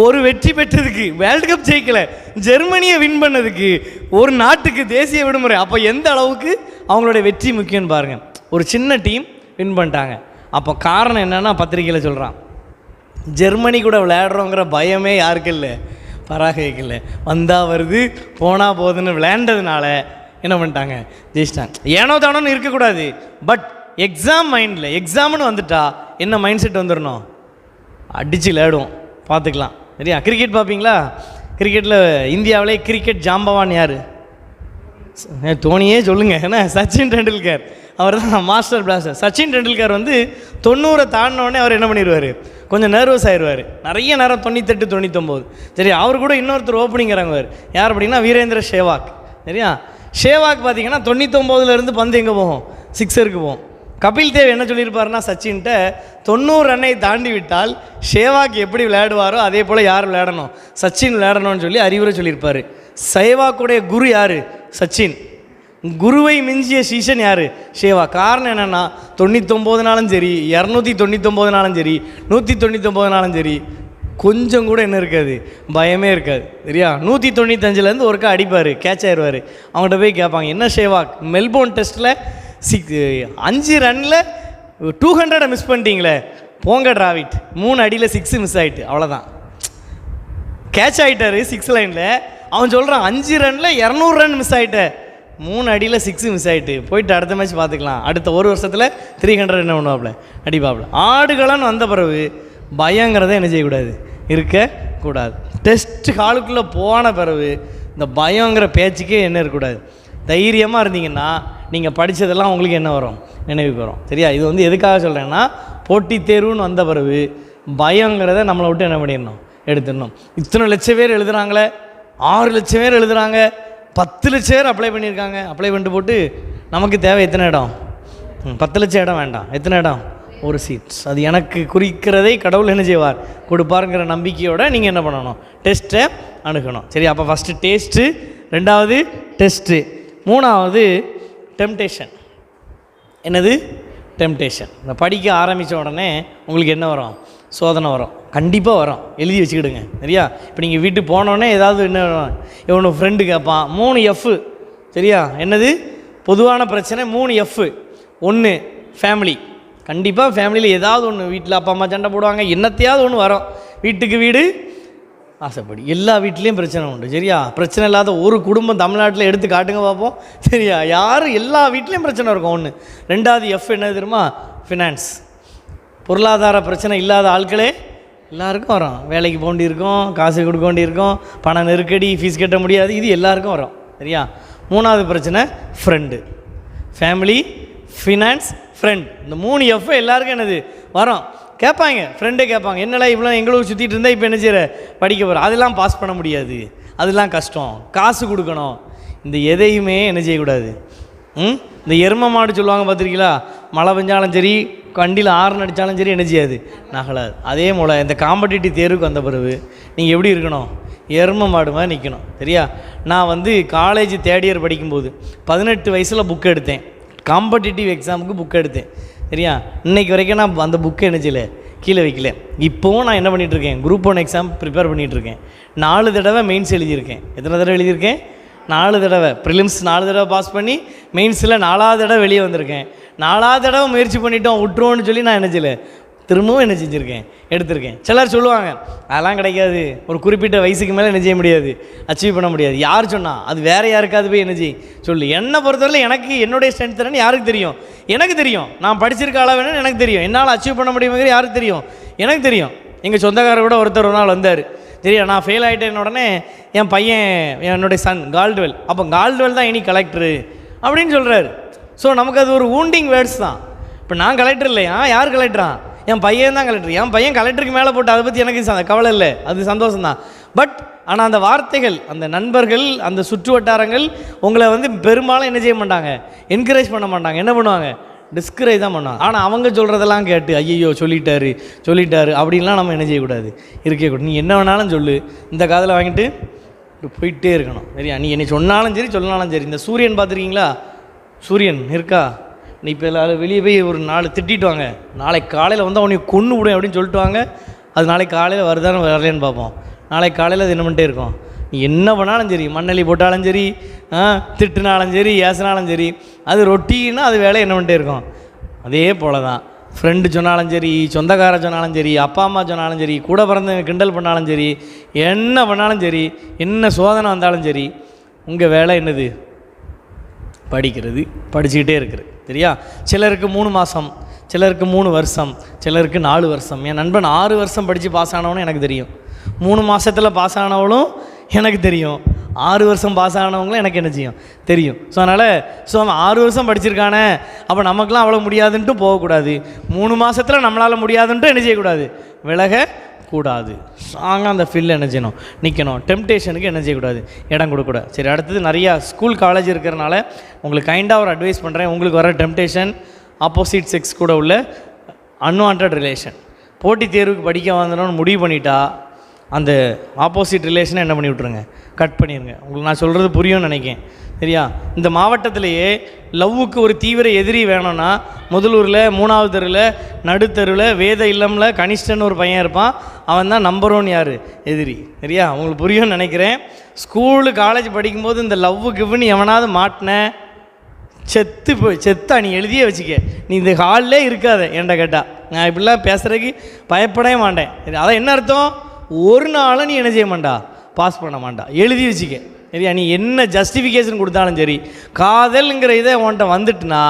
C: ஒரு வெற்றி பெற்றதுக்கு, வேர்ல்டு கப் ஜெயிக்கலை, ஜெர்மனியை வின் பண்ணதுக்கு ஒரு நாட்டுக்கு தேசிய விடுமுறை. அப்போ எந்த அளவுக்கு அவங்களுடைய வெற்றி முக்கியம்னு பாருங்கள். ஒரு சின்ன டீம் வின் பண்ணிட்டாங்க. அப்போ காரணம் என்னென்னா, பத்திரிக்கையில் சொல்கிறான், ஜெர்மனி கூட விளையாடுறோங்கிற பயமே யாருக்கு இல்லை, பராகுவேக்கு இல்லை. வந்தால் வருது, போனால் போகுதுன்னு விளையாண்டதுனால என்ன பண்ணிட்டாங்க, ஜெயிச்சிட்டாங்க. ஏனோ தானோன்னு இருக்கக்கூடாது. பட் எக்ஸாம்னு வந்துட்டா என்ன மைண்ட் செட் வந்துடணும், அடித்து விளையாடுவோம், பார்த்துக்கலாம். சரியா? கிரிக்கெட் பார்ப்பீங்களா? கிரிக்கெட்டில் இந்தியாவிலே கிரிக்கெட் ஜாம்பவான் யார்? தோனியே சொல்லுங்கள். ஏன்னா சச்சின் டெண்டுல்கர், அவர் தான் மாஸ்டர் பிளாஸ்டர். சச்சின் டெண்டுல்கர் வந்து 90 தாண்டினோடனே அவர் என்ன பண்ணிடுவார், கொஞ்சம் நர்வஸ் ஆயிடுவார். நிறைய நேரம் 98, 99. சரி, அவர் கூட இன்னொருத்தர் ஓப்பனிங் இறங்குவார். யார் அப்படின்னா வீரேந்திர சேவாக். சரியா? சேவாக் பார்த்தீங்கன்னா 99லேருந்து பந்து எங்கே போகும், 6ருக்கு போகும். கபில் தேவ் என்ன சொல்லியிருப்பாருன்னா, சச்சின்கிட்ட 90 ரன்னை தாண்டி விட்டால் சேவாக் எப்படி விளையாடுவாரோ அதே போல் யார் விளையாடணும், சச்சின் விளையாடணும்னு சொல்லி அறிவுரை சொல்லியிருப்பார். சேவாக்குடைய குரு யார்? சச்சின். குருவை மிஞ்சிய சீசன் யார்? சேவா. காரணம் என்னென்னா, 99 சரி, 299 சரி, 199 சரி, கொஞ்சம் கூட என்ன இருக்காது, பயமே இருக்காது. சரியா? 195லேருந்து ஒருக்கா அடிப்பார், கேட்ச் ஆயிடுவார். அவங்கள்ட்ட போய் கேட்பாங்க, என்ன சேவாக், மெல்போர்ன் டெஸ்ட்டில் 5 ரனில் 200 மிஸ் பண்ணிட்டீங்களே, போங்க டிராவிட், 3 அடியில் 6 மிஸ் ஆகிட்டு, அவ்வளோதான். கேட்ச் ஆகிட்டார் 6 லைனில். அவன் சொல்கிறான், 5 ரனில் 200 ரன் மிஸ் ஆகிட்டேன், 3 அடியில் 6 மிஸ் ஆகிட்டு, போயிட்டு அடுத்த மேட்ச் பார்த்துக்கலாம், அடுத்த ஒரு வருஷத்தில் 300 என்ன பண்ணுவாப்புல, அடிப்பாப்புல. ஆடுகளன்னு வந்த பிறகு பயங்கிறத என்ன செய்யக்கூடாது, இருக்கக்கூடாது. டெஸ்ட் ஹாலுக்குள்ளே போன பிறகு இந்த பயங்கிற பேச்சுக்கே என்ன இருக்கக்கூடாது. தைரியமாக இருந்தீங்கன்னா நீங்கள் படித்ததெல்லாம் உங்களுக்கு என்ன வரும், நினைவுக்கு வரும். சரியா? இது வந்து எதுக்காக சொல்கிறேன்னா, போட்டித் தேர்வுன்னு வந்த பிறகு பயங்கிறத நம்மளை விட்டு என்ன பண்ணிடணும், எடுத்துடணும். இத்தனை லட்சம் பேர் எழுதுகிறாங்களே, 6 லட்சம் பேர் எழுதுகிறாங்க, 10 லட்சம் பேர் அப்ளை பண்ணியிருக்காங்க. அப்ளை பண்ணிட்டு போட்டு நமக்கு தேவை எத்தனை இடம், 10 லட்சம் இடம் வேண்டாம், எத்தனை இடம், ஒரு சீட்ஸ். அது எனக்கு குறிக்கிறதை கடவுள் என்ன செய்வார், கொடுப்பாருங்கிற நம்பிக்கையோடு நீங்கள் என்ன பண்ணணும், டெஸ்ட்டை அணுகணும். சரி? அப்போ ஃபஸ்ட்டு டேஸ்ட்டு, 2வது டெஸ்ட்டு, 3வது டெம்டேஷன். என்னது? டெம்டேஷன். இந்த படிக்க ஆரம்பித்த உடனே உங்களுக்கு என்ன வரும், சோதனை வரும், கண்டிப்பாக வரும், எழுதி வச்சுக்கிடுங்க. சரியா? இப்போ நீங்கள் வீட்டுக்கு போனோடனே ஏதாவது என்ன வரும், இவனு ஃப்ரெண்டு கேட்பான், 3 F. சரியா? என்னது? பொதுவான பிரச்சனை 3 F. 1 ஃபேமிலி. கண்டிப்பாக ஃபேமிலியில் ஏதாவது ஒன்று, வீட்டில் அப்பா அம்மா சண்டை போடுவாங்க, என்னத்தையாவது ஒன்று வரும். வீட்டுக்கு வீடு ஆசைப்படி, எல்லா வீட்லேயும் பிரச்சனை உண்டு. சரியா? பிரச்சனை இல்லாத ஒரு குடும்பம் தமிழ்நாட்டில் எடுத்து காட்டுங்க பார்ப்போம். சரியா? யாரும் எல்லா வீட்லேயும் பிரச்சனை இருக்கும். 1. 2வது F என்ன தெரியுமா, ஃபினான்ஸ். பொருளாதார பிரச்சனை இல்லாத ஆட்களே எல்லாருக்கும் வரும். வேலைக்கு போக வேண்டியிருக்கும், காசு கொடுக்க வேண்டியிருக்கும், பண நெருக்கடி, ஃபீஸ் கட்ட முடியாது, இது எல்லாருக்கும் வரும். சரியா? 3வது பிரச்சனை ஃப்ரெண்டு. Family, finance, friend. இந்த 3 F எல்லாருக்கும் என்னது வரும். கேட்பாங்க, ஃப்ரெண்டே கேட்பாங்க, என்னடா இவ்வளோ எங்களுக்கு சுற்றிட்டு இருந்தால் இப்போ என்ன செய்கிற, படிக்க போகிற, அதெல்லாம் பாஸ் பண்ண முடியாது, அதெல்லாம் கஷ்டம், காசு கொடுக்கணும். இந்த எதையுமே என்ன செய்யக்கூடாது, இந்த எரும மாடு சொல்லுவாங்க பார்த்துருக்கீங்களா, மழை பெஞ்சாலும் சரி வண்டியில் ஆறுன்னு அடித்தாலும் சரி என்ன செய்யாது, நகலாது. அதே போல் இந்த காம்படிட்டிவ் தேர்வுக்கு வந்த பிறகு நீங்கள் எப்படி இருக்கணும், எரும மாடு மாதிரி நிற்கணும். சரியா? நான் வந்து காலேஜ் தேர்ட் இயர் படிக்கும்போது 18 வயசில் புக் எடுத்தேன், காம்படிட்டிவ் எக்ஸாமுக்கு புக் எடுத்தேன். சரியா? இன்றைக்கு வரைக்கும் நான் அந்த புக்கை என்ன செய்யலை, கீழே வைக்கல. இப்போவும் நான் என்ன பண்ணிகிட்ருக்கேன், குரூப் 1 எக்ஸாம் ப்ரிப்பேர் பண்ணிகிட்ருக்கேன். 4 தடவை மெயின்ஸ் எழுதியிருக்கேன். எத்தனை தடவை எழுதியிருக்கேன்? 4 தடவை. ப்ரிலிம்ஸ் 4 தடவை பாஸ் பண்ணி மெயின்ஸில் 4ஆவது தடவை வெளியே வந்திருக்கேன். 4ஆவது தடவை முயற்சி பண்ணிட்டோம் விட்டுருவோன்னு சொல்லி நான் என்ன செய்யலை, திரும்பவும் என்ன செஞ்சுருக்கேன், எடுத்திருக்கேன். சிலர் சொல்லுவாங்க அதெல்லாம் கிடைக்காது, ஒரு குறிப்பிட்ட வயசுக்கு மேலே என்ன செய்ய முடியாது, அச்சீவ் பண்ண முடியாது. யார் சொன்னால் அது வேறு யாருக்காவது போய் என்ன செய்ய சொல்லு. என்னை பொறுத்தவரையில் எனக்கு என்னுடைய ஸ்ட்ரென்த் என்னன்னு யாருக்கு தெரியும், எனக்கு தெரியும். நான் படிச்சிருக்க அளவு வேணும்னு எனக்கு தெரியும். என்னால் அச்சீவ் பண்ண முடியுங்கிற யாருக்கு தெரியும், எனக்கு தெரியும். எங்கள் சொந்தக்காரர் கூட ஒருத்தர் ஒரு நாள் வந்தார். சரியா? நான் ஃபெயில் ஆகிட்டேன் உடனே என் பையன், என்னுடைய சன் கால்டுவெல், அப்போ கால்டுவெல் தான் இனி கலெக்டரு அப்படின்னு சொல்கிறாரு. ஸோ நமக்கு அது ஒரு வூண்டிங் வேர்ட்ஸ் தான். இப்போ நான் கலெக்டர் இல்லையா, யார் கலெக்டரா, என் பையன் தான் கலெக்டர். என் பையன் கலெக்டருக்கு மேலே போட்டு அதை பற்றி எனக்கு கவலை இல்லை, அது சந்தோஷம்தான். பட் ஆனால் அந்த வார்த்தைகள், அந்த நண்பர்கள், அந்த சுற்று வட்டாரங்கள் உங்களை வந்து பெரும்பாலும் என்ன செய்ய மாட்டாங்க, என்கரேஜ் பண்ண மாட்டாங்க. என்ன பண்ணுவாங்க, டிஸ்கரேஜ் தான் பண்ணுவாங்க. ஆனால் அவங்க சொல்கிறதெல்லாம் கேட்டு ஐயோ சொல்லிட்டாரு அப்படின்லாம் நம்ம என்ன செய்யக்கூடாது, இருக்கவே கூடாது. நீ என்ன வேணாலும் சொல்லு, இந்த காதில் வாங்கிட்டு போயிட்டே இருக்கணும். சரியா? நீ என்னை சொன்னாலும் சரி சொல்லனாலும் சரி. இந்த சூரியன் பார்த்துருக்கீங்களா, சூரியன் இருக்கா, நீ இப்போ எல்லாரும் வெளியே போய் ஒரு 4 திட்டிட்டு வாங்க, நாளைக்கு காலையில் வந்து அவனை கொன்று விடும் அப்படின்னு சொல்லிட்டு வாங்க, அது நாளைக்கு காலையில் வருதானு வரலேன்னு பார்ப்போம். நாளைக்கு காலையில் அது என்ன பண்ணிட்டே இருக்கும், நீ என்ன பண்ணாலும் சரி, மண்ணெளி போட்டாலும் சரி, திட்டுனாலும் சரி, ஏசினாலும் சரி, அது ரொட்டின்னா அது வேலை என்ன பண்ணிட்டே இருக்கும். அதே போல தான் ஃப்ரெண்டு சொன்னாலும் சரி, சொந்தக்கார சொன்னாலும் சரி, அப்பா அம்மா சொன்னாலும் சரி, கூட பிறந்தவங்க கிண்டல் பண்ணாலும் சரி, என்ன பண்ணாலும் சரி, என்ன சோதனை வந்தாலும் சரி, உங்கள் வேலை என்னது, படிக்கிறது, படிச்சுக்கிட்டே இருக்கிறது. சரியா? சிலருக்கு 3 மாதம், சிலருக்கு 3 வருஷம், சிலருக்கு 4 வருஷம். என் நண்பன் 6 வருஷம் படித்து பாஸ் ஆனவனும் எனக்கு தெரியும், 3 மாதத்தில் பாஸ் ஆனவளும் எனக்கு தெரியும், 6 வருஷம் பாஸ் ஆனவங்களும் எனக்கு என்ன செய்யும், தெரியும். ஸோ அதனால் அவன் 6 வருஷம் படிச்சிருக்கானே, அப்போ நமக்குலாம் அவ்வளோ முடியாதுன்ட்டு போகக்கூடாது. 3 மாதத்தில் நம்மளால் முடியாதுன்ட்டு என்ன செய்யக்கூடாது, விலக கூடாது. ஸ்ட்ராங்காக அந்த ஃபீல்டில் என்ன செய்யணும், நிற்கணும். டெம்டேஷனுக்கு என்ன செய்யக்கூடாது, இடம் கொடுக்கக்கூடாது. சரி, அடுத்தது நிறையா ஸ்கூல் காலேஜ் இருக்கிறனால உங்களுக்கு கைண்டாக ஒரு அட்வைஸ் பண்ணுறேன். உங்களுக்கு வர டெம்டேஷன் ஆப்போசிட் செக்ஸ் கூட உள்ள அன்வான்ட் ரிலேஷன். போட்டித் தேர்வுக்கு படிக்க வந்தோன்னு முடிவு பண்ணிட்டா அந்த ஆப்போசிட் ரிலேஷனை என்ன பண்ணி விட்ருங்க, கட் பண்ணிடுங்க. உங்களுக்கு நான் சொல்கிறது புரியும்னு நினைக்கிறேன். சரியா? இந்த மாவட்டத்திலேயே லவ்வுக்கு ஒரு தீவிர எதிரி வேணும்னா முதலூரில், 3வது தெருவில், நடுத்தருவில், வேத இல்லமில் கனிஷ்டன் ஒரு பையன் இருப்பான். அவன் தான் நம்பர் 1 யார், எதிரி. சரியா? உங்களுக்கு புரியும்னு நினைக்கிறேன். ஸ்கூலு காலேஜ் படிக்கும்போது இந்த லவ்வுக்குன்னு எவனாவது மாட்டின செத்தா நீ எழுதியே வச்சுக்க, நீ இந்த ஹாலிலே இருக்காத. என்கிட்ட கேட்டால் நான் இப்படிலாம் பேசுகிறதுக்கு பயப்படவே மாட்டேன். அதான் என்ன அர்த்தம், ஒரு நாளும் நீ என்ன செய்ய மாட்டா, பாஸ் பண்ண மாட்டா, எழுதி வச்சுக்க. சரியா? நீ என்ன ஜஸ்டிஃபிகேஷன் கொடுத்தாலும் சரி, காதல்ங்கிற இதை உன்கிட்ட வந்துட்டுனா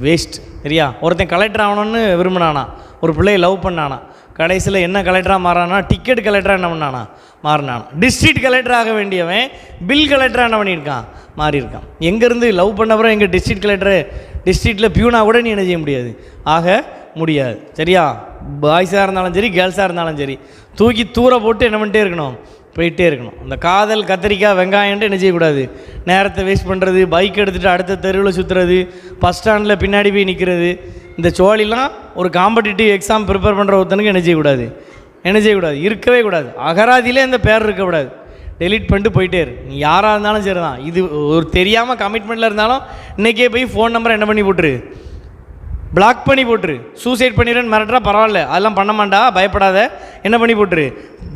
C: வேஸ்ட். சரியா? ஒருத்தன் கலெக்டர் ஆகணும்னு விரும்பினானா, ஒரு பிள்ளையை லவ் பண்ணானா, கடைசியில் என்ன கலெக்டராக மாறானா, டிக்கெட் கலெக்டராக என்ன பண்ணானா, மாறினானா. டிஸ்ட்ரிக்ட் கலெக்டர் ஆக வேண்டியவன் பில் கலெக்டராக என்ன பண்ணியிருக்கான், மாறியிருக்கான். எங்கேருந்து லவ் பண்ணப்புறம் எங்கள் டிஸ்ட்ரிக்ட் கலெக்டரு, டிஸ்ட்ரிக்டில் பியூனாக கூட நீ என்ன செய்ய முடியாது, ஆக முடியாது. சரியா? பாய்ஸாக இருந்தாலும் சரி, கேர்ள்ஸாக இருந்தாலும் சரி, தூக்கி தூர போட்டு என்ன பண்ணிட்டே இருக்கணும், போயிட்டே இருக்கணும். இந்த காதல் கத்திரிக்காய் வெங்காயம்ட்டு என்ன செய்யக்கூடாது, நேரத்தை வேஸ்ட் பண்ணுறது, பைக் எடுத்துகிட்டு அடுத்த தெருவில் சுற்றுறது, பஸ் ஸ்டாண்டில் பின்னாடி போய் நிற்கிறது, இந்த சோழிலாம் ஒரு காம்படிட்டிவ் எக்ஸாம் ப்ரிப்பேர் பண்ணுற ஒருத்தனுக்கு என்ன செய்யக்கூடாது, இருக்கவே கூடாது. அகராதியிலே இந்த பேர் இருக்கக்கூடாது. டெலீட் பண்ணிட்டு போயிட்டே இரு. நீ யாராக இருந்தாலும் சரி தான். இது ஒரு தெரியாமல் கமிட்மெண்ட்டில் இருந்தாலும் இன்றைக்கே போய் ஃபோன் நம்பரை என்ன பண்ணி போட்டுரு, பிளாக் பண்ணி போட்டுரு. சூசைட் பண்ணிடுறேன்னு மிரட்டுறா, பரவாயில்ல, அதெல்லாம் பண்ண மாட்டா, பயப்படாத, என்ன பண்ணி போட்டுரு,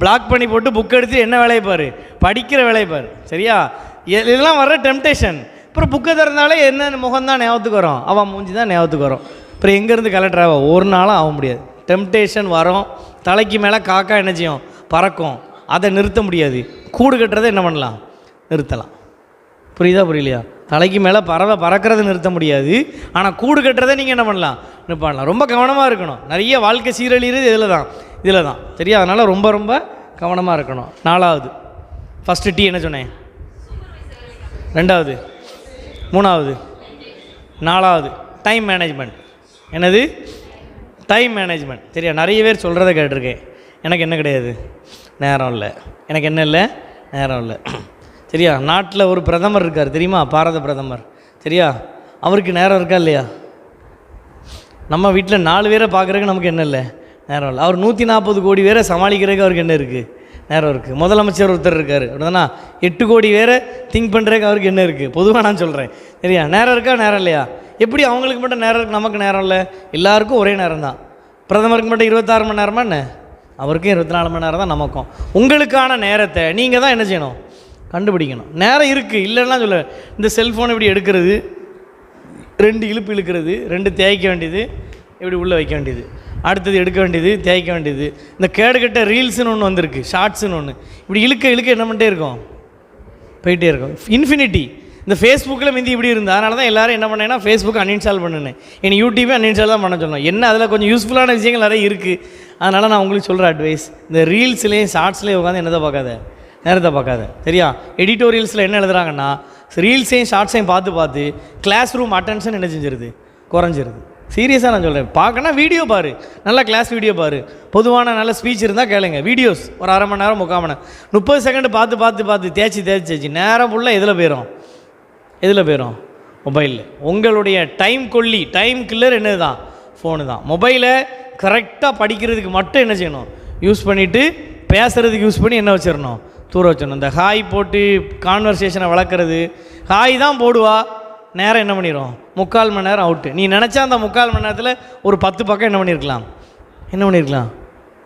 C: பிளாக் பண்ணி போட்டு புக் எடுத்து என்ன வேலையை பாரு, படிக்கிற வேலையை பாரு. சரியா? இதெல்லாம் வர்ற டெம்டேஷன். அப்புறம் புக்கை திறந்தாலே என்ன முகம்தான் ஞாபகத்துக்கு வரும், அவன் மூஞ்சி தான் ஞாபகத்துக்கு வரும். அப்புறம் எங்கேருந்து கலெக்டர் ஆக ஒரு நாளும் ஆக முடியாது. டெம்டேஷன் வரும், தலைக்கு மேலே காக்கா என்ன செய்யும், பறக்கும், அதை நிறுத்த முடியாது. கூடு கட்டுறதை என்ன பண்ணலாம், நிறுத்தலாம். புரியுதா புரியலையா? தலைக்கு மேலே பறக்கிறத நிறுத்த முடியாது, ஆனால் கூடு கட்டுறதை நீங்கள் என்ன பண்ணலாம், நிற்பாடலாம். ரொம்ப கவனமாக இருக்கணும். நிறைய வாழ்க்கை சீரழிகிறது இதில் தான். சரியா? அதனால் ரொம்ப ரொம்ப கவனமாக இருக்கணும். 4வது, ஃபஸ்ட்டு டீ என்ன சொன்னேன், 2வது, 3வது, 4வது டைம் மேனேஜ்மெண்ட். என்னது, டைம் மேனேஜ்மெண்ட். சரியா? நிறைய பேர் சொல்கிறத கேட்டிருக்கேன், எனக்கு என்ன கிடையாது, நேரம் இல்லை, எனக்கு என்ன இல்லை, நேரம் இல்லை. சரியா? நாட்டில் ஒரு பிரதமர் இருக்கார் தெரியுமா, பாரத பிரதமர். சரியா? அவருக்கு நேரம் இருக்கா இல்லையா? நம்ம வீட்டில் 4 பேரை பார்க்குறதுக்கு நமக்கு என்ன இல்லை, நேரம் இல்லை. அவர் 140 கோடி பேரை சமாளிக்கிறதுக்கு அவருக்கு என்ன இருக்குது, நேரம் இருக்குது. முதலமைச்சர் ஒருத்தர் இருக்கார் அப்படின்னா 8 கோடி பேரை திங்க் பண்ணுறதுக்கு அவருக்கு என்ன இருக்குது? பொதுவாக நான் சொல்கிறேன் சரியா. நேரம் இருக்கா, நேரம் இல்லையா? எப்படி அவங்களுக்கு மட்டும் நேரம் இருக்குது, நமக்கு நேரம் இல்லை? எல்லாருக்கும் ஒரே நேரம் தான். பிரதமருக்கு மட்டும் 26 மணி நேரமா என்ன? அவருக்கும் 24 மணி நேரம் தான் நமக்கும். உங்களுக்கான நேரத்தை நீங்கள் தான் என்ன செய்யணும், கண்டுபிடிக்கணும். நேரம் இருக்குது இல்லைன்னா சொல்ல. இந்த செல்ஃபோன் இப்படி எடுக்கிறது, 2 இழுப்பு இழுக்கிறது, 2 தேய்க்க வேண்டியது, இப்படி உள்ளே வைக்க வேண்டியது, அடுத்தது எடுக்க வேண்டியது, தேய்க்க வேண்டியது. இந்த கேடுகட்ட ரீல்ஸுன்னு ஒன்று வந்திருக்கு, ஷார்ட்ஸுன்னு ஒன்று. இப்படி இழுக்க இழுக்க என்ன பண்ணிட்டே இருக்கும், போயிட்டே இருக்கும். இன்ஃபினிட்டி. இந்த ஃபேஸ்புக்கில் முந்தி இப்படி இருந்தால் அதனால தான் எல்லோரும் என்ன பண்ணேன்னா ஃபேஸ்புக் அன்இன்ஸ்டால் பண்ணினேன். இனி யூடியூபே அன்இன்ஸ்டால் தான் பண்ண சொன்னோம். என்ன அதில் கொஞ்சம் யூஸ்ஃபுல்லான விஷயங்கள் நிறைய இருக்குது. அதனால் நான் உங்களுக்கு சொல்கிற அட்வைஸ், இந்த ரீல்ஸ்லேயும் ஷார்ட்ஸ்லேயும் உட்காந்து என்னதை பார்க்காத, நேரத்தை பார்க்காத சரியா. எடிட்டோரியல்ஸில் என்ன எழுதுறாங்கன்னா ரீல்ஸையும் ஷார்ட்ஸையும் பார்த்து கிளாஸ் ரூம் அட்டென்ஷன் என்ன செஞ்சிருது, குறைஞ்சிருது. சீரியஸாக நான் சொல்கிறேன். பார்க்கனா வீடியோ பாரு, நல்ல கிளாஸ் வீடியோ பாரு, பொதுவான நல்ல ஸ்பீச் இருந்தால் கேளுங்க. வீடியோஸ் ஒரு 1/2 மணி நேரம் 3/4 மணி நேரம் 30 செகண்ட் பார்த்து தேய்ச்சி நேரம் ஃபுல்லாக எதில் போயிடும், மொபைலில். உங்களுடைய டைம் கொல்லி, டைம் கில்லர் என்னது தான், ஃபோனு தான். மொபைலை கரெக்டாக படிக்கிறதுக்கு மட்டும் என்ன செய்யணும், யூஸ் பண்ணிவிட்டு பேசுகிறதுக்கு யூஸ் பண்ணி என்ன வச்சிடணும், தூர வச்சிடணும். இந்த ஹாய் போட்டு கான்வர்சேஷனை வளர்க்குறது, ஹாய் தான் போடுவா, நேரம் என்ன பண்ணிடும், 3/4 மணி நேரம் அவுட்டு. நீ நினச்சா அந்த 3/4 மணி நேரத்தில் ஒரு 10 பக்கம் என்ன பண்ணியிருக்கலாம்,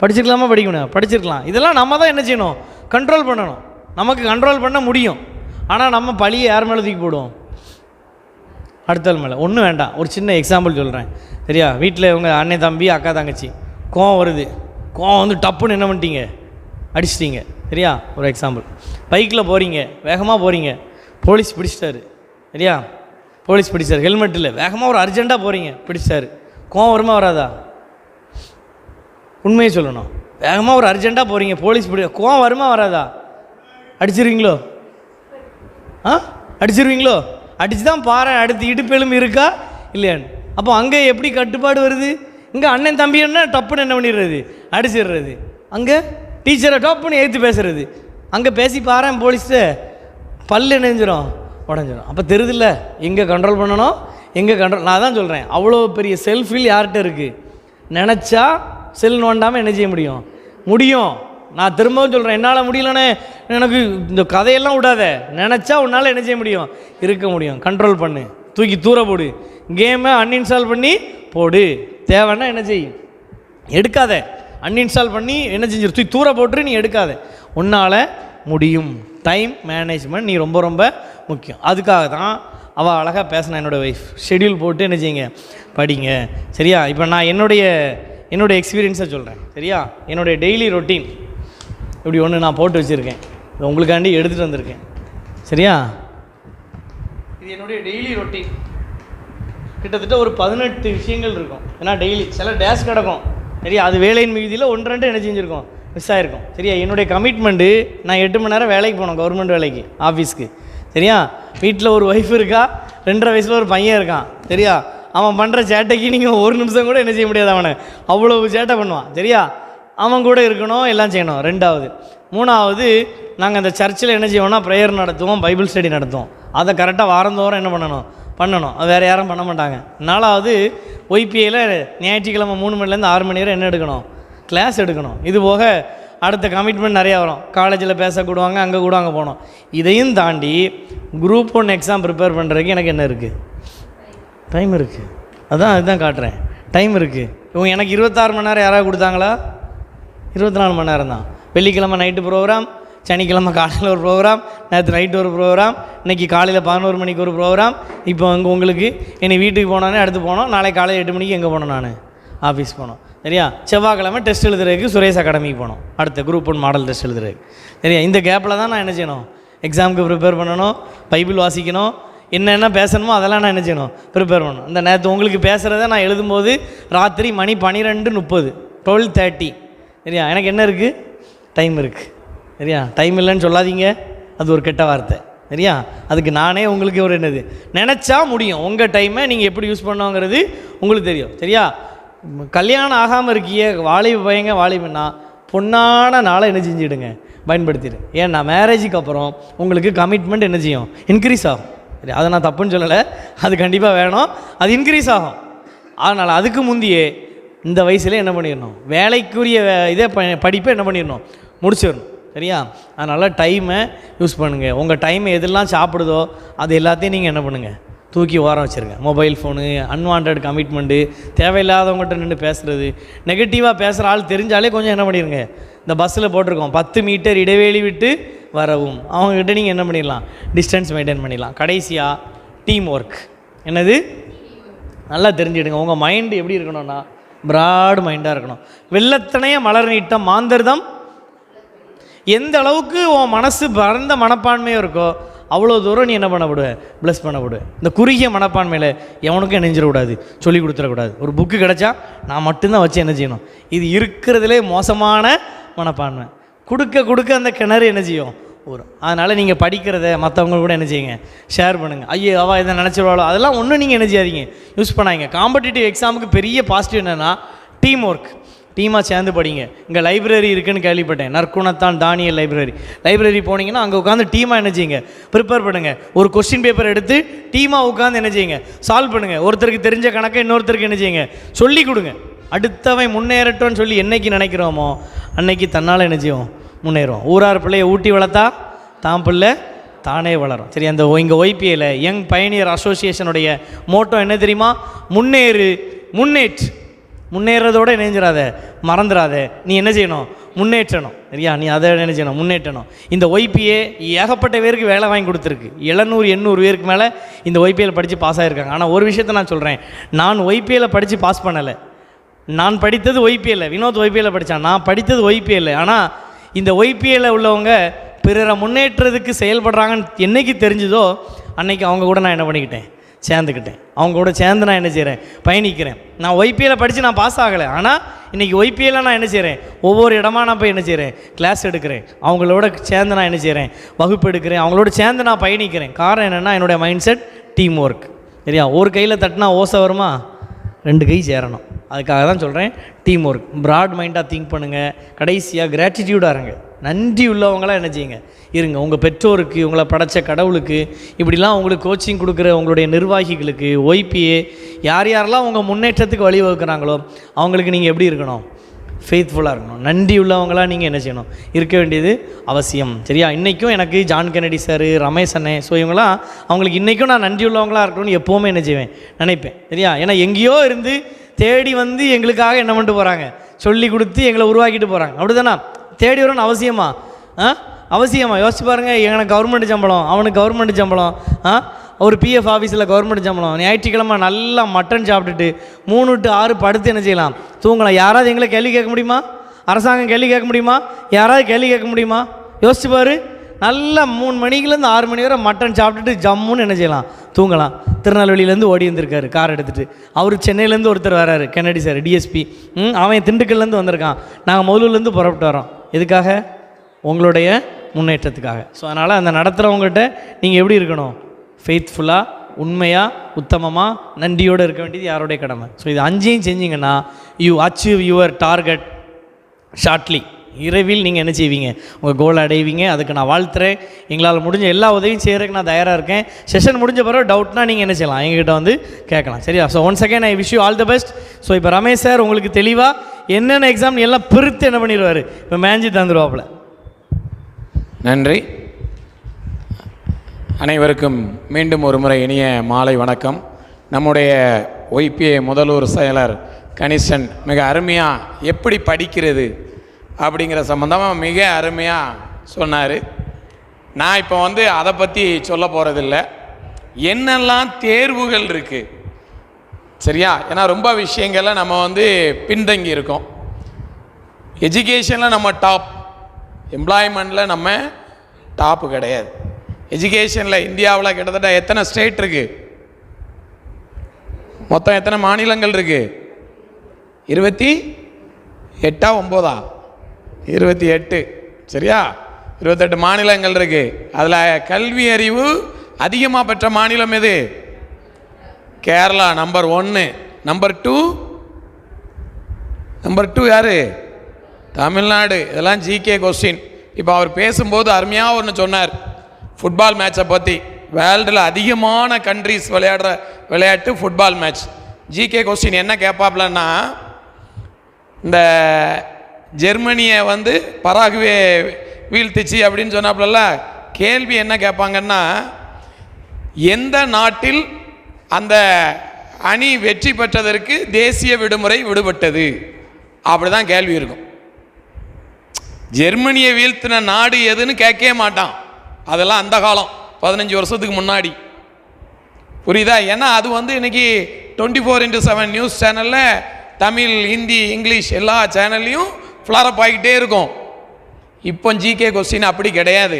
C: படிச்சிருக்கலாம். இதெல்லாம் நம்ம தான் என்ன செய்யணும், கண்ட்ரோல் பண்ணணும். நமக்கு கண்ட்ரோல் பண்ண முடியும். ஆனால் நம்ம பழியை யார் மேலே தூக்கி போடுவோம், அடுத்தல் மேலே. ஒன்றும் வேண்டாம், ஒரு சின்ன எக்ஸாம்பிள் சொல்கிறேன் சரியா. வீட்டில் உங்கள் அண்ணன் தம்பி அக்கா தங்கச்சி கோவம் வருது, கோவம் வந்து டப்புன்னு என்ன பண்ணிட்டீங்க, அடிச்சிட்டிங்க சரியா. ஒரு எக்ஸாம்பிள், பைக்கில் போகிறீங்க, வேகமாக போகிறீங்க, போலீஸ் பிடிச்சிட்டாரு சரியா. போலீஸ் பிடிச்சார், ஹெல்மெட் இல்லை, வேகமாக ஒரு அர்ஜெண்ட்டாக போகிறீங்க, பிடிச்சாரு. கோவம் வருமா வராதா? உண்மையை சொல்லணும். வேகமாக ஒரு அர்ஜெண்ட்டாக போகிறீங்க, போலீஸ் கோவம் வருமா வராதா? அடிச்சிருவீங்களோ? அடிச்சிருவீங்களோ? அடிச்சு தான் பாரு, அடுத்து இடுப்பெலும்பு இருக்கா இல்லையான்னு. அப்போ அங்கே எப்படி கட்டுப்பாடு வருது? இங்கே அண்ணன் தம்பி என்ன டப்புன்னு என்ன பண்ணிடுறது, அடிச்சிடுறது. அங்கே டீச்சரை டப்புன்னு ஏற்று பேசுறது. அங்கே பேசி பாரு போலீஸ்ட்டு பல்லு நெஞ்சிரும், உடஞ்சிரும். அப்போ தெரியுதில்ல எங்கே கண்ட்ரோல் பண்ணணும், எங்கே கண்ட்ரோல். நான் தான் சொல்கிறேன், அவ்வளோ பெரிய செல்ஃபீல் யார்கிட்ட இருக்குது. நினச்சா செல் நோண்டாமல் என்ன செய்ய முடியும். நான் திரும்பவும் சொல்கிறேன், என்னால் முடியலன்னு எனக்கு இந்த கதையெல்லாம் விடாத. நினச்சா உன்னால் என்ன செய்ய முடியும், இருக்க முடியும். கண்ட்ரோல் பண்ணு, தூக்கி தூர போடு, கேமை அன்இன்ஸ்டால் பண்ணி போடு. தேவைன்னா என்ன செய்யும், எடுக்காத. அன்இன்ஸ்டால் பண்ணி என்ன செஞ்சிரு, தூக்கி தூர போட்டு நீ எடுக்காத. உன்னால் முடியும். டைம் மேனேஜ்மெண்ட் நீ ரொம்ப ரொம்ப முக்கியம். அதுக்காக தான் அவள் அழகாக பேசினா, என்னோடய ஒய்ஃப் ஷெட்யூல் போட்டு என்ன செய்யுங்க, படிங்க சரியா. இப்போ நான் என்னுடைய எக்ஸ்பீரியன்ஸை சொல்கிறேன் சரியா. என்னுடைய டெய்லி ரொட்டீன் இப்படி ஒன்று நான் போட்டு வச்சுருக்கேன், உங்களுக்காண்டி எடுத்துகிட்டு வந்திருக்கேன் சரியா. இது என்னுடைய டெய்லி ரொட்டீன். கிட்டத்தட்ட ஒரு 18 விஷயங்கள் இருக்கும். ஏன்னா டெய்லி சில டேஸ் கிடக்கும் சரியா. அது வேலையின் மீதியில் 1-2 என்ன செஞ்சுருக்கோம், மிஸ் ஆகிருக்கும் சரியா. என்னுடைய கமிட்மெண்ட்டு, நான் 8 மணி நேரம் வேலைக்கு போனோம், கவர்மெண்ட் வேலைக்கு, ஆஃபீஸ்க்கு சரியா. வீட்டில் ஒரு ஒய்ஃப் இருக்கா, 2.5 வயசில் ஒரு பையன் இருக்கான் சரியா. அவன் பண்ணுற சேட்டைக்கு நீங்கள் ஒரு நிமிஷம் கூட என்ன செய்ய முடியாது, அவனை அவ்வளவு சேட்டை பண்ணுவான் சரியா. அவன் கூட இருக்கணும், எல்லாம் செய்யணும். 2வது 3வது நாங்கள் அந்த சர்ச்சில் என்ன செய்வோம்னா ப்ரேயர் நடத்துவோம், பைபிள் ஸ்டடி நடத்துவோம். அதை கரெக்டாக வாரந்தோறும் என்ன பண்ணணும். அது வேறு யாரும் பண்ண மாட்டாங்க. 4வது ஒய்பிஐயில் ஞாயிற்றுக்கிழமை 3 மணிலேருந்து 6 மணி வரை என்ன எடுக்கணும், கிளாஸ் எடுக்கணும். இது போக அடுத்த கமிட்மெண்ட் நிறையா வரும். காலேஜில் பேசக்கூடுவாங்க, அங்கே கூட அங்கே போகணும். இதையும் தாண்டி குரூப் 1 எக்ஸாம் ப்ரிப்பேர் பண்ணுறதுக்கு எனக்கு என்ன இருக்குது, டைம் இருக்குது. அதுதான் காட்டுறேன், டைம் இருக்குது. இவங்க எனக்கு 26 மணி நேரம் யாராவது கொடுத்தாங்களா? 24 மணி நேரம் தான். வெள்ளிக்கிழமை நைட்டு ப்ரோக்ராம், சனிக்கிழமை காலையில் ஒரு ப்ரோக்ராம், நேற்று நைட்டு ஒரு ப்ரோக்ராம், இன்றைக்கி காலையில் 11 மணிக்கு ஒரு ப்ரோக்ராம். இப்போ அங்கே உங்களுக்கு என்னை வீட்டுக்கு போனோன்னே அடுத்து போனோம், நாளைக்கு காலையில் 8 மணிக்கு எங்கே போனோம், நான் ஆஃபீஸ் போனோம் சரியா. செவ்வாய்க்கிழமை டெஸ்ட் எழுதுறதுக்கு சுரேஷ் அகாடமிக்கு போனோம், அடுத்த குரூப் 1 மாடல் டெஸ்ட் எழுதுறதுக்கு சரியா. இந்த கேப்பில் தான் நான் என்ன செய்யணும், எக்ஸாமுக்கு ப்ரிப்பேர் பண்ணணும், பைபிள் வாசிக்கணும், என்னென்ன பேசணுமோ அதெல்லாம் நான் என்ன செய்யணும், ப்ரிப்பேர் பண்ணணும். இந்த நேற்று உங்களுக்கு பேசுகிறத நான் எழுதும்போது ராத்திரி மணி 12:30, 12:30 சரியா. எனக்கு என்ன இருக்குது, டைம் இருக்குது சரியா. டைம் இல்லைன்னு சொல்லாதீங்க, அது ஒரு கெட்ட வார்த்தை சரியா. அதுக்கு நானே உங்களுக்கு ஒரு என்னது, நினச்சா முடியும். உங்கள் டைமை நீங்கள் எப்படி யூஸ் பண்ணுவோங்கிறது உங்களுக்கு தெரியும் சரியா. கல்யாணம் ஆகாமல் இருக்கிய வாலிபன்னா பொண்ணான நாளை என்ன செஞ்சுடுங்க, பயன்படுத்திடு. ஏன்னா மேரேஜுக்கு அப்புறம் உங்களுக்கு கமிட்மெண்ட் என்ன செய்யும், இன்க்ரீஸ் ஆகும் சரி, அதை நான் தப்புன்னு சொல்லலை, அது கண்டிப்பாக வேணும், அது இன்க்ரீஸ் ஆகும். அதனால் அதுக்கு முந்தையே இந்த வயசுல என்ன பண்ணிடணும், வேலைக்குரிய இதே படிப்பை என்ன பண்ணிடணும், முடிச்சிடணும். சரியா? அதனால் டைமை யூஸ் பண்ணுங்கள். உங்கள் டைமை எதெல்லாம் சாப்பிடுதோ அது எல்லாத்தையும் நீங்கள் என்ன பண்ணுங்கள், தூக்கி ஓரம் வச்சுருங்க. மொபைல் ஃபோனு, அன்வான்ட் கமிட்மெண்ட்டு, தேவையில்லாதவங்ககிட்ட நின்று பேசுகிறது, நெகட்டிவாக பேசுகிற ஆள் தெரிஞ்சாலே கொஞ்சம் என்ன பண்ணிடுங்க, இந்த பஸ்ஸில் போட்டிருக்கோம் 10 மீட்டர் இடைவெளி விட்டு வரவும், அவங்கக்கிட்ட நீங்கள் என்ன பண்ணிடலாம், டிஸ்டன்ஸ் மெயின்டைன் பண்ணிடலாம். கடைசியாக டீம் ஒர்க். என்னது? நல்லா தெரிஞ்சுடுங்க. உங்கள் மைண்டு எப்படி இருக்கணும்னா ப்ராடு மைண்டாக இருக்கணும். வெள்ளத்தனைய மலர் நீட்டம் மாந்தர்தம். எந்த அளவுக்கு உன் மனசு பறந்த மனப்பான்மையாக இருக்கோ அவ்வளோ தூரம் நீ என்ன பண்ணப்படுவேன், ப்ளஸ் பண்ணப்படுவேன். இந்த குறுகிய மனப்பான்மையில் எவனுக்கும் இணைஞ்சிடக்கூடாது, சொல்லி கொடுத்துடக்கூடாது. ஒரு புக்கு கிடச்சா நான் மட்டும்தான் வச்சு என்ன செய்யணும், இது இருக்கிறதுலே மோசமான மனப்பான்மை. கொடுக்க அந்த கிணறு என்ன செய்யும், வரும். அதனால் நீங்கள் படிக்கிறத மற்றவங்க கூட என்ன செய்யுங்க, ஷேர் பண்ணுங்கள். ஐயோ அவள் இதை நினச்சிடுவாளோ, அதெல்லாம் ஒன்றும் நீங்கள் என்ன செய்யாதீங்க, யூஸ் பண்ணாங்க. காம்படிட்டிவ் எக்ஸாமுக்கு பெரிய பாசிட்டிவ் என்னென்னா டீம் ஒர்க். டீமாக சேர்ந்து படிங்க. இங்கே லைப்ரரி இருக்குதுன்னு கேள்விப்பட்டேன், நற்குணத்தான் தானியல் லைப்ரரி போனீங்கன்னா அங்கே உட்காந்து டீமாக என்ன செய்யுங்க, ப்ரிப்பேர் பண்ணுங்கள். ஒரு கொஸ்டின் பேப்பர் எடுத்து டீமாக உட்காந்து என்ன செய்யுங்க, சால்வ் பண்ணுங்கள். ஒருத்தருக்கு தெரிஞ்ச கணக்கை இன்னொருத்தருக்கு என்ன செய்யுங்க, சொல்லி கொடுங்க. அடுத்தவன் முன்னேறட்டோன்னு சொல்லி என்றைக்கு நினைக்கிறோமோ அன்னைக்கு தன்னால் என்ன செய்வோம், முன்னேறுவோம். ஊரார் பிள்ளையை ஊட்டி வளர்த்தா தான் பிள்ளை தானே வளரும். சரி, அந்த இங்கே ஒய்பிஏல யங் பயனியர் அசோசியேஷனுடைய மோட்டோ என்ன தெரியுமா, முன்னேறதோடு இணைஞ்சிடாத, மறந்துடாத, நீ என்ன செய்யணும், முன்னேற்றணும். சரியா? நீ அதை என்ன செய்யணும், முன்னேற்றணும். இந்த ஒய்பிஏ ஏகப்பட்ட பேருக்கு வேலை வாங்கி கொடுத்துருக்கு. 700-800 பேருக்கு மேலே இந்த ஒய்பிஏல படித்து பாஸ் ஆகிருக்காங்க. ஆனால் ஒரு விஷயத்தை நான் சொல்கிறேன், நான் ஒய்பிஏல படித்து பாஸ் பண்ணலை. நான் படித்தது ஒய்பிஏல, வினோத் ஒய்பிஏல படித்தான், நான் படித்தது ஒய்பிஏல. ஆனால் இந்த ஒய்பிஏல உள்ளவங்க பிறரை முன்னேற்றத்துக்கு செயல்படுறாங்கன்னு என்றைக்கு தெரிஞ்சுதோ அன்றைக்கி அவங்க கூட நான் என்ன பண்ணிக்கிட்டேன், சேர்ந்துக்கிட்டேன். அவங்க கூட சேர்ந்து நான் என்ன செய்கிறேன், பயணிக்கிறேன். நான் ஒய்பிஏல படித்து நான் பாஸ் ஆகலை, ஆனால் இன்றைக்கி ஒய்பிஏல நான் என்ன செய்கிறேன், ஒவ்வொரு இடமா நான் போய் என்ன செய்கிறேன், கிளாஸ் எடுக்கிறேன். அவங்களோட சேர்ந்து நான் என்ன செய்கிறேன், வகுப்பு எடுக்கிறேன். அவங்களோட சேர்ந்து நான் பயணிக்கிறேன். காரணம் என்னென்னா என்னுடைய மைண்ட் செட் டீம் ஒர்க். சரியா? ஒரு கையில் தட்டினா ஓசை வருமா, 2 கை சேரணும். அதுக்காக தான் சொல்கிறேன் டீம் ஒர்க். ப்ராட் மைண்டாக திங்க் பண்ணுங்கள். கடைசியாக கிராட்டிடியூடாக இருங்க. நன்றி உள்ளவங்களாம் என்ன செய்யுங்க, இருங்க. உங்கள் பெற்றோருக்கு, உங்களை படைத்த கடவுளுக்கு, இப்படிலாம் உங்களுக்கு கோச்சிங் கொடுக்குற உங்களுடைய நிர்வாகிகளுக்கு, ஒய்பிஏ யாரெல்லாம் உங்கள் முன்னேற்றத்துக்கு வழிவகுக்கிறாங்களோ அவங்களுக்கு நீங்கள் எப்படி இருக்கணும், ஃபெய்த்ஃபுல்லாக இருக்கணும். நன்றி உள்ளவங்களாம் நீங்கள் என்ன செய்யணும், இருக்க வேண்டியது அவசியம். சரியா? இன்றைக்கும் எனக்கு ஜான் கென்னடி சார், ரமேஷ் அண்ணே, ஸோ இவங்களாம் அவங்களுக்கு இன்றைக்கும் நான் நன்றி உள்ளவங்களாக இருக்கணும்னு எப்போவுமே என்ன செய்வேன், நினைப்பேன். சரியா? ஏன்னா எங்கேயோ இருந்து தேடி வந்து எங்களுக்காக என்ன பண்ணிட்டு போகிறாங்க, சொல்லி கொடுத்து எங்களை உருவாக்கிட்டு போகிறாங்க. அப்படி தானே? தேடி வரணும்னு அவசியமா யோசிச்சு பாருங்கள். எனக்கு கவர்மெண்ட் சம்பளம், அவனுக்கு கவர்மெண்ட் சம்பளம், ஒரு பிஎஃப் ஆஃபீஸில் கவர்மெண்ட் சம்பளம். ஞாயிற்றுக்கிழமை நல்லா மட்டன் சாப்பிட்டுட்டு 3 to 6 படுத்து என்ன செய்யலாம், தூங்கலாம். யாராவது எங்களை கேள்வி கேட்க முடியுமா? அரசாங்கம் கேள்வி கேட்க முடியுமா? யாராவது கேள்வி கேட்க முடியுமா? யோசிச்சு பாரு. நல்லா 3 மணிக்குலேருந்து 6 மணி வரை மட்டன் சாப்பிட்டுட்டு ஜம்முன்னு என்ன செய்யலாம், தூங்கலாம். திருநெல்வேலியிலேருந்து ஓடி வந்திருக்காரு கார் எடுத்துகிட்டு. அவர் சென்னையிலேருந்து ஒருத்தர் வராரு, கென்னடி சார், டிஎஸ்பி. அவன் திண்டுக்கல்லேருந்து வந்திருக்கான். நாங்கள் முதலூர்லேருந்து புறப்பட்டு வரோம். எதுக்காக? உங்களுடைய முன்னேற்றத்துக்காக. ஸோ அதனால் அந்த நடத்துகிறவங்ககிட்ட நீங்கள் எப்படி இருக்கணும், ஃபெய்த்ஃபுல்லாக, உண்மையாக, உத்தமமாக, நன்றியோடு இருக்க வேண்டியது யாருடைய கடமை. ஸோ இது 5ஐயும் செஞ்சிங்கன்னா you achieve your target shortly. விரைவில் நீங்கள் என்ன செய்வீங்க, உங்கள் கோலை அடைவீங்க. அதுக்கு நான் வாழ்த்துறேன். எங்களால் முடிஞ்ச எல்லா உதவியும் செய்கிறதுக்கு நான் தயாராக இருக்கேன். செஷன் முடிஞ்ச பிறகு டவுட்னா நீங்கள் என்ன செய்யலாம், எங்ககிட்ட வந்து கேட்கலாம். சரியா? So once again I wish you all the best. So இப்போ ரமேஷ் சார் உங்களுக்கு தெளிவாக என்னென்ன எக்ஸாம் எல்லாம் பிரித்து என்ன பண்ணிடுவார், இப்போ மேஞ்சி தந்துடுவாப்புல.
G: நன்றி. அனைவருக்கும் மீண்டும் ஒரு முறை இனிய மாலை வணக்கம். நம்முடைய ஒய்பிஏ முதல்வர் செயலர் கணேசன் மிக அருமையாக எப்படி படிக்கிறது அப்படிங்கிற சம்மந்தமாக மிக அருமையாக சொன்னார். நான் இப்போ வந்து அதை பற்றி சொல்ல போகிறதில்ல. என்னெல்லாம் தேர்வுகள் இருக்குது, சரியா? ஏன்னா ரொம்ப விஷயங்களில் நம்ம வந்து பின்தங்கி இருக்கோம். எஜுகேஷனில் நம்ம டாப், எம்ப்ளாய்மெண்ட்டில் நம்ம டாப்பு கிடையாது. எஜுகேஷனில் இந்தியாவில் கிட்டத்தட்ட எத்தனை ஸ்டேட் இருக்குது, மொத்தம் எத்தனை மாநிலங்கள் இருக்குது? 28 9 28. சரியா? 28 மாநிலங்கள் இருக்குது. அதில் கல்வி அறிவு அதிகமாக பெற்ற மாநிலம் எது? கேரளா நம்பர் 1. நம்பர் 2 யார்? தமிழ்நாடு. இதெல்லாம் ஜிகே கொஸ்டின். இப்போ அவர் பேசும்போது அருமையாக ஒன்று சொன்னார், ஃபுட்பால் மேட்சை பற்றி. வேர்ல்டில் அதிகமான கண்ட்ரிஸ் விளையாடுற விளையாட்டு ஃபுட்பால் மேட்ச். ஜிகே கொஸ்டின் என்ன கேட்பாப்லன்னா, இந்த ஜெர்மனியை வந்து பராகுவே வீழ்த்துச்சு அப்படின்னு சொன்னாப்புல கேள்வி என்ன கேட்பாங்கன்னா, எந்த நாட்டில் அந்த அணி வெற்றி பெற்றதற்கு தேசிய விடுமுறை விடுபட்டது, அப்படிதான் கேள்வி இருக்கும். ஜெர்மனியை வீழ்த்தின நாடு எதுன்னு கேட்கவே மாட்டான். அதெல்லாம் அந்த காலம் 15 வருஷத்துக்கு முன்னாடி, புரியுதா? ஏன்னா அது வந்து இன்னைக்கு 24x7 நியூஸ் சேனலில் தமிழ், ஹிந்தி, இங்கிலீஷ் எல்லா சேனல்லையும் ஃப்ளாரப் ஆகிட்டே இருக்கும். இப்போ ஜிகே கொஸ்டின் அப்படி கிடையாது.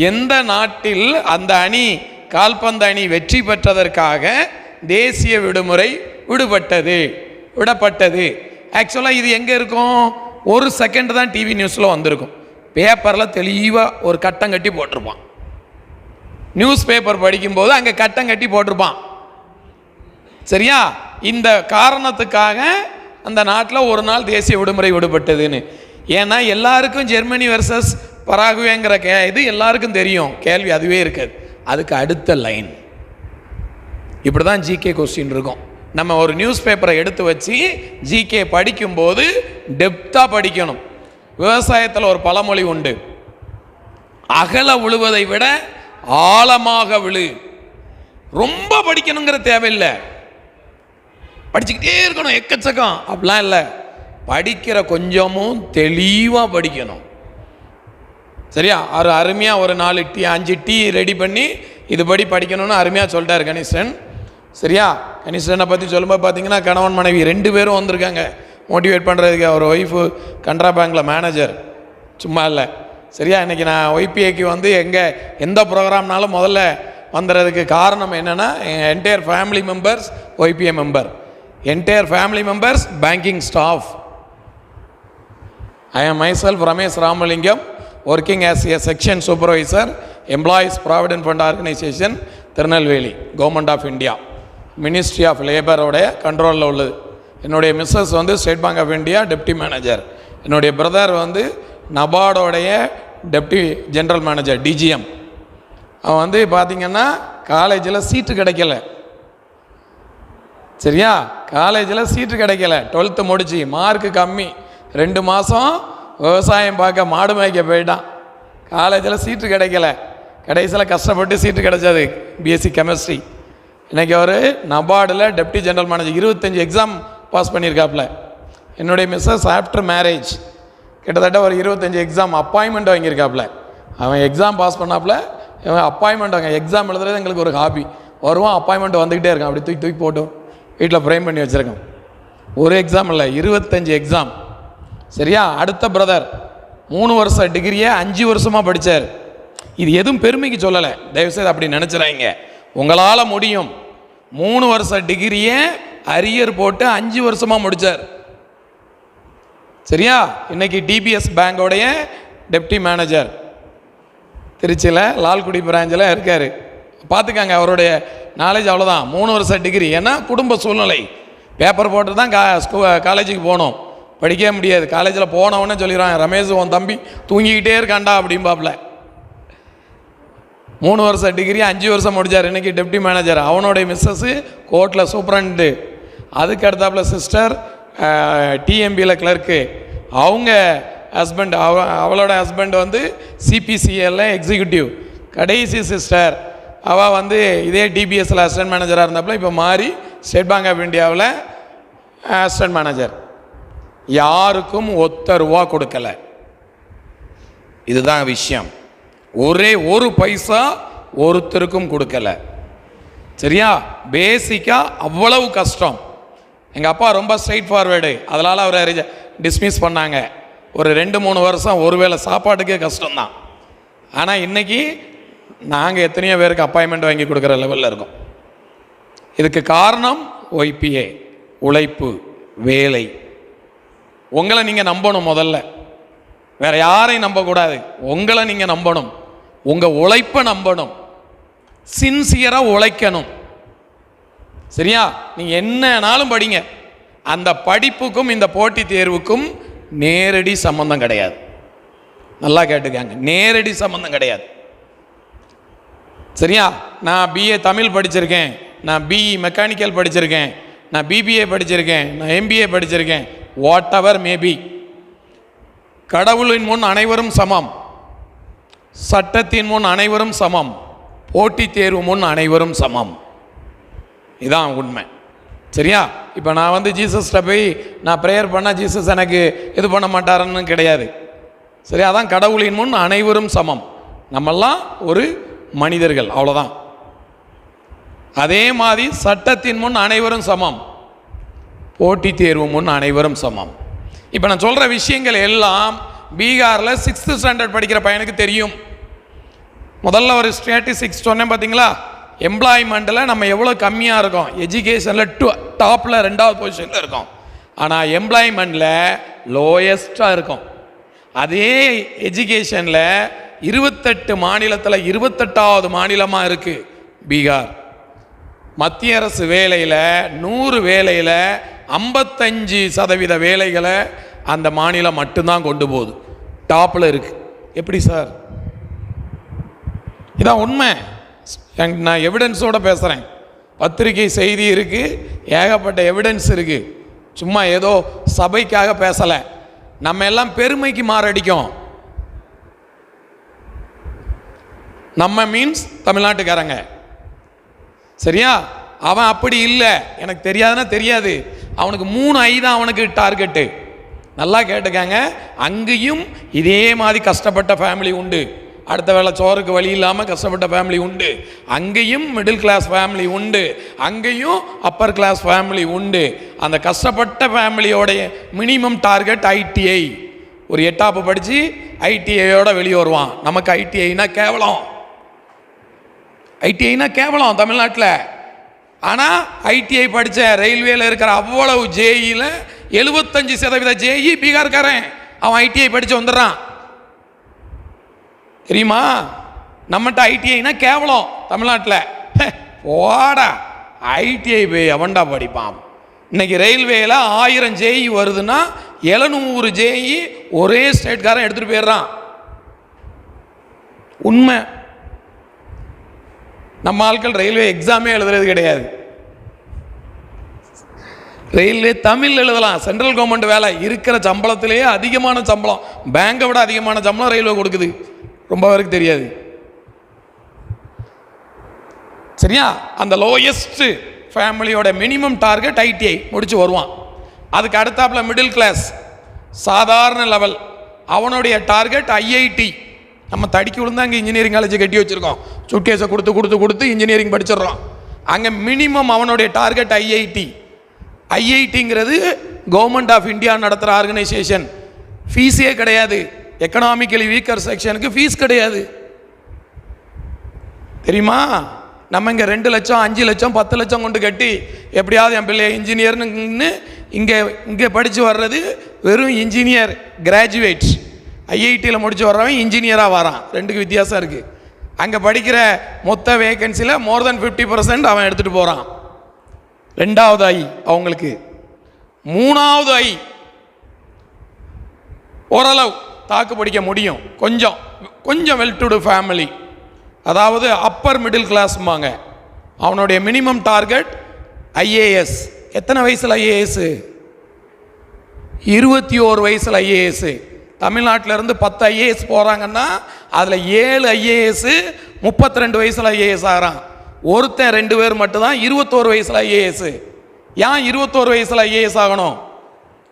G: எந்த நாட்டில் அந்த அணி, கால்பந்து அணி வெற்றி பெற்றதற்காக தேசிய விடுமுறை விடப்பட்டது. ஆக்சுவலாக இது எங்கே இருக்கும்? ஒரு செகண்ட் தான் டிவி நியூஸில் வந்திருக்கும். பேப்பரில் தெளிவாக ஒரு கட்டம் கட்டி போட்டிருப்பான். நியூஸ் பேப்பர் படிக்கும்போது அங்கே கட்டம் கட்டி போட்டிருப்பான். சரியா? இந்த காரணத்துக்காக அந்த நாட்டில் ஒரு நாள் தேசிய விடுமுறை விடுபட்டதுன்னு. ஏன்னா எல்லாருக்கும் ஜெர்மனி வெர்சஸ் பராகுவேங்கிற இது எல்லாருக்கும் தெரியும். கேள்வி அதுவே இருக்காது. அதுக்கு அடுத்த லைன் இப்படி தான் ஜிகே கொஸ்டின் இருக்கும். நம்ம ஒரு நியூஸ் பேப்பரை எடுத்து வச்சு ஜிகே படிக்கும்போது டெப்த்தாக படிக்கணும். விவசாயத்தில் ஒரு பழமொழி உண்டு, அகல விழுவதை விட ஆழமாக விழு. ரொம்ப படிக்கணுங்கிற தேவையில்லை, படிச்சுக்கிட்டே இருக்கணும் எக்கச்சக்கம் அப்படிலாம் இல்லை. படிக்கிற கொஞ்சமும் தெளிவாக படிக்கணும். சரியா? அருமையாக ஒரு 4 டீ 5 டீ ரெடி பண்ணி இதுபடி படிக்கணும்னு அருமையாக சொல்லிட்டார் கணேசன். சரியா? கணேசனை பற்றி சொல்லும்போது பார்த்தீங்கன்னா கணவன் மனைவி 2 பேரும் வந்திருக்காங்க மோட்டிவேட் பண்ணுறதுக்கு. அவர் ஒய்ஃபு கனரா பேங்கில் மேனேஜர், சும்மா இல்லை. சரியா? இன்றைக்கி நான் ஒய்பிஏக்கு வந்து எந்த ப்ரோக்ராம்னாலும் முதல்ல வந்துடுறதுக்கு காரணம் என்னென்னா, entire family members YBA member, entire family members banking staff. I am myself Ramesh Ramalingam, working as a section supervisor, Employees Provident Fund Organization, Tirunelveli, Government of India, Ministry of Labor உடைய கண்ட்ரோலில் உள்ளது. என்னுடைய missus வந்து State Bank of India deputy manager. என்னுடைய brother வந்து நபார்டோடைய deputy general manager, DGM. அவன் வந்து பார்த்திங்கன்னா காலேஜில் சீட்டு கிடைக்கல. சரியா? காலேஜில் சீட்டு கிடைக்கல. 12th முடிச்சு மார்க்கு கம்மி, 2 மாதம் விவசாயம் பார்க்க மாடு மேய்க்க போயிட்டான். காலேஜில் சீட்டு கிடைக்கல. கடைசியில் கஷ்டப்பட்டு சீட்டு கிடைச்சது, பிஎஸ்சி கெமிஸ்ட்ரி. இன்றைக்கி அவர் நபார்டில் deputy general manager, 25 exam pass பண்ணியிருக்காப்புல. என்னுடைய மிஸ்ஸஸ் ஆஃப்டர் மேரேஜ் கிட்டத்தட்ட ஒரு 25 எக்ஸாம் அப்பாயின்மெண்ட் வாங்கியிருக்காப்புல. அவன் எக்ஸாம் பாஸ் பண்ணாப்புல, இவன் அப்பாயின்மெண்ட் வாங்க. எக்ஸாம் எழுதுறது எங்களுக்கு ஒரு ஹாபி. வருவான், அப்பாயின்மெண்ட் வந்துக்கிட்டே இருக்கான். அப்படி தூக்கி போட்டோம் வீட்டில் ஃப்ரேம் பண்ணி வச்சுருக்கோம். ஒரு எக்ஸாம் இல்லை, 25 எக்ஸாம். சரியா? அடுத்த பிரதர் 3 வருஷ டிகிரியை 5 வருஷமாக படித்தார். இது எதுவும் பெருமைக்கு சொல்லலை, தயவுசெய்து அப்படி நினச்சிடாங்க. உங்களால் முடியும். 3 வருஷ டிகிரியை அரியர் போட்டு 5 வருஷமாக முடித்தார். சரியா? இன்னைக்கு டிபிஎஸ் பேங்கோடைய டெப்டி மேனேஜர், திருச்சியில் லால்குடி பிராஞ்சில் இருக்கார். பார்த்துக்காங்க, அவருடைய நாலேஜ் அவ்வளோதான். 3 வருஷ டிகிரி. ஏன்னா குடும்ப சூழ்நிலை, பேப்பர் போட்டு தான் காலேஜுக்கு போகணும், படிக்கவே முடியாது. காலேஜில் போனவொன்னே சொல்லிடுறான், ரமேஷ் உன் தம்பி தூங்கிக்கிட்டே இருக்காண்டா அப்படிம்பாப்புல. 3 வருஷ டிகிரி 5 வருஷம் முடித்தார். இன்றைக்கி டெப்டி மேனேஜர். அவனுடைய மிஸ்ஸஸ்ஸு கோர்ட்டில் சூப்பரண்டு. அதுக்கு அடுத்தாப்புல சிஸ்டர் டிஎம்பியில் கிளர்க்கு. அவங்க ஹஸ்பண்ட், அவளோட ஹஸ்பண்ட் வந்து சிபிசிஎல்ல எக்ஸிக்யூட்டிவ். கடைசி சிஸ்டர் அவள் வந்து இதே டிபிஎஸ்சில் அசிஸ்டன்ட் மேனேஜராக இருந்தாப்புல, இப்போ மாறி ஸ்டேட் பேங்க் ஆஃப் இந்தியாவில் அசிஸ்டன்ட் மேனேஜர். யாருக்கும் ₹1 கொடுக்கல. இதுதான் விஷயம். ஒரே ஒரு பைசா ஒருத்தருக்கும் கொடுக்கல. சரியா? பேசிக்காக அவ்வளவு கஷ்டம். எங்கள் அப்பா ரொம்ப ஸ்ட்ரைட் ஃபார்வேர்டு, அதனால் அவரை டிஸ்மிஸ் பண்ணாங்க. ஒரு 2-3 வருஷம் ஒருவேளை சாப்பாட்டுக்கே கஷ்டம்தான். ஆனால் இன்றைக்கி நாங்கள் எத்தனையோ பேருக்கு அப்பாயின்மெண்ட் வாங்கி கொடுக்குற லெவலில் இருக்கோம். இதுக்கு காரணம் ஒய்பிஏ, உழைப்பு, வேலை. உங்களை நீங்கள் நம்பணும். முதல்ல வேறு யாரையும் நம்பக்கூடாது, உங்களை நீங்கள் நம்பணும். உங்கள் உழைப்பை நம்பணும், சின்சியராக உழைக்கணும். சரியா? நீங்கள் என்னன்னாலும் படிங்க. அந்த படிப்புக்கும் இந்த போட்டித் தேர்வுக்கும் நேரடி சம்பந்தம் கிடையாது. நல்லா கேட்டுக்காங்க, நேரடி சம்பந்தம் கிடையாது. சரியா? நான் பிஏ தமிழ் படிச்சிருக்கேன், நான் பிஇ மெக்கானிக்கல் படிச்சிருக்கேன், நான் பிபிஏ படிச்சிருக்கேன், நான் எம்பிஏ படிச்சிருக்கேன், வாட் எவர் மேபி. கடவுளின் முன் அனைவரும் சமம், சட்டத்தின் முன் அனைவரும் சமம், போட்டித் தேர்வு முன் அனைவரும் சமம். இதான் உண்மை. சரியா? இப்போ நான் வந்து ஜீசஸ்கிட்ட போய் நான் ப்ரேயர் பண்ணால் ஜீசஸ் எனக்கு இது பண்ண மாட்டாருன்னு கிடையாது. சரியா? அதான் கடவுளின் முன் அனைவரும் சமம். நம்மெல்லாம் ஒரு மனிதர்கள், அவ்வளோதான். அதே மாதிரி சட்டத்தின் முன் அனைவரும் சமம், போட்டித் தேர்வு முன் அனைவரும் சமம். இப்போ நான் சொல்கிற விஷயங்கள் எல்லாம் பீகாரில் 6th ஸ்டாண்டர்ட் படிக்கிற பையனுக்கு தெரியும். முதல்ல ஒரு ஸ்டாட்டிஸ்டிக்ஸ் சொன்னேன் பார்த்தீங்களா? எம்ப்ளாய்மெண்ட்டில் நம்ம எவ்வளோ கம்மியாக இருக்கோம், எஜுகேஷனில் டாப்பில் 2வது பொசிஷனில் இருக்கோம், ஆனால் எம்ப்ளாய்மெண்ட்டில் லோயஸ்ட்டாக இருக்கும். அதே எஜுகேஷனில் 28 மாநிலத்தில் 28வது மாநிலமாக இருக்குது பீகார். மத்திய அரசு வேலையில் 100 வேலையில் 55% வேலைகளை அந்த மாநிலம் மட்டும்தான் கொண்டு போகுது, டாப்பில் இருக்குது. எப்படி சார்? இதான் உண்மை. நான் எவிடன்ஸோடு பேசுகிறேன். பத்திரிகை செய்தி இருக்குது, ஏகப்பட்ட எவிடன்ஸ் இருக்குது. சும்மா ஏதோ சபைக்காக பேசலை. நம்ம எல்லாம் பெருமைக்கு மாரடிக்கும். நம்ம மீன்ஸ் தமிழ்நாட்டுக்காரங்க. சரியா? அவன் அப்படி இல்லை. எனக்கு தெரியாதுன்னா தெரியாது. அவனுக்கு 3 ஐ தான் அவனுக்கு டார்கெட்டு. நல்லா கேட்டுக்காங்க. அங்கேயும் இதே மாதிரி கஷ்டப்பட்ட ஃபேமிலி உண்டு, அடுத்த வேளை சோறுக்கு வழி இல்லாமல் கஷ்டப்பட்ட ஃபேமிலி உண்டு, அங்கேயும் மிடில் கிளாஸ் ஃபேமிலி உண்டு, அங்கேயும் அப்பர் கிளாஸ் ஃபேமிலி உண்டு. அந்த கஷ்டப்பட்ட ஃபேமிலியோடைய மினிமம் டார்கெட் ஐடிஐ. ஒரு 8ஆப்பு படித்து ஐடிஐயோட வெளியே வருவான். நமக்கு ஐடிஐனா கேவலம், ஐடிஐனா கேவலம் தமிழ்நாட்டில். ஆனால் ஐடிஐ படித்த ரயில்வேல இருக்கிற அவ்வளவு ஜேஇயில் 75% ஜேஇ பீகார்காரன். அவன் ஐடிஐ படித்து வந்துடுறான். தெரியுமா? நம்மகிட்ட ஐடிஐனா கேவலம் தமிழ்நாட்டில். போடா ஐடிஐ போய் அவன்டா படிப்பான். இன்னைக்கு ரயில்வேல 1000 ஜேஇ வருதுன்னா 700 ஜேஇ ஒரே ஸ்டேட்காரன் எடுத்துகிட்டு போயிடுறான். உண்மை. நம்ம ஆட்கள் ரயில்வே எக்ஸாமே எழுதுறது கிடையாது. ரயில்வே தமிழ் எழுதலாம். சென்ட்ரல் கவர்மெண்ட் வேலை இருக்கிற சம்பளத்திலேயே அதிகமான சம்பளம், பேங்கை விட அதிகமான சம்பளம் ரயில்வே கொடுக்குது. ரொம்ப பேருக்கு தெரியாது. சரியா? அந்த லோயஸ்ட் ஃபேமிலியோட மினிமம் டார்கெட் ஐடிஐ முடிச்சு வருவான். அதுக்கு அடுத்தாப்புல மிடில் கிளாஸ் சாதாரண லெவல், அவனுடைய டார்கெட் ஐஐடி. நம்ம தடிக்கி விழுந்தா அங்கே இன்ஜினியரிங் காலேஜ் கட்டி வச்சுருக்கோம், சுட்கேஸை கொடுத்து கொடுத்து கொடுத்து இன்ஜினியரிங் படிச்சிடுறோம். அங்கே மினிமம் அவனுடைய டார்கெட் ஐஐடி. ஐஐடிங்கிறது கவர்மெண்ட் ஆஃப் இந்தியா நடத்துகிற ஆர்கனைசேஷன். ஃபீஸே கிடையாது. எக்கனாமிக்கலி வீக்கர் செக்ஷனுக்கு ஃபீஸ் கிடையாது. தெரியுமா? நம்ம இங்கே 2 லட்சம் 5 லட்சம் 10 லட்சம் கொண்டு கட்டி எப்படியாவது என் பிள்ளை இன்ஜினியர்னு இங்கே படித்து வர்றது வெறும் இன்ஜினியர் கிராஜுவேட். ஐஐடியில் முடிச்சு வர்றவன் இன்ஜினியராக வரான். 2க்கு வித்தியாசம் இருக்குது. அங்கே படிக்கிற மொத்த வேகன்சியில் மோர் தென் 50% அவன் எடுத்துகிட்டு போகிறான். 2வது ஐ அவங்களுக்கு. 3வது ஐ ஓரளவு தாக்கு பிடிக்க முடியும். கொஞ்சம் வெல் டு டு ஃபேமிலி, அதாவது அப்பர் மிடில் கிளாஸ்ம்பாங்க. அவனுடைய மினிமம் டார்கெட் ஐஏஎஸ். எத்தனை வயசில் ஐஏஎஸ்? 21 வயசில் ஐஏஎஸ். தமிழ்நாட்டிலேருந்து 10 ஐஏஎஸ் போகிறாங்கன்னா அதில் 7 ஐஏஎஸ் 32 வயசில் ஐஏஎஸ் ஆகிறான். ஒருத்தன் 2 பேர் மட்டும்தான் 21 வயசில் ஐஏஎஸ். ஏன் 21 வயசில் ஐஏஎஸ் ஆகணும்?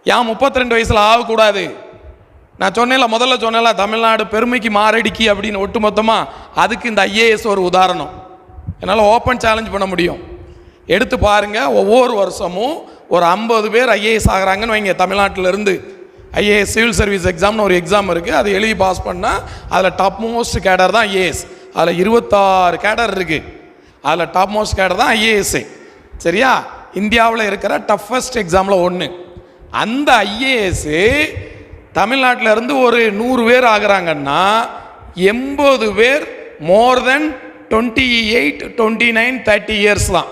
G: ஏன் 32 வயசில் ஆகக்கூடாது? நான் சொன்னேன்ல, முதல்ல சொன்னேன்ல, தமிழ்நாடு பெருமைக்கு மாரடிக்கி அப்படின்னு ஒட்டுமொத்தமாக. அதுக்கு இந்த ஐஏஎஸ் ஒரு உதாரணம். என்னால் ஓப்பன் சேலஞ்ச் பண்ண முடியும். எடுத்து பாருங்கள். ஒவ்வொரு வருஷமும் ஒரு 50 பேர் ஐஏஎஸ் ஆகிறாங்கன்னு வைங்க. தமிழ்நாட்டிலேருந்து ஐஏஎஸ் சிவில் சர்வீஸ் எக்ஸாம்னு ஒரு எக்ஸாம் இருக்குது. அது எழுதி பாஸ் பண்ணால் அதில் டாப் மோஸ்ட் கேடர் தான் ஐஏஎஸ். அதில் 26 கேடர் இருக்குது. அதில் டாப் மோஸ்ட் கேடர் தான் ஐஏஎஸ். சரியா? இந்தியாவில் இருக்கிற டஃபஸ்ட் எக்ஸாமில் ஒன்று. அந்த ஐஏஎஸ் தமிழ்நாட்டில் இருந்து ஒரு 100 பேர் ஆகிறாங்கன்னா 80 பேர் மோர் தென் 28, 29, 30 இயர்ஸ் தான்.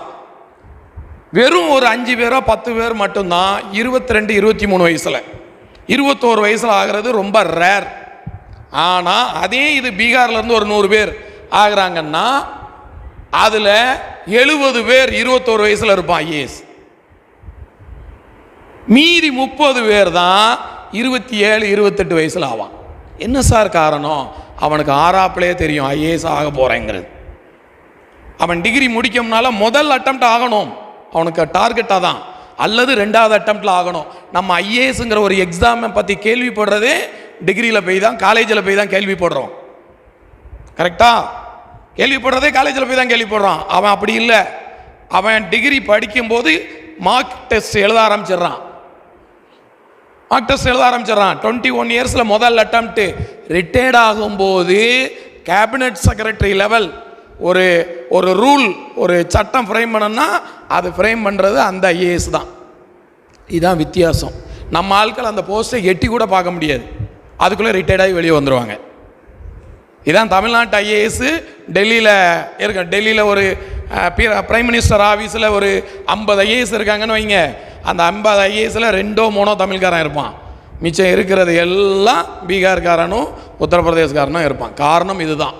G: வெறும் ஒரு 5 பேரோ 10 பேர் மட்டும்தான் 22, 23 வயசில். 21 வயசில் ஆகிறது ரொம்ப ரேர். ஆனால் அதே இது பீகார்லேருந்து ஒரு 100 பேர் ஆகிறாங்கன்னா அதில் 70 பேர் 21 வயசில் இருப்பான் ஐஏஎஸ். மீதி 30 பேர் தான் 27 28 வயசில் ஆவான். என்ன சார் காரணம்? அவனுக்கு ஆறாப்பிலே தெரியும் ஐஏஎஸ் ஆக போகிறேங்கிறது. அவன் டிகிரி முடிக்கும்னால முதல் அட்டெம்ப்ட் ஆகணும், அவனுக்கு டார்கெட்டாக தான், அல்லது 2வது அட்டெம்ப்டில் ஆகணும். நம்ம ஐஏஎஸ்ங்கிற ஒரு எக்ஸாமை பற்றி கேள்விப்படுறதே டிகிரியில் போய் தான், காலேஜில் போய் தான் கேள்விப்படுறோம். கரெக்டா? கேள்விப்படுறதே காலேஜில் போய் தான் கேள்விப்படுறான். அவன் அப்படி இல்லை, அவன் டிகிரி படிக்கும்போது மார்க் டெஸ்ட் எழுத ஆரம்பிச்சிடுறான். 21 இயர்ஸில் முதல் அட்டெம்ப்ட். ரிட்டையர்ட் ஆகும்போது கேபினட் செக்ரட்டரி லெவல் ஒரு ரூல், ஒரு சட்டம் ஃப்ரேம் பண்ணணும்னா அது ஃப்ரேம் பண்ணுறது அந்த ஐஏஎஸ் தான். இதுதான் வித்தியாசம். நம்ம ஆட்கள் அந்த போஸ்ட்டை எட்டி கூட பார்க்க முடியாது, அதுக்குள்ளே ரிட்டையர்டாகி வெளியே வந்துடுவாங்க. இதான் தமிழ்நாட்டு ஐஏஎஸ். டெல்லியில் இருக்க, டெல்லியில் ஒரு பிரைம் மினிஸ்டர் ஆஃபீஸில் ஒரு 50 ஐஏஎஸ் இருக்காங்கன்னு வைங்க. அந்த 50 ஐஏஎஸில் 2 3 தமிழ்காரன் இருப்பான், மிச்சம் இருக்கிறது எல்லாம் பீகார்காரனும் உத்தரப்பிரதேசக்காரனும் இருப்பான். காரணம் இதுதான்.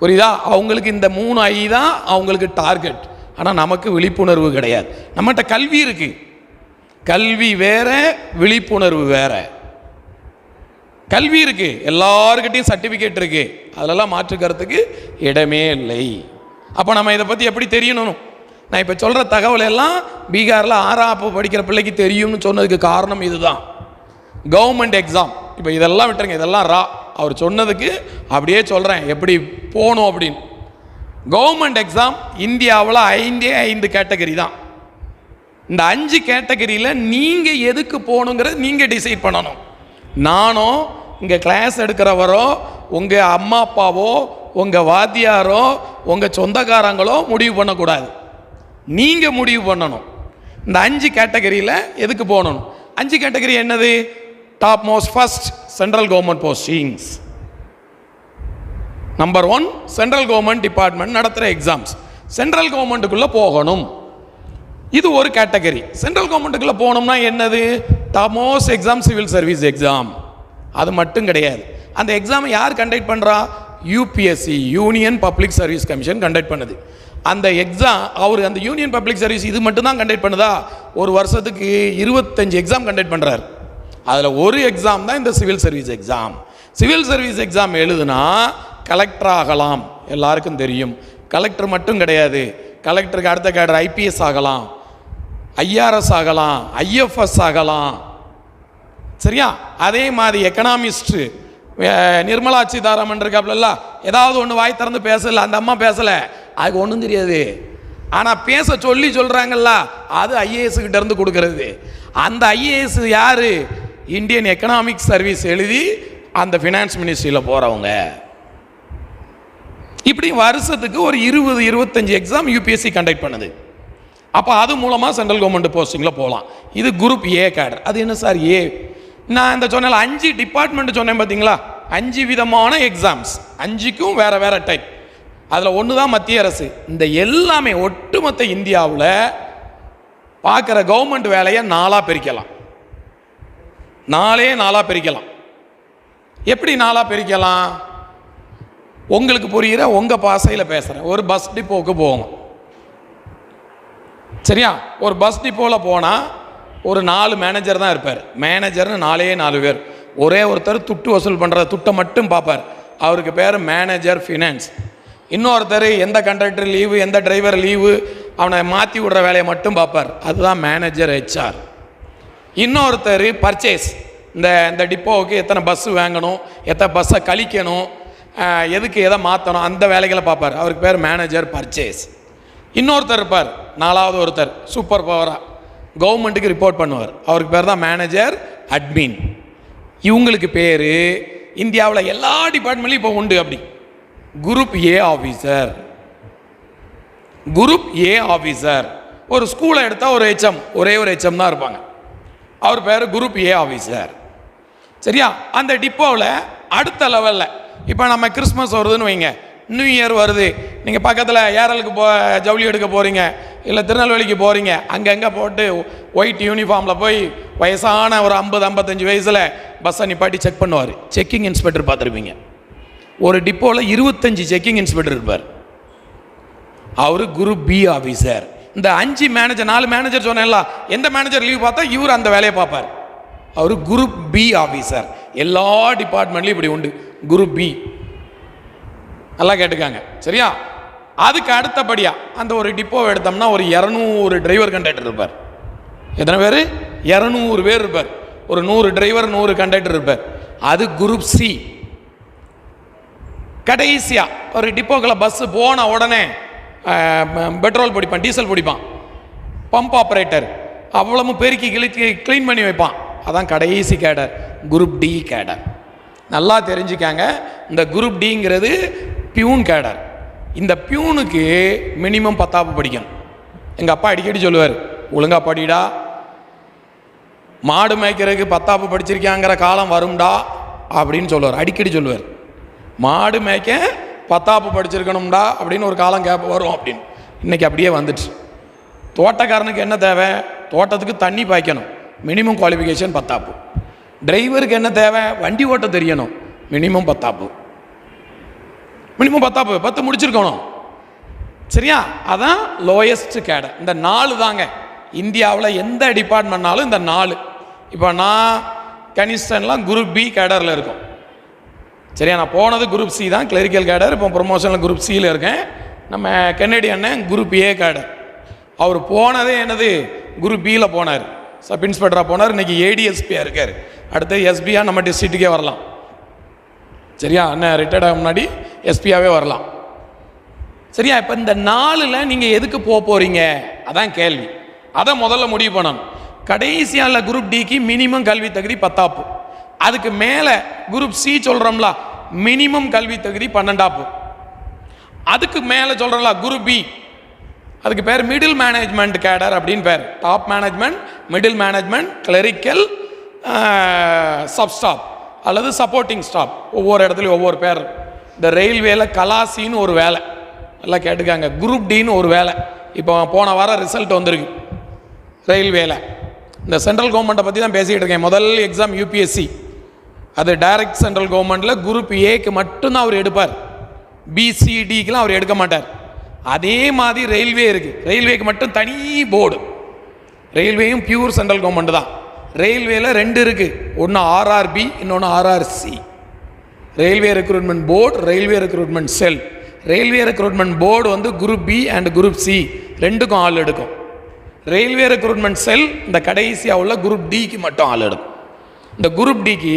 G: புரியுதா? அவங்களுக்கு இந்த 3 ஐ தான் அவங்களுக்கு டார்கெட். ஆனால் நமக்கு விழிப்புணர்வு கிடையாது. நம்மகிட்ட கல்வி இருக்கு, கல்வி வேற, விழிப்புணர்வு வேற. கல்வி இருக்கு, எல்லாருக்கிட்டையும் சர்டிஃபிகேட் இருக்கு, அதிலெல்லாம் மாற்றுக்கிறதுக்கு இடமே இல்லை. அப்போ நம்ம இதை பற்றி எப்படி தெரியணும்? நான் இப்போ சொல்கிற தகவல் எல்லாம் பீகாரில் 6ஆம் படிக்கிற பிள்ளைக்கு தெரியும்னு சொன்னதுக்கு காரணம் இதுதான். கவர்மெண்ட் எக்ஸாம், இப்போ இதெல்லாம் விட்டுருங்க, இதெல்லாம் அவர் சொன்னதுக்கு அப்படியே சொல்கிறேன் எப்படி போகணும் அப்படின்னு. கவர்மெண்ட் எக்ஸாம் இந்தியாவில் 5 கேட்டகரி தான். இந்த 5 கேட்டகரியில் நீங்கள் எதுக்கு போகணுங்கிறது நீங்கள் டிசைட் பண்ணணும். நானோ இங்கே கிளாஸ் எடுக்கிறவரோ, உங்கள் அம்மா அப்பாவோ, உங்கள் வாத்தியாரோ, உங்கள் சொந்தக்காரங்களோ முடிவு பண்ணக்கூடாது, நீங்கள் முடிவு பண்ணணும். இந்த 5 கேட்டகரியில் எதுக்கு போகணும்? 5 கேட்டகரி என்னது? Top most first central government postings. Number 1 central government department நடத்துகிற எக்ஸாம்ஸ், சென்ட்ரல் கவர்மெண்ட்டுக்குள்ளே போகணும். இது ஒரு கேட்டகரி. சென்ட்ரல் கவர்மெண்ட்டுக்குள்ளே போகணும்னா என்னது? Top most exam civil service exam. அது மட்டும் கிடையாது. அந்த எக்ஸாமை யார் கண்டக்ட் பண்ணுறா? UPSC, union public service commission conduct பண்ணுது. அந்த எக்ஸாம் அந்த யூனியன் பப்ளிக் சர்வீஸ் இது மட்டும் தான் கண்டக்ட் பண்ணுதா? ஒரு வருஷத்துக்கு 25 எக்ஸாம் கண்டக்ட் பண்ணுறாரு. அதில் ஒரு எக்ஸாம் தான் இந்த civil service exam. Civil service exam எழுதுனா கலெக்டர் ஆகலாம், எல்லாருக்கும் தெரியும். கலெக்டர் மட்டும் கிடையாது, கலெக்டருக்கு அடுத்த கேடர் ஐபிஎஸ் ஆகலாம், ஐஆர்எஸ் ஆகலாம், ஐஎஃப்எஸ் ஆகலாம். சரியா? அதே மாதிரி எக்கனாமிஸ்ட்டு நிர்மலா சீதாராமன் இருக்காப்புல, ஏதாவது ஒன்று வாய் திறந்து பேசல, அந்த அம்மா பேசலை, அதுக்கு ஒன்றும் தெரியாது. ஆனால் பேச சொல்கிறாங்கல்ல, அது ஐஏஎஸ் கிட்ட இருந்து கொடுக்கறது. அந்த ஐஏஎஸ் யாரு? இந்தியன் எக்கனாமிக் சர்வீஸ் எழுதி அந்த ஃபினான்ஸ் மினிஸ்ட்ரியில் போகிறவங்க. இப்படி வருஷத்துக்கு ஒரு 20-25 எக்ஸாம் யூபிஎஸ்சி கண்டக்ட் பண்ணுது. அப்போ அது மூலமாக சென்ட்ரல் கவர்மெண்ட் போஸ்டிங்கில் போகலாம். இது குரூப் ஏ கேடர். அது என்ன சார் ஏ? நான் இந்த சொன்ன 5 டிபார்ட்மெண்ட் சொன்னேன் பார்த்தீங்களா, 5 விதமான எக்ஸாம்ஸ், 5க்கும் வேறு வேறு டைப். அதில் ஒன்று தான் மத்திய அரசு. இந்த எல்லாமே ஒட்டுமொத்த இந்தியாவில் பார்க்குற கவர்மெண்ட் வேலையை 4ஆக பிரிக்கலாம். 4 பிரிக்கலாம். எப்படி 4ஆக பிரிக்கலாம்? உங்களுக்கு புரிகிற உங்கள் பாசையில் பேசுகிறேன். ஒரு பஸ் டிப்போவுக்கு போகணும். சரியா? ஒரு பஸ் டிப்போவில் போனால் ஒரு 4 மேனேஜர் தான் இருப்பார். மேனேஜர்னு 4 பேர். ஒரே ஒருத்தர் துட்டு வசூல் பண்ணுற துட்டை மட்டும் பார்ப்பார், அவருக்கு பேர் மேனேஜர் ஃபினான்ஸ். இன்னொருத்தர் எந்த கண்டக்டர் லீவு, எந்த டிரைவர் லீவு, அவனை மாற்றி விடுற வேலையை மட்டும் பார்ப்பார், அதுதான் மேனேஜர் ஹெச்ஆர். இன்னொருத்தர் பர்ச்சேஸ், இந்த டிப்போவுக்கு எத்தனை பஸ்ஸு வாங்கணும், எத்தனை பஸ்ஸை கழிக்கணும், எதுக்கு எதை மாற்றணும், அந்த வேலைகளை பார்ப்பார், அவருக்கு பேர் மேனேஜர் பர்ச்சேஸ். இன்னொருத்தர் இருப்பார், 4வது ஒருத்தர் சூப்பர் பவராக கவர்மெண்ட்டுக்கு ரிப்போர்ட் பண்ணுவார், அவருக்கு பேர் தான் மேனேஜர் அட்மின். இவங்களுக்கு பேர் இந்தியாவில் எல்லா டிபார்ட்மெண்ட்லையும் இப்போ உண்டு. அப்படி group A officer. Group A officer ஒரு ஸ்கூலை எடுத்தால் ஒரு ஹெச்எம், ஒரே ஒரு ஹெச்எம் தான் இருப்பாங்க, அவர் பேர் குரூப் ஏ ஆஃபீஸர். சரியா? அந்த டிப்போவில் அடுத்த லெவலில் இப்போ நம்ம கிறிஸ்மஸ் வருதுன்னு வைங்க, நியூ இயர் வருது, நீங்கள் பக்கத்தில் ஏரலுக்கு ஜவுளி எடுக்க போகிறீங்க, இல்லை திருநெல்வேலிக்கு போகிறீங்க, அங்கங்கே போட்டு ஒயிட் யூனிஃபார்மில் போய் வயசான ஒரு 50-55 வயசில் பஸ்ஸை நிப்பாட்டி செக் பண்ணுவார். செக்கிங் இன்ஸ்பெக்டர் பார்த்துருப்பீங்க. ஒரு டிப்போவில் 25 செக்கிங் இன்ஸ்பெக்டர் இருப்பார். அவர் குரூப் பி ஆஃபீஸர். இந்த 5 மேனேஜர் 4 மேனேஜர் சொன்னேன்ல, எந்த மேனேஜர் லீவ் பார்த்தா இவர் அந்த வேலையை பார்ப்பார். அவர் குரூப் பி ஆஃபீஸர். எல்லா டிபார்ட்மெண்ட்லையும் இப்படி உண்டு குரூப் பி. நல்லா கேட்டுக்காங்க சரியா. அதுக்கு அடுத்தபடியா அந்த ஒரு டிப்போவை எடுத்தோம்னா ஒரு 200 டிரைவர் கண்டக்டர் இருப்பார். எத்தனை பேர்? 200 பேர் இருப்பார். ஒரு 100 டிரைவர் 100 கண்டக்டர் இருப்பார். அது குரூப் சி. கடைசியா ஒரு டிப்போக்களை பஸ் போன உடனே பெட்ரோல் பிடிப்பான், டீசல் பிடிப்பான், பம்ப் ஆப்ரேட்டர் அவ்வளவு பெருக்கி கிழிச்சு க்ளீன் பண்ணி வைப்பான். அதான் கடைசி கேடர், குரூப் டி கேடர். நல்லா தெரிஞ்சுக்காங்க, இந்த குரூப் டிங்கிறது பியூன் கேடர். இந்த பியூனுக்கு மினிமம் 10ஆப்பு படிக்கணும். எங்கள் அப்பா அடிக்கடி சொல்லுவார், ஒழுங்கா படிடா, மாடு மேய்க்கிறதுக்கு 10ஆப்பு படிச்சிருக்காங்கிற காலம் வரும்டா அப்படின்னு சொல்லுவார். அடிக்கடி சொல்லுவார், மாடு மேய்க்க 10ஆப்பு படிச்சிருக்கணும்டா அப்படின்னு ஒரு காலம் வரும் அப்படின்னு. இன்றைக்கி அப்படியே வந்துடுச்சு. தோட்டக்காரனுக்கு என்ன தேவை? தோட்டத்துக்கு தண்ணி பாய்க்கணும், மினிமம் குவாலிஃபிகேஷன் 10ஆப்பு. டிரைவருக்கு என்ன தேவை? வண்டி ஓட்ட தெரியணும், மினிமம் 10ஆப்பு. மினிமம் 10ஆப்பு 10 முடிச்சிருக்கணும் சரியா. அதான் லோயஸ்ட் கேடர். இந்த 4 தாங்க இந்தியாவில் எந்த டிபார்ட்மெண்ட்னாலும் இந்த 4. இப்போ நான் கனிஸ்டன்லாம் குரூப் பி கேடரில் இருக்கும் சரியா. நான் போனது குரூப் சி தான், கிளரிக்கல் கேடர். இப்போ ப்ரொமோஷனில் குரூப் சியில் இருக்கேன். நம்ம கென்னடி அண்ணன் குரூப் ஏ கேடர். அவர் போனதே என்னது குரூப் பியில் போனார், சப் இன்ஸ்பெக்டராக போனார். இன்றைக்கி ஏடிஎஸ்பியாக இருக்கார். அடுத்து எஸ்பியாக நம்ம டிஸ்ட்ரிக்ட்டுக்கே வரலாம் சரியா. அண்ணன் ரிட்டையர்டாக முன்னாடி எஸ்பியாகவே வரலாம் சரியா. இப்போ இந்த 4ல் நீங்கள் எதுக்கு போக போகிறீங்க அதான் கேள்வி. அதை முதல்ல முடிவு பண்ணணும். கடைசியால் குரூப் டிக்கு மினிமம் கல்வி தகுதி 10ஆப்பு. அதுக்கு மேலே குரூப் சி சொல்கிறோம்ல, மினிமம் கல்வி தகுதி 12ஆப்பு. அதுக்கு மேலே சொல்கிறோம்ல குரூப் பி, அதுக்கு பேர் மிடில் மேனேஜ்மெண்ட் கேடர் அப்படின்னு பேர். Top management, middle management, clerical, sub staff அல்லது சப்போர்ட்டிங் ஸ்டாப். ஒவ்வொரு இடத்துலையும் ஒவ்வொரு பேர். இந்த ரயில்வேல கலாசின்னு ஒரு வேலை, நல்லா கேட்டுக்காங்க. குரூப் டின்னு ஒரு வேலை. இப்போ போன வாரம் ரிசல்ட் வந்திருக்கு ரயில்வேல. இந்த சென்ட்ரல் கவர்மெண்ட்டை பற்றி தான் பேசிக்கிட்டு இருக்கேன். முதல் எக்ஸாம் யூபிஎஸ்சி, அது டைரக்ட் சென்ட்ரல் கவர்மெண்ட்டில் குரூப் ஏக்கு மட்டும்தான் அவர் எடுப்பார், பிசிடிக்கெலாம் அவர் எடுக்க மாட்டார். அதே மாதிரி ரயில்வே இருக்குது, ரயில்வேக்கு மட்டும் தனி போர்டு. ரயில்வேயும் பியூர் சென்ட்ரல் கவர்மெண்ட் தான். ரயில்வேல 2 இருக்குது, ஒன்று ஆர்ஆர்பி, இன்னொன்று RRC. Railway recruitment board, railway recruitment cell. Railway recruitment board வந்து group B and group C ரெண்டுக்கும் ஆள் எடுக்கும். ரயில்வே ரெக்ரூட்மெண்ட் செல் இந்த கடைசியாக உள்ள குரூப் டிக்கு மட்டும் ஆள் எடுக்கும். இந்த குரூப் டிக்கு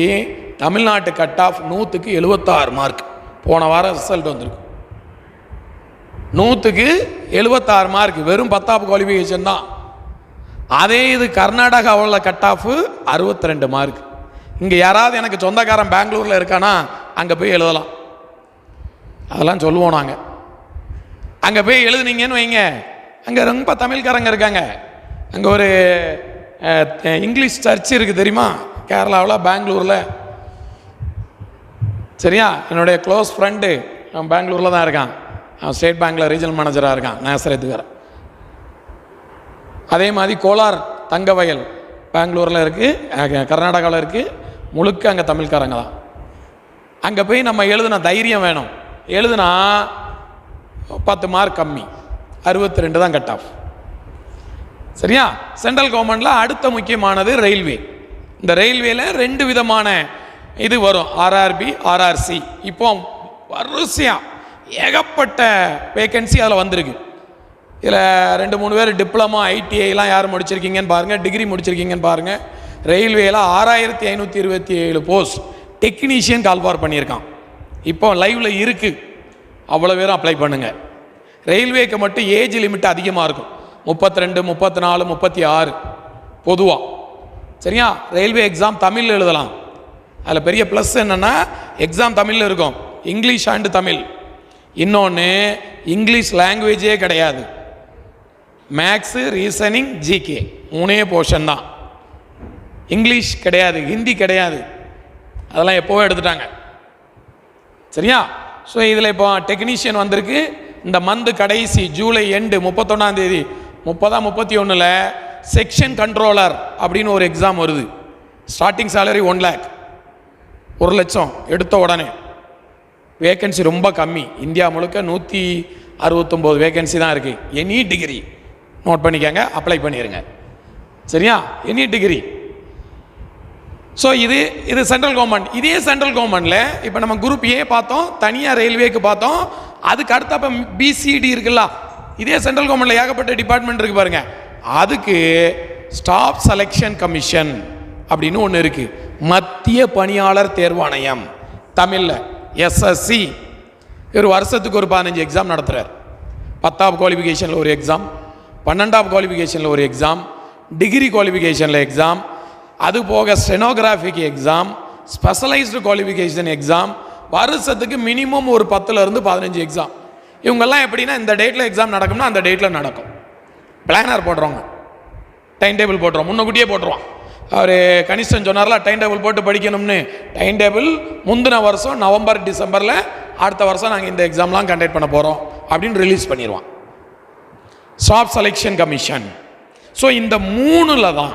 G: தமிழ்நாட்டு கட் ஆஃப் 100க்கு 76 மார்க். போன வாரம் ரிசல்ட் வந்திருக்கு. 100க்கு 76 மார்க், வெறும் 10ஆப்பு குவாலிஃபிகேஷன் தான். அதே இது கர்நாடகாவில் கட் ஆஃப் 62 மார்க். இங்கே யாராவது எனக்கு சொந்தக்காரன் பெங்களூரில் இருக்கானா அங்கே போய் எழுதலாம், அதெல்லாம் சொல்லுவோம் நாங்கள். அங்கே போய் எழுதுனீங்கன்னு வைங்க, அங்கே ரொம்ப தமிழ்காரங்க இருக்காங்க. அங்கே ஒரு இங்கிலீஷ் சர்ச் இருக்குது தெரியுமா, கேரளாவில், பெங்களூரில் சரியா. என்னுடைய க்ளோஸ் ஃப்ரெண்டு அவன் பெங்களூரில் தான் இருக்கான். அவன் ஸ்டேட் பேங்க்கில் ரீஜனல் மேனேஜராக இருக்கான், நேசரத்துக்காரன். அதே மாதிரி கோலார் தங்கவயல் பெங்களூரில் இருக்குது, கர்நாடகாவில் இருக்குது. முழுக்க அங்கே தமிழ்காரங்க தான். அங்கே போய் நம்ம எழுதுன தைரியம் வேணும். எழுதுனா 10 மார்க் கம்மி, 62 தான் கட் ஆஃப் சரியா. சென்ட்ரல் கவர்மெண்ட்டில் அடுத்த முக்கியமானது ரயில்வே. இந்த ரயில்வேல 2 விதமான இது வரும், ஆர்ஆர்பி, ஆர்ஆர்சி. இப்போ வரிசையாக ஏகப்பட்ட வேக்கன்சி அதில் வந்திருக்கு. இதில் 2-3 பேர் டிப்ளமா, ஐடிஐலாம் யார் முடிச்சிருக்கீங்கன்னு பாருங்கள், டிகிரி முடிச்சிருக்கீங்கன்னு பாருங்கள். ரயில்வேல 6527 போஸ்ட் டெக்னீஷியன் கால்பார் பண்ணியிருக்கான். இப்போ லைவில் இருக்குது, அவ்வளோ பேரும் அப்ளை பண்ணுங்கள். ரயில்வேக்கு மட்டும் ஏஜ் லிமிட் அதிகமாக இருக்கும், 32, 34, 36 பொதுவாக சரியா. ரயில்வே எக்ஸாம் தமிழில் எழுதலாம். அதில் பெரிய ப்ளஸ் என்னென்னா எக்ஸாம் தமிழில் இருக்கும், இங்கிலீஷ் அண்டு தமிழ். இன்னொன்று இங்கிலீஷ் லாங்குவேஜே கிடையாது, மேக்ஸு, ரீசனிங், ஜிகே 3 போர்ஷன் தான். இங்கிலீஷ் கிடையாது, ஹிந்தி கிடையாது, அதெல்லாம் எப்போவோ எடுத்துட்டாங்க சரியா. ஸோ இதில் இப்போ டெக்னீஷியன் வந்திருக்கு. இந்த மந்த் கடைசி ஜூலை எண்டு 31ஆம் தேதி 30-31 செக்ஷன் கண்ட்ரோலர் அப்படின்னு ஒரு எக்ஸாம் வருது. ஸ்டார்டிங் சேலரி 1 lakh, 1 லட்சம் எடுத்த உடனே. வேக்கன்சி ரொம்ப கம்மி, இந்தியா முழுக்க 69 வேகன்சி தான் இருக்குது. எனி டிகிரி நோட் பண்ணிக்கங்க, அப்ளை பண்ணிடுங்க. சரியா? Any degree. ஸோ இது சென்ட்ரல் கவர்மெண்ட். இதே சென்ட்ரல் கவர்மெண்ட்டில் இப்போ நம்ம குரூப் ஏ பார்த்தோம், தனியாக ரயில்வேக்கு பார்த்தோம், அதுக்கு அடுத்த இப்போ பிசிடி இருக்குல்ல, இதே சென்ட்ரல் கவர்மெண்ட்டில் ஏகப்பட்ட டிபார்ட்மெண்ட் இருக்குது பாருங்கள். அதுக்கு ஸ்டாஃப் செலெக்ஷன் கமிஷன் அப்படின்னு ஒன்று இருக்குது. மத்திய பணியாளர் தேர்வாணையம், தமிழில் எஸ்எஸ்சி. ஒரு வருஷத்துக்கு ஒரு 15 எக்ஸாம் நடத்துகிறார். 10ஆம் குவாலிஃபிகேஷனில் ஒரு எக்ஸாம், 12ஆம் குவாலிஃபிகேஷனில் ஒரு எக்ஸாம், டிகிரி குவாலிஃபிகேஷனில் எக்ஸாம், அது போக ஸ்டெனோகிராஃபிக் எக்ஸாம், ஸ்பெஷலைஸ்டு குவாலிஃபிகேஷன் எக்ஸாம், வருஷத்துக்கு மினிமம் ஒரு 10லேருந்து 15 எக்ஸாம். இவங்கெல்லாம் எப்படின்னா இந்த டேட்டில் எக்ஸாம் நடக்கும்னா அந்த டேட்டில் நடக்கும். பிளானர் போடுறவங்க டைம் டேபிள் போட்டுருவோம், முன்னக்கூட்டியே போட்டுருவான். அவர் கனிஷ்டன் சொன்னார்ல டைம் டேபிள் போட்டு படிக்கணும்னு. டைம் டேபிள் முந்தின வருஷம் நவம்பர் டிசம்பரில் அடுத்த வருஷம் நாங்கள் இந்த எக்ஸாம்லாம் கண்டக்ட் பண்ண போகிறோம் அப்படின்னு ரிலீஸ் பண்ணிடுவான் ஸ்டாஃப் செலெக்ஷன் கமிஷன். ஸோ இந்த 3ல் தான்,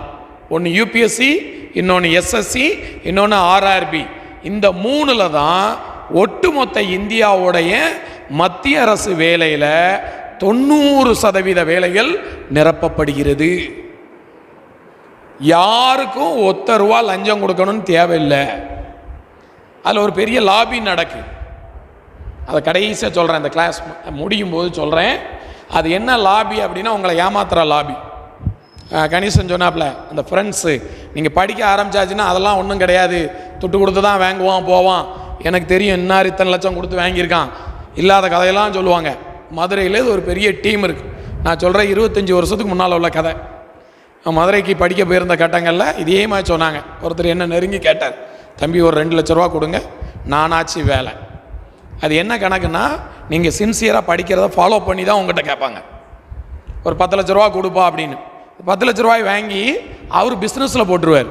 G: ஒன்று யூபிஎஸ்சி, இன்னொன்று எஸ்எஸ்சி, இன்னொன்று ஆர்ஆர்பி. இந்த 3ல் தான் ஒட்டுமொத்த இந்தியாவுடைய மத்திய அரசு வேலையில் 90% வேலைகள் நிரப்பப்படுகிறது. யாருக்கும் ₹1 லஞ்சம் கொடுக்கணும்னு தேவையில்லை. அதில் ஒரு பெரிய லாபி நடக்கு. அதை கடைசியாக சொல்கிறேன், இந்த கிளாஸ் முடியும் போது சொல்கிறேன். அது என்ன லாபி அப்படின்னா உங்களை ஏமாத்துகிற லாபி. கணேசன் சொன்னாப்ல, அந்த ஃப்ரெண்ட்ஸு நீங்கள் படிக்க ஆரம்பிச்சாச்சுன்னா அதெல்லாம் ஒன்றும் கிடையாது, துட்டு கொடுத்து தான் வாங்குவான் போவான், எனக்கு தெரியும் இன்னார் இத்தனை லட்சம் கொடுத்து வாங்கியிருக்கான், இல்லாத கதையெல்லாம் சொல்லுவாங்க. மதுரையில் இது ஒரு பெரிய டீம் இருக்குது. நான் சொல்கிறேன் 25 வருஷத்துக்கு முன்னால் உள்ள கதை. மதுரைக்கு படிக்க போயிருந்த கட்டங்களில் இதே மாதிரி சொன்னாங்க. ஒருத்தர் என்ன நெருங்கி கேட்டார், தம்பி ஒரு 2 லட்ச ரூபா கொடுங்க, நானாச்சு வேலை. அது என்ன கணக்குன்னா, நீங்கள் சின்சியராக படிக்கிறத ஃபாலோ பண்ணி தான் உங்கள்கிட்ட கேட்பாங்க. ஒரு 10 லட்ச ரூபா கொடுப்பா அப்படின்னு. 10 லட்ச ரூபாய் வாங்கி அவர் பிஸ்னஸில் போட்டுருவார்.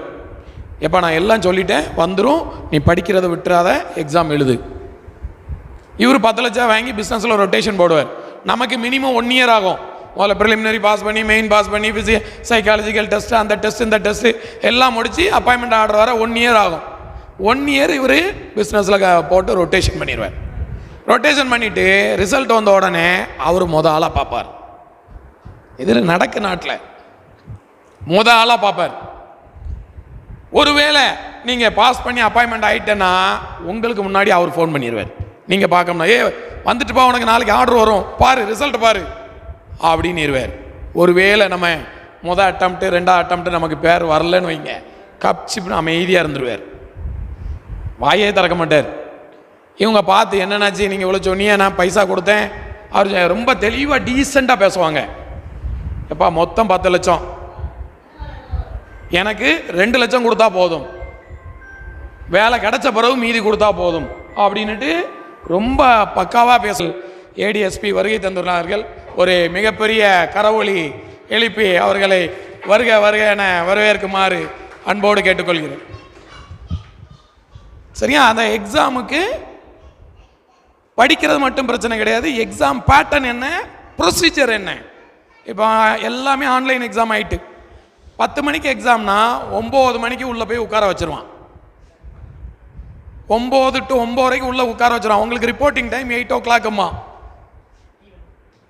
G: எப்போ நான் எல்லாம் சொல்லிட்டேன் வந்துடும், நீ படிக்கிறத விட்டுறாத, எக்ஸாம் எழுது. இவர் 10 லட்சம் வாங்கி பிஸ்னஸில் ரொட்டேஷன் போடுவார். நமக்கு மினிமம் 1 இயர் ஆகும். முதல்ல ப்ரிலிமினரி பாஸ் பண்ணி, மெயின் பாஸ் பண்ணி, சைக்காலஜிக்கல் டெஸ்ட்டு, அந்த டெஸ்ட் இந்த டெஸ்ட்டு எல்லாம் முடித்து அப்பாயின்மெண்ட் ஆர்டர் வர 1 இயர் ஆகும். 1 இயர் இவர் பிஸ்னஸில் போட்டு ரொட்டேஷன் பண்ணிடுவார். ரொட்டேஷன் பண்ணிவிட்டு ரிசல்ட் வந்த உடனே அவர் ஆளாக பார்ப்பார். இதில் நடக்க நாட்டில் ஆளாக பார்ப்பார். ஒருவேளை நீங்கள் பாஸ் பண்ணி அப்பாயின்மெண்ட் ஆகிட்டேன்னா உங்களுக்கு முன்னாடி அவர் ஃபோன் பண்ணிடுவார். நீங்கள் பார்க்கணும்னா, வந்துட்டுப்பா உனக்கு நாளைக்கு ஆர்டர் வரும், பாரு ரிசல்ட் பாரு அப்படின்னு இருவார். ஒருவேளை நம்ம அட்டம்ப்ட் 2ஆம் அட்டம்ப்ட் நமக்கு பேர் வரலன்னு வைங்க, கப்சிப்னு அமைதியாக இருந்துருவார், வாயே திறக்க மாட்டார். இவங்க பார்த்து என்னென்னாச்சு நீங்கள் இவ்வளோ சொன்னியே, நான் பைசா கொடுத்தேன். அவர் ரொம்ப தெளிவாக டீசெண்டாக பேசுவாங்க. எப்பா மொத்தம் 10 லட்சம், எனக்கு 2 லட்சம் கொடுத்தா போதும், வேலை கிடைச்ச பிறகு மீதி கொடுத்தா போதும் அப்படின்ட்டு ரொம்ப பக்காவாக பேசல். ஏடிஎஸ்பி வருகை தந்துள்ளார்கள். ஒரு மிகப்பெரிய கரவொலி எழுப்பி அவர்களை வருக வருக என வரவேற்குமாறு அன்போடு கேட்டுக்கொள்கிறேன். சரியா? அந்த எக்ஸாமுக்கு படிக்கிறது மட்டும் பிரச்சனை கிடையாது, எக்ஸாம் பேட்டர்ன் என்ன, ப்ரொசீஜர் என்ன. இப்போ எல்லாமே ஆன்லைன் எக்ஸாம் ஆகிட்டு 10 மணிக்கு எக்ஸாம்னா 9 மணிக்கு உள்ளே போய் உட்கார வச்சுருவான். 9 to 9:30 உள்ளே உட்கார வச்சுருவான். உங்களுக்கு ரிப்போர்ட்டிங் டைம் 8 o'clock.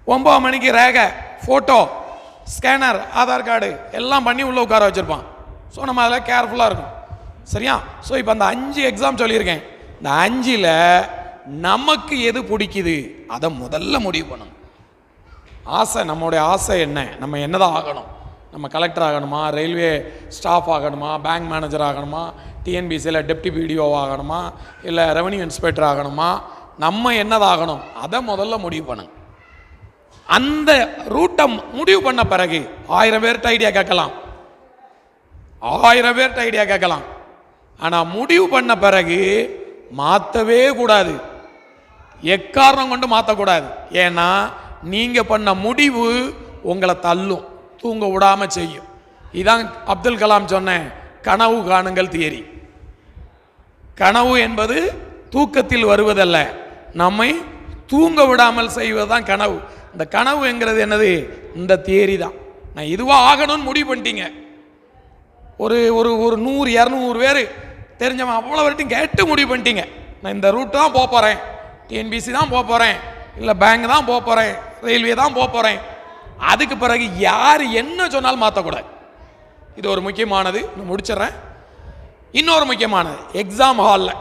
G: 9 மணிக்கு ரேக, ஃபோட்டோ, ஸ்கேனர், ஆதார் கார்டு எல்லாம் பண்ணி உள்ளே உட்கார வச்சுருப்பான். ஸோ நம்ம அதில் கேர்ஃபுல்லாக இருக்கும். சரியா? ஸோ இப்போ அந்த 5 எக்ஸாம் சொல்லியிருக்கேன். இந்த 5ல் நமக்கு எது பிடிக்குது அதை முதல்ல முடிவு பண்ணணும். ஆசை, நம்மளுடைய ஆசை என்ன, நம்ம என்னதான் ஆகணும், நம்ம கலெக்டர் ஆகணுமா, ரயில்வே ஸ்டாஃப் ஆகணுமா, பேங்க் மேனேஜர் ஆகணுமா, டிஎன்பிசியில் டெப்டி பிடிஓ ஆகணுமா, இல்லை ரெவன்யூ இன்ஸ்பெக்டர் ஆகணுமா, நம்ம என்னதாகணும் அதை முதல்ல முடிவு பண்ணுங்க. அந்த ரூட்டை முடிவு பண்ண பிறகு 1000 பேர்கிட்ட ஐடியா கேட்கலாம், 1000 பேர்கிட்ட ஐடியா கேட்கலாம். ஆனால் முடிவு பண்ண பிறகு மாற்றவே கூடாது, எக்காரணம் கொண்டு மாற்றக்கூடாது. ஏன்னா நீங்கள் பண்ண முடிவு உங்களை தள்ளும், தூங்க விடாமல் செய்யும். இதான் அப்துல் கலாம் சொன்ன கனவு காணுங்கள் தியரி. கனவு என்பது தூக்கத்தில் வருவதல்ல, நம்மை தூங்க விடாமல் செய்வதுதான் கனவு. இந்த கனவுங்கிறது என்னது? இந்த தியரி தான். நான் இதுவாக ஆகணும்னு முடிவு பண்ணிட்டீங்க. ஒரு ஒரு ஒரு 100-200 பேர் தெரிஞ்சவன் அவ்வளோ வரைக்கும் கேட்டு முடிவு பண்ணிட்டீங்க, நான் இந்த ரூட் தான் போக போகிறேன், டிஎன்பிசி தான் போக போகிறேன், இல்லை பேங்க் தான் போக போகிறேன், ரயில்வே தான் போக போகிறேன், அதுக்கு பிறகு யார் என்ன சொன்னாலும் மாற்றக்கூடாது. இது ஒரு முக்கியமானது. நான் முடிச்சிடுறேன். இன்னொரு முக்கியமானது, எக்ஸாம் ஹாலில்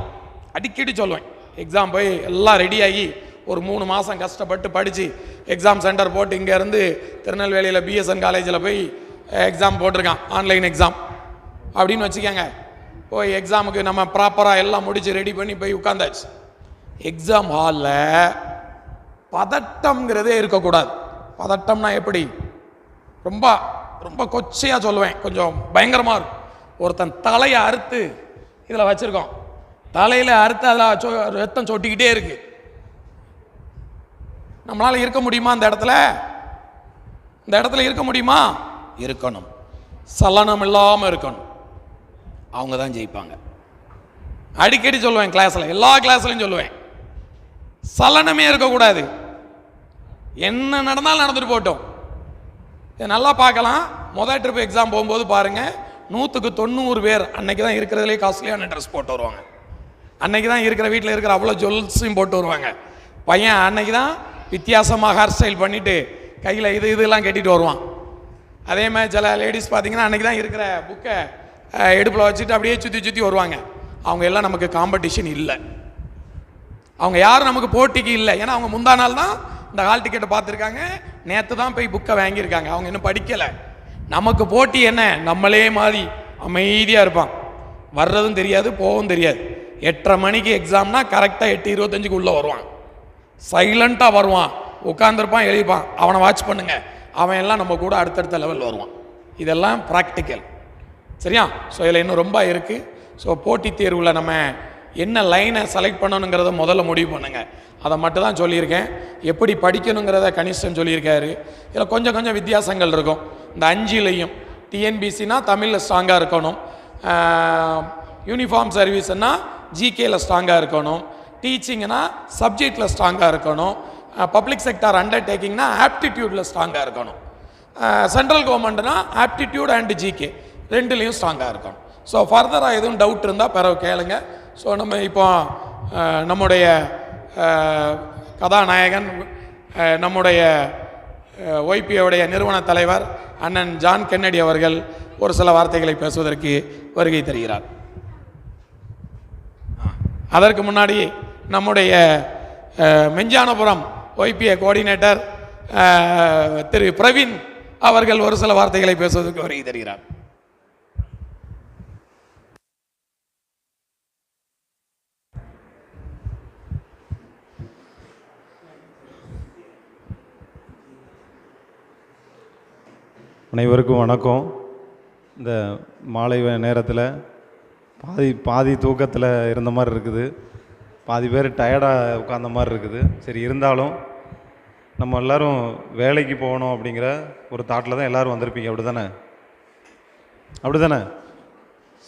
G: அடிக்கடி சொல்லுவேன், எக்ஸாம் போய் எல்லாம் ரெடியாகி ஒரு 3 மாதம் கஷ்டப்பட்டு படித்து எக்ஸாம் சென்டர் போட்டு இங்கேருந்து திருநெல்வேலியில் பிஎஸ்என் காலேஜில் போய் எக்ஸாம் போட்டிருக்கான், ஆன்லைன் எக்ஸாம் அப்படின்னு வச்சுக்கோங்க. போய் எக்ஸாமுக்கு நம்ம ப்ராப்பராக எல்லாம் முடித்து ரெடி பண்ணி போய் உட்காந்தாச்சு. எக்ஸாம் ஹாலில் பதட்டம்ங்கிறதே இருக்கக்கூடாது. பதட்டம்னா எப்படி? ரொம்ப ரொம்ப கொச்சையாக சொல்லுவேன், கொஞ்சம் பயங்கரமாக இருக்கும். ஒருத்தன் தலையை அறுத்து இதில் வச்சுருக்கோம், தலையில் அறுத்து அதில் ரத்தம் சொட்டிக்கிட்டே இருக்கு. நம்மளால் இருக்க முடியுமா அந்த இடத்துல? இந்த இடத்துல இருக்க முடியுமா? இருக்கணும். சலனம் இல்லாமல் இருக்கணும். அவங்க தான் ஜெயிப்பாங்க. அடிக்கடி சொல்லுவேன் கிளாஸில், எல்லா கிளாஸ்லையும் சொல்லுவேன், சலனமே இருக்கக்கூடாது. என்ன நடந்தாலும் நடந்துட்டு போட்டோம். இதை நல்லா பார்க்கலாம். முதல் ட்ரிப் எக்ஸாம் போகும்போது பாருங்கள், 100க்கு 90 பேர் அன்னைக்கு தான் இருக்கிறதுலே காஸ்ட்லியான ட்ரெஸ் போட்டு வருவாங்க. அன்னைக்கு தான் இருக்கிற வீட்டில் இருக்கிற அவ்வளோ ஜுவல்ஸையும் போட்டு வருவாங்க. பையன் அன்னைக்கு தான் வித்தியாசமாக ஹேர் ஸ்டைல் பண்ணிவிட்டு கையில் இதெல்லாம் கட்டிட்டு வருவான். அதே மாதிரி சில லேடிஸ் பார்த்தீங்கன்னா அன்றைக்கி தான் இருக்கிற புக்கை இடுப்பில் வச்சுட்டு அப்படியே சுற்றி சுற்றி வருவாங்க. அவங்க எல்லாம் நமக்கு காம்படிஷன் இல்லை, அவங்க யாரும் நமக்கு போட்டிக்கு இல்லை. ஏன்னா அவங்க முந்தா நாள் தான் இந்த ஹால் டிக்கெட்டை பார்த்துருக்காங்க, நேற்று தான் போய் புக்கை வாங்கியிருக்காங்க, அவங்க இன்னும் படிக்கலை. நமக்கு போட்டி என்ன? நம்மளே மாதிரி அமைதியாக இருப்பான், வர்றதும் தெரியாது போகவும் தெரியாது. 8:30 மணிக்கு எக்ஸாம்னா கரெக்டாக 8:25 உள்ளே வருவான், சைலண்ட்டாக வருவான், உட்காந்துருப்பான், எழுதிப்பான். அவனை வாட்ச் பண்ணுங்க, அவன் எல்லாம் நம்ம கூட அடுத்தடுத்த லெவல் வருவான். இதெல்லாம் ப்ராக்டிக்கல். சரியா? ஸோ இதில் இன்னும் ரொம்ப இருக்குது. ஸோ போட்டித் தேர்வில் நம்ம என்ன லைனை செலக்ட் பண்ணணுங்கிறத முதல்ல முடிவு பண்ணுங்க. அதை மட்டும் தான் சொல்லியிருக்கேன். எப்படி படிக்கணுங்கிறத கனிஷ்டன் சொல்லியிருக்காரு. இதில் கொஞ்சம் கொஞ்சம் வித்தியாசங்கள் இருக்கும். இந்த 5லையும் டிஎன்பிசினா தமிழில் ஸ்ட்ராங்காக இருக்கணும், யூனிஃபார்ம் சர்வீஸ்னா ஜிகேயில் ஸ்ட்ராங்காக இருக்கணும், டீச்சிங்னா சப்ஜெக்டில் ஸ்ட்ராங்காக இருக்கணும், பப்ளிக் செக்டார் அண்டர்டேக்கிங்னா ஆப்டிடியூடில் ஸ்ட்ராங்காக இருக்கணும், சென்ட்ரல் கவர்மெண்ட்னா ஆப்டிடியூட் அண்ட் ஜிகே ரெண்டுலேயும் ஸ்ட்ராங்காக இருக்கணும். ஸோ ஃபர்தராக எதுவும் டவுட் இருந்தால் பிறகு கேளுங்க. ஸோ நம்ம இப்போ நம்முடைய கதாநாயகன், நம்முடைய ஒய்பியோடைய நிறுவன தலைவர் அண்ணன் ஜான் கென்னடி அவர்கள் ஒரு சில வார்த்தைகளை பேசுவதற்கு வருகை தருகிறார். அதற்கு முன்னாடி நம்முடைய மெஞ்ஞானபுரம் ஒய்பிஏ கோஆர்டினேட்டர் திரு பிரவீன் அவர்கள் ஒரு சில வார்த்தைகளை பேசுவதற்கு வருகை தருகிறார்.
H: அனைவருக்கும் வணக்கம். இந்த மாலை நேரத்தில் பாதி தூக்கத்தில் இருந்த மாதிரி இருக்குது, பாதி பேர் டயர்டாக உட்கார்ந்த மாதிரி இருக்குது. சரி, இருந்தாலும் நம்ம எல்லோரும் வேலைக்கு போகணும் அப்படிங்கிற ஒரு தாட்டில் தான் எல்லோரும் வந்திருப்பீங்க. அப்படி தானே?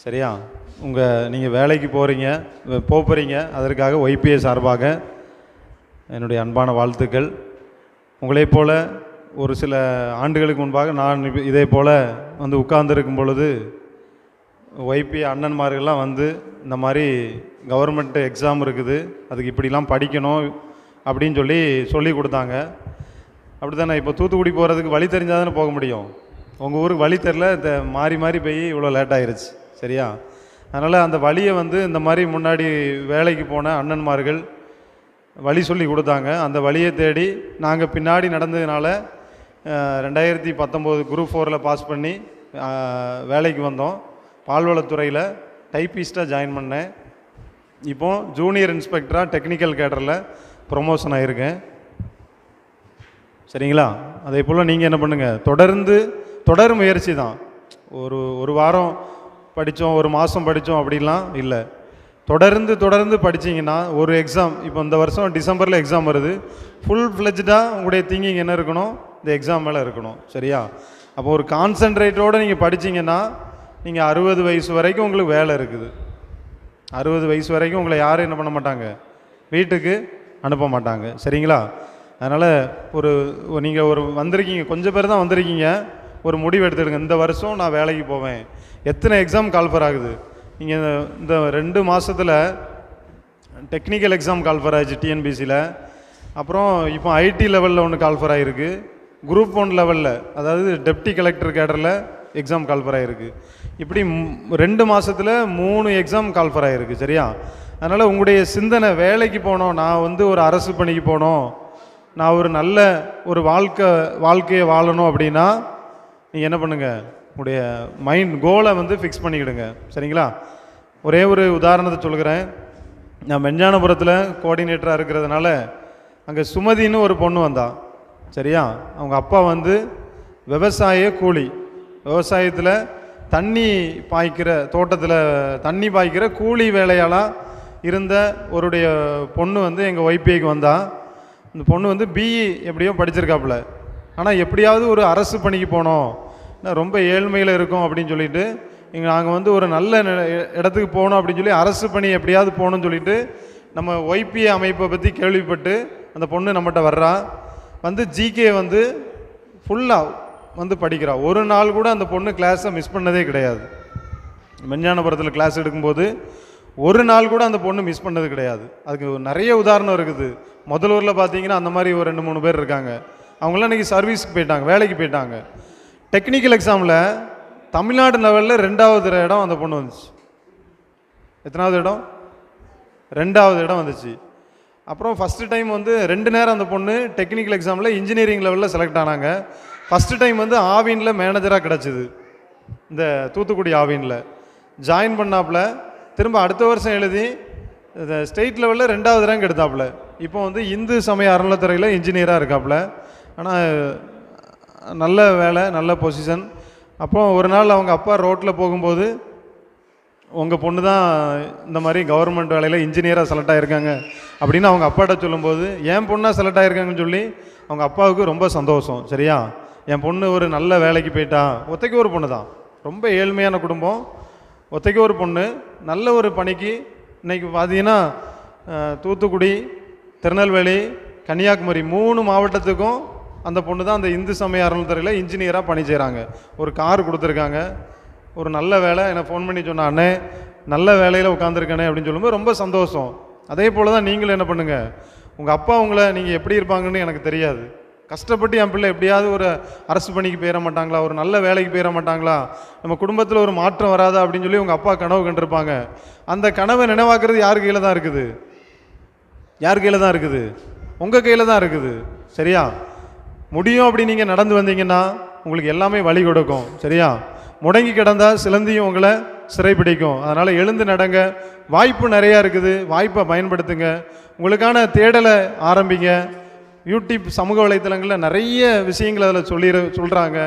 H: சரியா? நீங்கள் வேலைக்கு போகிறீங்க, அதற்காக ஒய்பிஏ சார்பாக என்னுடைய அன்பான வாழ்த்துக்கள். உங்களைப் போல ஒரு சில ஆண்டுகளுக்கு முன்பாக நான் இதே போல் வந்து உட்கார்ந்துருக்கும் பொழுது ஒய்பிஏ அண்ணன்மார்கள்லாம் வந்து இந்த மாதிரி கவர்மெண்ட் எக்ஸாம் இருக்குது, அதுக்கு இப்படிலாம் படிக்கணும் அப்படின்னு சொல்லி கொடுத்தாங்க. அப்படி தானே? இப்போ தூத்துக்குடி போகிறதுக்கு வழி தெரிஞ்சால் தானே போக முடியும். உங்கள் ஊருக்கு வழி தெரில, இந்த மாறி போய் இவ்வளோ லேட் ஆகிருச்சு. சரியா? அதனால் அந்த வழியை வந்து இந்த மாதிரி முன்னாடி வேலைக்கு போன அண்ணன்மார்கள் வழி சொல்லி கொடுத்தாங்க. அந்த வழியை தேடி நாங்கள் பின்னாடி நடந்ததுனால 2019 குரூப் 4ல் பாஸ் பண்ணி வேலைக்கு வந்தோம். பால்வளத்துறையில் டைப்பிஸ்ட்டாக ஜாயின் பண்ணேன். இப்போது ஜூனியர் இன்ஸ்பெக்டராக டெக்னிக்கல் கேடரில் ப்ரொமோஷன் ஆகியிருக்கேன். சரிங்களா? அதே போல் நீங்கள் என்ன பண்ணுங்கள், தொடர் முயற்சி தான். ஒரு வாரம் படித்தோம், ஒரு மாதம் படித்தோம் அப்படிலாம் இல்லை. தொடர்ந்து படித்தீங்கன்னா ஒரு எக்ஸாம், இப்போ இந்த வருஷம் டிசம்பரில் எக்ஸாம் வருது, ஃபுல் ஃப்ளெஜ்டாக உங்களுடைய திங்கிங் என்ன இருக்கணும், இந்த எக்ஸாம் மேலே இருக்கணும். சரியா? அப்போ ஒரு கான்சன்ட்ரேட்டோடு நீங்கள் படித்தீங்கன்னா நீங்கள் 60 வயசு வரைக்கும் உங்களுக்கு வேலை இருக்குது. 60 வயசு வரைக்கும் உங்களை யாரும் என்ன பண்ண மாட்டாங்க, வீட்டுக்கு அனுப்ப மாட்டாங்க. சரிங்களா? அதனால் நீங்கள் வந்திருக்கீங்க, கொஞ்சம் பேர் தான் வந்திருக்கீங்க, ஒரு முடிவு எடுத்துடுங்க. இந்த வருஷம் நான் வேலைக்கு போவேன். எத்தனை எக்ஸாம் கால்ஃபர் ஆகுது? நீங்கள் இந்த 2 மாதத்தில் டெக்னிக்கல் எக்ஸாம் கால்ஃபர் ஆகிடுச்சு டிஎன்பிசியில், அப்புறம் இப்போ ஐடி லெவலில் ஒன்று கால்ஃபர் ஆகிருக்கு. குரூப் 1 லெவலில், அதாவது டெப்டி கலெக்டர் கேடரில் எக்ஸாம் கால்ஃபர் ஆகிருக்கு. இப்படி 2 மாதத்தில் 3 எக்ஸாம் கால்ஃபர் ஆகிருக்கு. சரியா? அதனால் உங்களுடைய சிந்தனை வேலைக்கு போனோம், நான் வந்து ஒரு அரசு பணிக்கு போனோம், நான் ஒரு நல்ல ஒரு வாழ்க்கையை வாழணும் அப்படின்னா நீங்கள் என்ன பண்ணுங்கள், உங்களுடைய மைண்ட் கோலை வந்து ஃபிக்ஸ் பண்ணிக்கிடுங்க. சரிங்களா? ஒரே ஒரு உதாரணத்தை சொல்கிறேன். நான் மெஞ்ஞானபுரத்தில் கோஆர்டினேட்டராக இருக்கிறதுனால அங்கே சுமதின்னு ஒரு பொண்ணு வந்தா. சரியா? அவங்க அப்பா வந்து விவசாய கூலி, விவசாயத்தில் தண்ணி பாய்க்கிற, தோட்டத்தில் தண்ணி பாய்க்கிற கூலி வேலையாளாக இருந்த ஒருடைய பொண்ணு வந்து எங்கள் ஒய்பிஐக்கு வந்தா. இந்த பொண்ணு வந்து பிஇ எப்படியோ படிச்சிருக்காப்புல. ஆனால் எப்படியாவது ஒரு அரசு பணிக்கு போனோம், ரொம்ப ஏழ்மையில் இருக்கோம் அப்படின்னு சொல்லிட்டு நாங்கள் வந்து ஒரு நல்ல இடத்துக்கு போகணும் அப்படின்னு சொல்லி அரசு பணி எப்படியாவது போகணும்னு சொல்லிட்டு நம்ம ஒய்பிஏ அமைப்பை பற்றி கேள்விப்பட்டு அந்த பொண்ணு நம்மகிட்ட வர்றா. வந்து ஜிகே வந்து ஃபுல்லாக வந்து படிக்கிறா. ஒரு நாள் கூட அந்த பொண்ணு கிளாஸை மிஸ் பண்ணதே கிடையாது. மெஞ்ஞானபுரத்தில் கிளாஸ் எடுக்கும்போது ஒரு நாள் கூட அந்த பொண்ணு மிஸ் பண்ணது கிடையாது. அதுக்கு நிறைய உதாரணம் இருக்குது. முதலூரில் பார்த்தீங்கன்னா அந்த மாதிரி ஒரு 2-3 பேர் இருக்காங்க. அவங்களாம் இன்றைக்கி சர்வீஸ்க்கு போயிட்டாங்க, வேலைக்கு போயிட்டாங்க. டெக்னிக்கல் எக்ஸாமில் தமிழ்நாடு லெவலில் 2வது இடம் அந்த பொண்ணு வந்துச்சு. எத்தனாவது இடம்? 2வது இடம் வந்துச்சு. அப்புறம் ஃபஸ்ட்டு டைம் வந்து 2 நேரம் அந்த பொண்ணு டெக்னிக்கல் எக்ஸாமில் இன்ஜினியரிங் லெவலில் செலக்ட் ஆனாங்க. ஃபஸ்ட்டு டைம் வந்து ஆவினில் மேனேஜராக கிடச்சிது. இந்த தூத்துக்குடி ஆவினில் ஜாயின் பண்ணாப்புல. திரும்ப அடுத்த வருஷம் எழுதி ஸ்டேட் லெவலில் 2வது ரேங்க் எடுத்தாப்புல. இப்போ வந்து இந்து சமய அறநிலைத்துறையில் இன்ஜினியராக இருக்காப்புல. ஆனால் நல்ல வேலை, நல்ல பொசிஷன். அப்போ ஒரு நாள் அவங்க அப்பா ரோட்டில் போகும்போது, உங்கள் பொண்ணு தான் இந்த மாதிரி கவர்மெண்ட் வேலையில் இன்ஜினியராக செலக்ட் ஆகிருக்காங்க அப்படின்னு அவங்க அப்பாட்ட சொல்லும்போது, என் பொண்ணாக செலக்ட் ஆகிருக்காங்கன்னு சொல்லி அவங்க அப்பாவுக்கு ரொம்ப சந்தோஷம். சரியா? என் பொண்ணு ஒரு நல்ல வேலைக்கு போயிட்டா. ஒத்தைக்கு ஒரு பொண்ணு தான், ரொம்ப ஏழ்மையான குடும்பம், ஒத்தைக்கு ஒரு பொண்ணு நல்ல ஒரு பணிக்கு. இன்றைக்கி பார்த்தீங்கன்னா தூத்துக்குடி, திருநெல்வேலி, கன்னியாகுமரி 3 மாவட்டத்துக்கும் அந்த பொண்ணு தான் அந்த இந்து சமய அறநிலைத்துறையில் இன்ஜினியராக பணி செய்கிறாங்க. ஒரு கார் கொடுத்துருக்காங்க, ஒரு நல்ல வேலை. என்னை ஃபோன் பண்ணி சொன்ன அண்ணே நல்ல வேலையில் உட்காந்துருக்கேனே அப்படின்னு சொல்லும்போது ரொம்ப சந்தோஷம். அதே போல் தான் நீங்களும் என்ன பண்ணுங்கள், உங்கள் அப்பா உங்களை நீங்கள் எப்படி இருப்பாங்கன்னு எனக்கு தெரியாது, கஷ்டப்பட்டு என் பிள்ளை எப்படியாவது ஒரு அரசு பணிக்கு போயிட மாட்டாங்களா, ஒரு நல்ல வேலைக்கு போயிட மாட்டாங்களா, நம்ம குடும்பத்தில் ஒரு மாற்றம் வராதா அப்படின்னு சொல்லி உங்கள் அப்பா கனவு கண்டிருப்பாங்க. அந்த கனவை நினைவாக்குறது யார் கையில் தான் இருக்குது? யார் கையில் தான் இருக்குது? உங்கள் கையில் தான் இருக்குது. சரியா? முடியும் அப்படி நீங்கள் நடந்து வந்தீங்கன்னா உங்களுக்கு எல்லாமே வழி கொடுக்கும். சரியா? முடங்கி கிடந்தால் சிலந்தியும் உங்களை சிறைப்பிடிக்கும். அதனால் எழுந்து நடங்க. வாய்ப்பு நிறையா இருக்குது, வாய்ப்பை பயன்படுத்துங்க. உங்களுக்கான தேடலை ஆரம்பிங்க. யூடியூப் சமூக வலைத்தளங்களில் நிறைய விஷயங்கள் அதில் சொல்கிறாங்க,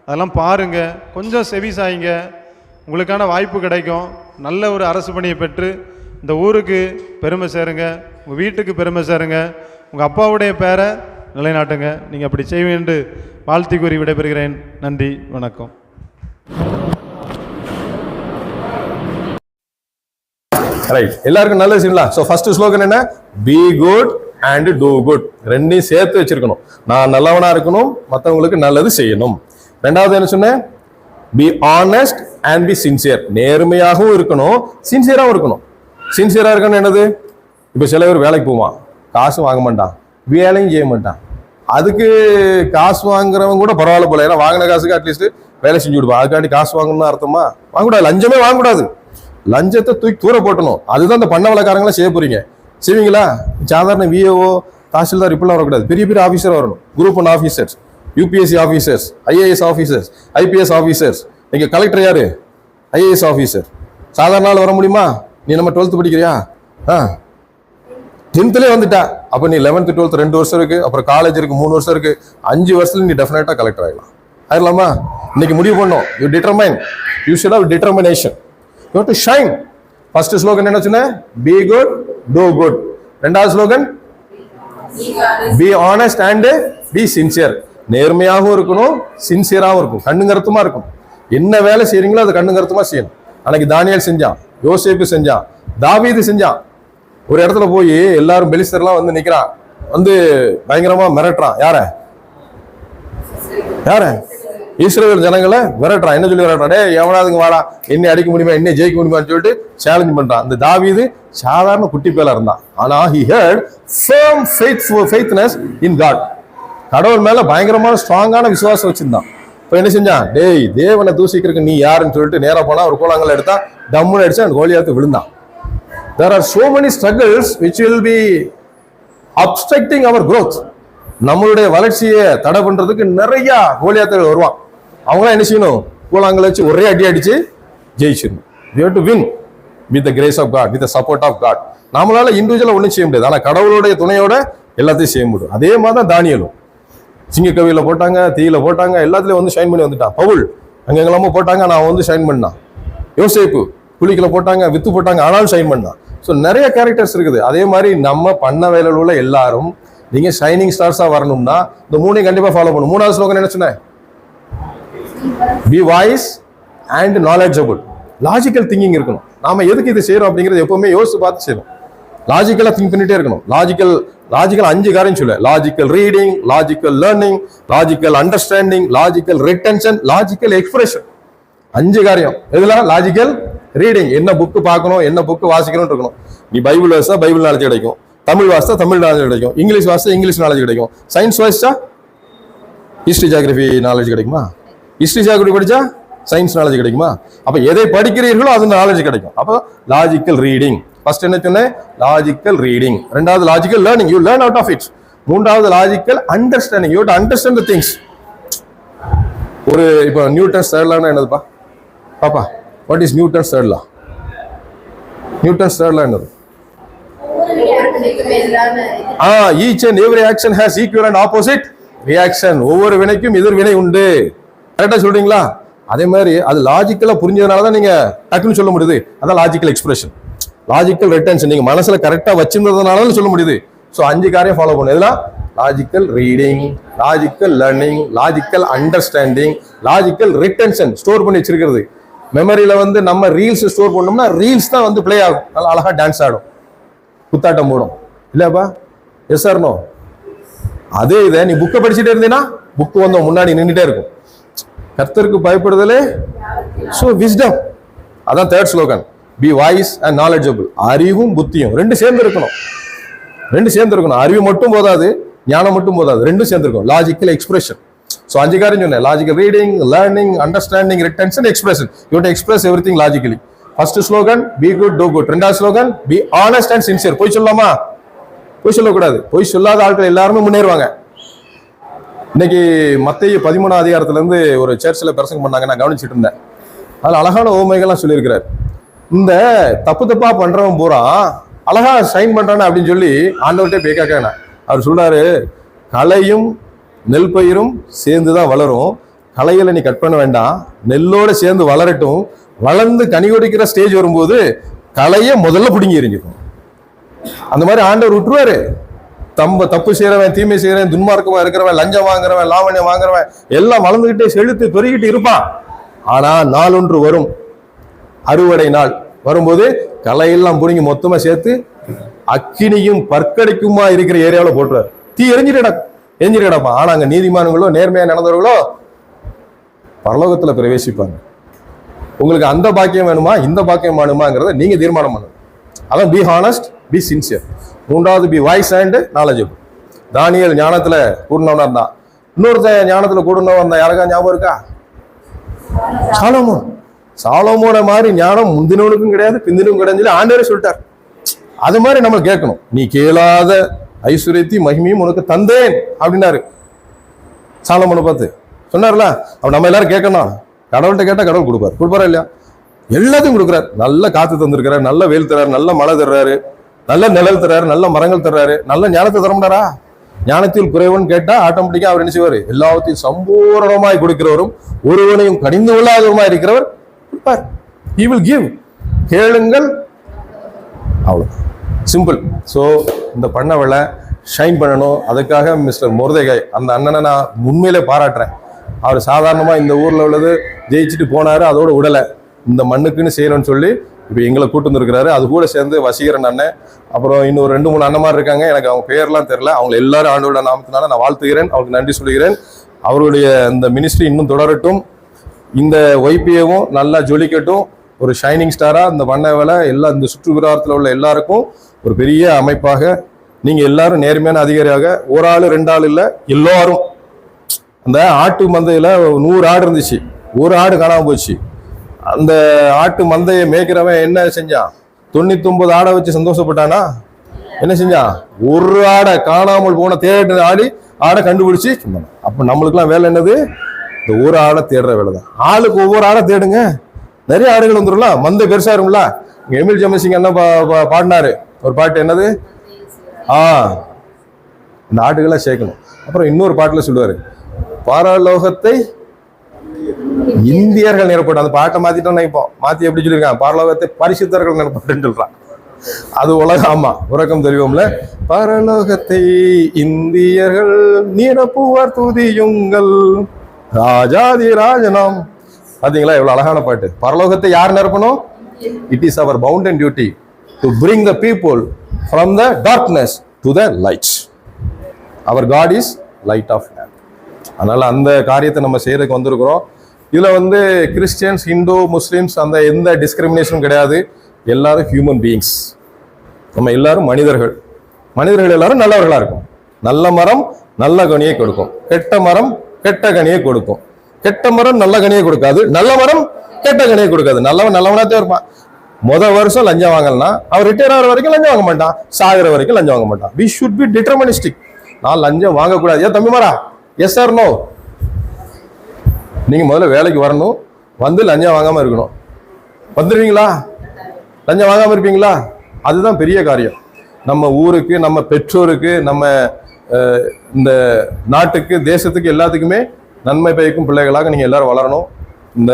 H: அதெல்லாம் பாருங்கள், கொஞ்சம் செவி சாய்ங்க, உங்களுக்கான வாய்ப்பு கிடைக்கும். நல்ல ஒரு அரசு பணியை பெற்று இந்த ஊருக்கு பெருமை சேருங்க, உங்கள் வீட்டுக்கு பெருமை சேருங்க, உங்கள் அப்பாவுடைய பேரை நிலைநாட்டுங்க. நீங்கள் அப்படி செய்வேன் என்று வாழ்த்தி கூறி விடைபெறுகிறேன். நன்றி, வணக்கம்.
I: ரைட், எல்லாருக்கும் நல்ல விஷயங்களா? ஸோ ஃபர்ஸ்ட் ஸ்லோகன் என்ன? Be good and do good. ரெண்டையும் சேர்த்து வச்சிருக்கணும். நான் நல்லவனா இருக்கணும், மற்றவங்களுக்கு நல்லது செய்யணும். ரெண்டாவது என்ன சொன்னேன்? B honest and be sincere. நேர்மையாகவும் இருக்கணும், சின்சியராகவும் இருக்கணும். சின்சியரா இருக்கணும் என்னது? இப்போ சில பேர் வேலைக்கு போவான், காசு வாங்க மாட்டான், வேலையும் செய்ய மாட்டான். அதுக்கு காசு வாங்குறவங்க கூட பரவாயில்ல போல, ஏன்னா வாங்கின காசுக்கு அட்லீஸ்ட் வேலை செஞ்சு விடுவான். அதுக்காண்டி காசு வாங்கணும்னு அர்த்தமா? வாங்கக்கூடாது, லஞ்சமே வாங்கக்கூடாது. லஞ்சத்தை தூக்கி தூர போட்டணும். அதுதான் இந்த பண்ண வழக்காரங்களாம் செய்ய போறீங்க. செய்வீங்களா? சாதாரண விஏஓ, தாசில்தார் இப்படிலாம் வரக்கூடாது. பெரிய பெரிய ஆஃபீஸர் வரணும். Group 1 officers, UPSC officers, IAS officers, IPS officers. நீங்கள் கலெக்டர் யாரு? IAS officer. சாதாரண நாள் வர முடியுமா? நீ நம்ம 12th படிக்கிறியா? 10th வந்துட்டா. அப்போ நீ 11th 12th 2 வருஷம் இருக்கு, அப்புறம் காலேஜ் இருக்கு 3 வருஷம் இருக்கு. 5 வருஷத்துல நீ டெஃபினட்டா கலெக்டர் ஆகலாம். ஆயிடலாமா? இன்னைக்கு முடிவு பண்ணோம். You determine, you should have determination, you have to shine. First slogan என்ன சொன்ன? Be good do good. ரெண்டாவது slogan be honest and be sincere. நேர்மையாகவும் இருக்கணும், சின்சியராகவும் இருக்கும், கண்ணுங்கருத்துமா இருக்கும். என்ன வேலை செய்யறீங்களோ அதை கண்ணுங்கருத்துமா செய்யணும். அன்னைக்கு தானியேல் செஞ்சான், யோசேப்பு செஞ்சான், தாவீது செஞ்சான். ஒரு இடத்துல போய் எல்லாரும் பெலிஸ்தர்லாம் வந்து நிக்கிறான், வந்து பயங்கரமா மிரட்டுறான். யார இஸ்ரவேல் ஜனங்களை விரட்டுறான். என்ன சொல்லி விரட்டுறான்? எவனாவதுங்க வாடா, என்னை அடிக்க முடியுமா, என்னை ஜெயிக்க முடியுமான்னு சொல்லிட்டு சேலஞ்ச் பண்றான். அந்த தாவீது சாதாரண குட்டி பேலா இருந்தான். ஆனா he had firm faithfulness in God. கடவுள் மேல பயங்கரமான ஸ்ட்ராங்கான விசுவாசம் வச்சிருந்தான். இப்போ என்ன செஞ்சான்? டேய், தேவனை தூசிக்கிறதுக்கு நீ யாருன்னு சொல்லிட்டு நேரா போனா ஒரு கூழாங்கல்ல எடுத்தா டம்முன்னு அடிச்சு அந்த கோலியாத்து விழுந்தான். There are so many struggles which will be obstructing our growth. நம்மளுடைய வளர்ச்சியை தடை பண்றதுக்கு நிறைய கோலியாத்துகள் வருவான். அவங்களாம் என்ன செய்யணும்? கூழாங்கல்ல வச்சு ஒரே அடி அடிச்சு ஜெயிச்சிடணும். We have to win with the grace of God, with the support of God. நம்மளால இண்டிவிஜுவலா ஒன்றும் செய்ய முடியாது, ஆனா கடவுளுடைய துணையோட எல்லாத்தையும் செய்ய முடியும். அதே மாதிரி தான் தானியேலும் சிங்கக்கவியில போட்டாங்க, தீயில போட்டாங்க, எல்லாத்துலயும் வந்து ஷைன் பண்ணி வந்துட்டான். பவுல் அங்கெல்லாமோ போட்டாங்க, நான் வந்து ஷைன் பண்ணான். யோசேப்பு குளிக்கல போட்டாங்க, வித்து போட்டாங்க, ஆனாலும் ஷைன் பண்ணான். ஸோ நிறைய கேரக்டர்ஸ் இருக்குது. அதே மாதிரி நம்ம பண்ண வேலையில் உள்ள எல்லாரும் நீங்க ஷைனிங் ஸ்டார்ஸா வரணும்னா இந்த மூணையும் கண்டிப்பா ஃபாலோ பண்ணணும். மூணாவது ஸ்லோகன் என்ன சொன்னேன்? Be wise and knowledgeable. Logical thinking இருக்கணும். நாம எதுக்கு இது செய்யறோம் அப்படிங்கிறது எப்பவுமே யோசிச்சு பார்த்து செய்யணும். லாஜிக்கலா திங்க் பண்ணிட்டே இருக்கணும். லாஜிக்கல் 5 காரியம் சொல்ல: logical reading, logical learning, logical understanding, logical retention, logical expression. 5 காரியம். எதுல? லாஜிக்கல் ரீடிங், என்ன புக்கு பார்க்கணும், என்ன புக்கு வாசிக்கணும் இருக்கணும். நீ பைபிள் வாசித்தா பைபிள் நாலேஜ் கிடைக்கும், தமிழ் வாசித்தா தமிழ் நாலேஜ் கிடைக்கும், இங்கிலீஷ் வாசித்தா இங்கிலீஷ் நாலேஜ் கிடைக்கும், சயின்ஸ் வாசிச்சா ஹிஸ்டரி ஜியோகிராஃபி நாலேஜ் கிடைக்குமா? ஹிஸ்டரி ஜியோகிராஃபி படிச்சா சயின்ஸ் நாலேஜ் கிடைக்குமா? அப்ப எதை படிக்கிறீர்களோ அது நாலேஜ் கிடைக்கும். அப்போ லாஜிக்கல் ரீடிங். ஃபர்ஸ்ட் என்ன சொன்னேன்? Logical reading. ரெண்டாவது logical learning, you learn out of it. மூன்றாவது logical understanding, you to understand the things. ஒரு இப்போ நியூட்டன்ஸ் தேர்ட் லான்னா என்னதுப்பா? பாப்பா, what is Newton's third law? Newton's third law என்னது? Each and every action has equal and opposite reaction. ஒவ்வொரு வினைக்கும் எதிர் வினை உண்டு. கரெக்டா சொல்றீங்களா? அதே மாதிரி அது லாஜிக்கலா புரிஞ்சதுனால தான் நீங்க டக்குன்னு சொல்ல முடியுது. அதான் லாஜிக்கல் எக்ஸ்பிரஷன், லாஜிக்கல் ரிட்டன்ஷன். நீங்க மனசுல கரெக்டா வச்சிருந்ததுனால சொல்ல முடியுது. ஸோ 5 காரியம் ஃபாலோ பண்ணும். இதெல்லாம் logical reading, logical learning, logical understanding, logical retention. Store பண்ணி வச்சிருக்கிறது. மெமரியில வந்து நம்ம ரீல்ஸ் ஸ்டோர் பண்ணோம்னா ரீல்ஸ் தான் வந்து பிளே ஆகும். நல்லா அழகா டான்ஸ் ஆடும், குத்தாட்டம் போடும். இல்லப்பா? Yes or no? அதே இதை நீ புக்கை படிச்சுட்டே இருந்தீங்கன்னா புக்கு வந்து முன்னாடி நின்றுட்டே இருக்கும். கர்த்தருக்கு பயப்படுதலே ஸோ விஸ்டம். அதான் third slogan. Be wise and knowledgeable. அறிவும் புத்தியும் ரெண்டு சேர்ந்து இருக்கணும். அறிவு மட்டும் போதாது, ஞானம் மட்டும் போதாது, ரெண்டும் சேர்ந்து இருக்கும். Logical expression. ஸோ 5 காரியம் சொன்னேன்: logical reading, learning, understanding, retention, expression. You to express everything logically. First slogan be good do good. ரெண்டாவது slogan be honest and sincere. பொய் சொல்லலாமா? பொய் சொல்லக்கூடாது. பொய் சொல்லாத ஆட்கள் எல்லாருமே முன்னேறுவாங்க. இன்னைக்கு மத்தேயு 13ஆம் அதிகாரத்துல இருந்து ஒரு சர்ச்சில் பிரசங்கம் பண்ணாங்க, நான் கவனிச்சுட்டு இருந்தேன். அதில் அழகான ஓமைகள்லாம் சொல்லியிருக்கிறார். இந்த தப்பா பண்றவன் பூரா அழகா ஷைன் பண்றானே அப்படின்னு சொல்லி ஆண்டவர்கிட்ட போய் கேட்க அவர் சொல்றாரு: களையும் நெல் பயிரும் சேர்ந்து தான் வளரும். களைகளை நீ கட் பண்ண வேண்டாம், நெல்லோட சேர்ந்து வளரட்டும். வளர்ந்து கனி கொடுக்கிற ஸ்டேஜ் வரும்போது களைய முதல்ல பிடுங்கி எறிஞ்சிடும். அந்த மாதிரி ஆண்டவர் விட்டுருவாரு. தப்பு செய்யறவன், தீமை செய்யறவன், துன்மார்க்கமா இருக்கிறவன், லஞ்சம் வாங்குறவன், லாவண்யம் வாங்குறவன் எல்லாம் வளர்ந்துகிட்டே செழுத்து பெருகிட்டு இருப்பான். ஆனா நாள் ஒன்று வரும், அறுவடை நாள் வரும்போது களையெல்லாம் பிடிங்கி மொத்தமா சேர்த்து அக்கினியும் பற்கடிக்குமா இருக்கிற ஏரியாவில் போட்டுறாரு. தீ எரிஞ்சிட்டு கிடப்பான். ஆனா அங்க நீதிமான்களோ நேர்மையா நடந்தவர்களோ பரலோகத்துல பிரவேசிப்பாங்க. உங்களுக்கு அந்த பாக்கியம் வேணுமா, இந்த பாக்கியம் வேணுமாங்கிறத நீங்க தீர்மானம் பண்ணணும். அதான் பி ஹானஸ்ட், பி சின்சியர். மூன்றாவது பி வாய்ஸ் அண்ட் நாலேஜபிள். தானியேல் ஞானத்துல கூடனவனா இருந்தான். இன்னொருத்த ஞானத்துல கூடனவன் இருந்தான். யாருக்கா ஞாபகம் இருக்கா? சாலமோன மாதிரி ஞானம் முந்தினவனுக்கும் கிடையாது, பிந்தினுக்கும் கிடையாது ஆண்டவரே சொல்லிட்டார். அது மாதிரி நம்ம கேட்கணும். நீ கேளாத ஐஸ்வர்யத்தையும் மகிமையும் உனக்கு தந்தேன் அப்படின்னாரு சாலமோனை பார்த்து. சொன்னார்ல, அவன் நம்ம எல்லாரும் கேட்கணும். கடவுள்கிட்ட கேட்டா கடவுள் கொடுப்பாரா இல்லையா? எல்லாத்தையும் கொடுக்குறாரு. நல்ல காத்து தந்திருக்கிறாரு, நல்ல வெயில் தர்றாரு, நல்ல மழை தர்றாரு, நல்ல நிழல் தர்றாரு, நல்ல மரங்கள் தர்றாரு, நல்ல ஞானத்தை தர முடியாரா? ஞானத்தில் குறைவன் கேட்டா ஆட்டோமேட்டிக்கா அவர் என்ன செய்வார்? எல்லாத்தையும் சம்பூர்ணமாய் கொடுக்கிறவரும் ஒருவனையும் கடிந்து கொள்ளாதவருமாய் இருக்கிறவர் கொடுப்பார். He will give. கேளுங்கள், அவ்வளோ சிம்பிள். ஸோ இந்த பண்ணவளை ஷைன் பண்ணணும். அதுக்காக மிஸ்டர் மொர்தெகாய் அந்த அண்ணனை நான் உண்மையிலே பாராட்டுறேன். அவர் சாதாரணமாக இந்த ஊரில் உள்ளது ஜெயிச்சுட்டு போனார், அதோட விடலை. இந்த மண்ணுக்குன்னு செய்யறோன்னு சொல்லி இப்போ எங்களை கூட்டு வந்துருக்கிறாரு. அது கூட சேர்ந்து வசீகரன் அண்ணன், அப்புறம் இன்னும் 2-3 அண்ணன்மார் இருக்காங்க. எனக்கு அவங்க பேர்லாம் தெரியல. அவங்க எல்லாரும் ஆண்டோட நாமத்தினால நான் வாழ்த்துகிறேன், அவங்களுக்கு நன்றி சொல்லுகிறேன். அவருடைய இந்த மினிஸ்ட்ரி இன்னும் தொடரட்டும். இந்த ஒய்பிஏவும் நல்லா ஜொலிக்கட்டும். ஒரு ஷைனிங் ஸ்டாராக இந்த வண்ண வேலை எல்லா இந்த சுற்றுப்புறத்தில் உள்ள எல்லாருக்கும் ஒரு பெரிய அமைப்பாக நீங்கள் எல்லாரும் நேர்மையான அதிகாரியாக ஒரு ஆள் 2 ஆள் இல்லை, எல்லாரும். அந்த ஆட்டு மந்தையில் 100 ஆடு இருந்துச்சு, ஒரு ஆடு காணாமல் போச்சு. அந்த ஆட்டு மந்தையை மேய்க்கிறவன் என்ன செஞ்சான்? 99 ஆடை வச்சு சந்தோஷப்பட்டானா? என்ன செஞ்சான்? ஒரு ஆடை காணாமல் போன தேட ஆடை கண்டுபிடிச்சு. அப்போ நம்மளுக்கெல்லாம் வேலை என்னது? இந்த ஒரு ஆடை தேடுற வேலை தான். ஆளுக்கு ஒவ்வொரு ஆடை தேடுங்க, நிறைய ஆடுகள் வந்துடும்ல, மந்தை பெருசா இருக்கும்ல. எமில் ஜமசிங் என்ன பாடினாரு ஒரு பாட்டு, என்னது? இந்த ஆடுகளை சேர்க்கணும். அப்புறம் இன்னொரு பாட்டுல சொல்லுவாரு, பரலோகத்தை இந்தியர்கள் நிரப்பட்டும். அந்த பாட்டை மாத்திட்டோம் இப்போ, மாத்தி எப்படி சொல்லியிருக்கான்? பரலோகத்தை பரிசுத்தர்கள் நிரப்பட்டுன்னு சொல்றான். அது உலகம். ஆமா, உறக்கம் தெரியும்ல. பரலோகத்தை இந்தியர்கள் நிரப்புவார் துதியுங்கள் ராஜாதி ராஜனம். பாத்தீங்களா எவ்வளவு அழகான பாட்டு. பரலோகத்தை யார் நிரப்பணும்? It is our bound and duty to bring the people from the darkness to the light. Our God is light of land. அதனால அந்த காரியத்தை நம்ம செய்யறதுக்கு வந்திருக்கிறோம். இதுல கிறிஸ்டியன்ஸ், ஹிந்து, முஸ்லிம்ஸ் அந்த எந்த டிஸ்கிரிமினேஷனும் கிடையாது. எல்லாரும் ஹியூமன் பீயிங்ஸ். நம்ம எல்லாரும் மனிதர்கள். மனிதர்கள் எல்லாரும் நல்லவர்களா இருக்கும். நல்ல மரம் நல்ல கனியை கொடுக்கும், கெட்ட மரம் கெட்ட கனியை கொடுக்கும். கெட்ட மரம் நல்ல கனியை கொடுக்காது, நல்ல மரம் கெட்ட கனியை கொடுக்காது. நல்லவன் நல்லவனாத்தே இருப்பான். வருஷம் லஞ்சம் வாங்கலன்னா அவர் ரிட்டையர் ஆகிற வரைக்கும் லஞ்சம் வாங்க மாட்டான், சாகிற வரைக்கும் லஞ்சம் வாங்க மாட்டான். We should be deterministic. நான் லஞ்சம் வாங்கக்கூடாது. ஏன் தம்பி மாறா? Yes or no? நீங்க முதல்ல வேலைக்கு வரணும், லஞ்சம் வாங்காம இருக்கணும். வந்துடுவீங்களா? லஞ்சம் வாங்காம இருப்பீங்களா? அதுதான் பெரிய காரியம். நம்ம ஊருக்கு, நம்ம பெற்றோருக்கு, நம்ம இந்த நாட்டுக்கு, தேசத்துக்கு, எல்லாத்துக்குமே நன்மை பயக்கும் பிள்ளைகளாக நீங்க எல்லாரும் வளரணும். இந்த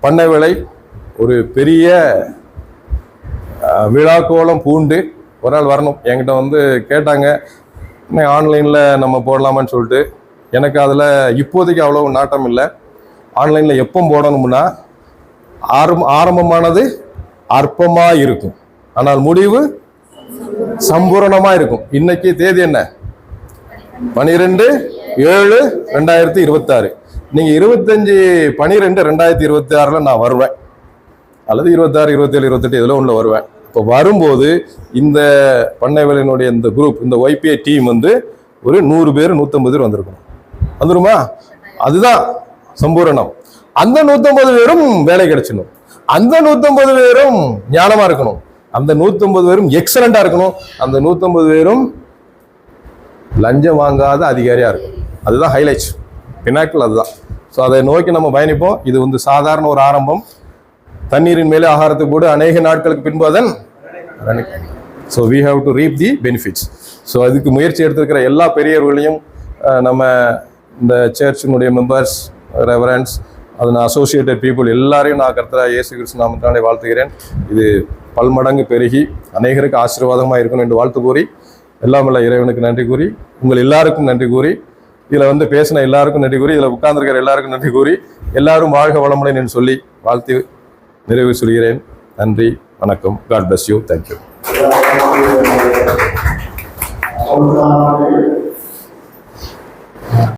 I: பண்ணை வேலை ஒரு பெரிய விழாக்கோலம் பூண்டு ஒரு நாள் வரணும். என்கிட்ட கேட்டாங்க, ஆன்லைனில் நம்ம போடலாமான்னு சொல்லிட்டு. எனக்கு அதில் இப்போதைக்கு அவ்வளோ நாட்டம் இல்லை. ஆன்லைனில் எப்போ போடணும்னா ஆரம்பமானது அற்பமாக இருக்கும், ஆனால் முடிவு சம்பூரணமாக இருக்கும். இன்னைக்கு தேதி என்ன? 12/7/2026. நீங்கள் 25/12/2026 நான் வருவேன், அல்லது 26, 27, 28 இதில் ஒன்றில் வருவேன். இப்போ வரும்போது இந்த பண்ணை வேலையினுடைய இந்த குரூப், இந்த ஒய்பிஏ டீம் ஒரு 100 பேர் 150 பேர் வந்திருக்கணும். வந்துருமா? அதுதான் சம்பூரணம். அந்த 150 பேரும் வேலை கிடைச்சிடணும். அந்த 150 பேரும் ஞானமா இருக்கணும். அந்த 150 பேரும் எக்ஸலண்டா இருக்கணும். அந்த 150 பேரும் லஞ்சம் வாங்காத அதிகாரியா இருக்கும். அதுதான் ஹைலைட்ஸ், பினாக்கிள் அதுதான். ஸோ அதை நோக்கி நம்ம பயணிப்போம். இது சாதாரண ஒரு ஆரம்பம். தண்ணீரின் மேலே ஆகாரத்துக்கு கூட அநேக நாட்களுக்கு பின்பு அதன். So we have to reap the benefits. So அதுக்கு முயற்சி எடுத்திருக்கிற எல்லா பெரியவர்களையும், நம்ம இந்த சர்ச்சினுடைய மெம்பர்ஸ், ரெவரன்ஸ், அதன் அசோசியேட்டட் பீப்புள் எல்லாரையும் நான் கர்த்தராகிய இயேசு கிறிஸ்து நாமத்தினாலே வாழ்த்துகிறேன். இது பல்மடங்கு பெருகி அநேகருக்கு ஆசீர்வாதமாக இருக்கணும் என்று வாழ்த்து கூறி, எல்லாமல்ல இறைவனுக்கு நன்றி கூறி, உங்கள் எல்லாருக்கும் நன்றி கூறி, இதில் பேசின எல்லாருக்கும் நன்றி கூறி, இதில் உட்கார்ந்துருக்கிற எல்லாருக்கும் நன்றி கூறி, எல்லாரும் வாழ்க வளமுடன் என்று சொல்லி வாழ்த்து நிறைவு சொல்கிறேன். நன்றி, வணக்கம். God bless you. தேங்க்யூ.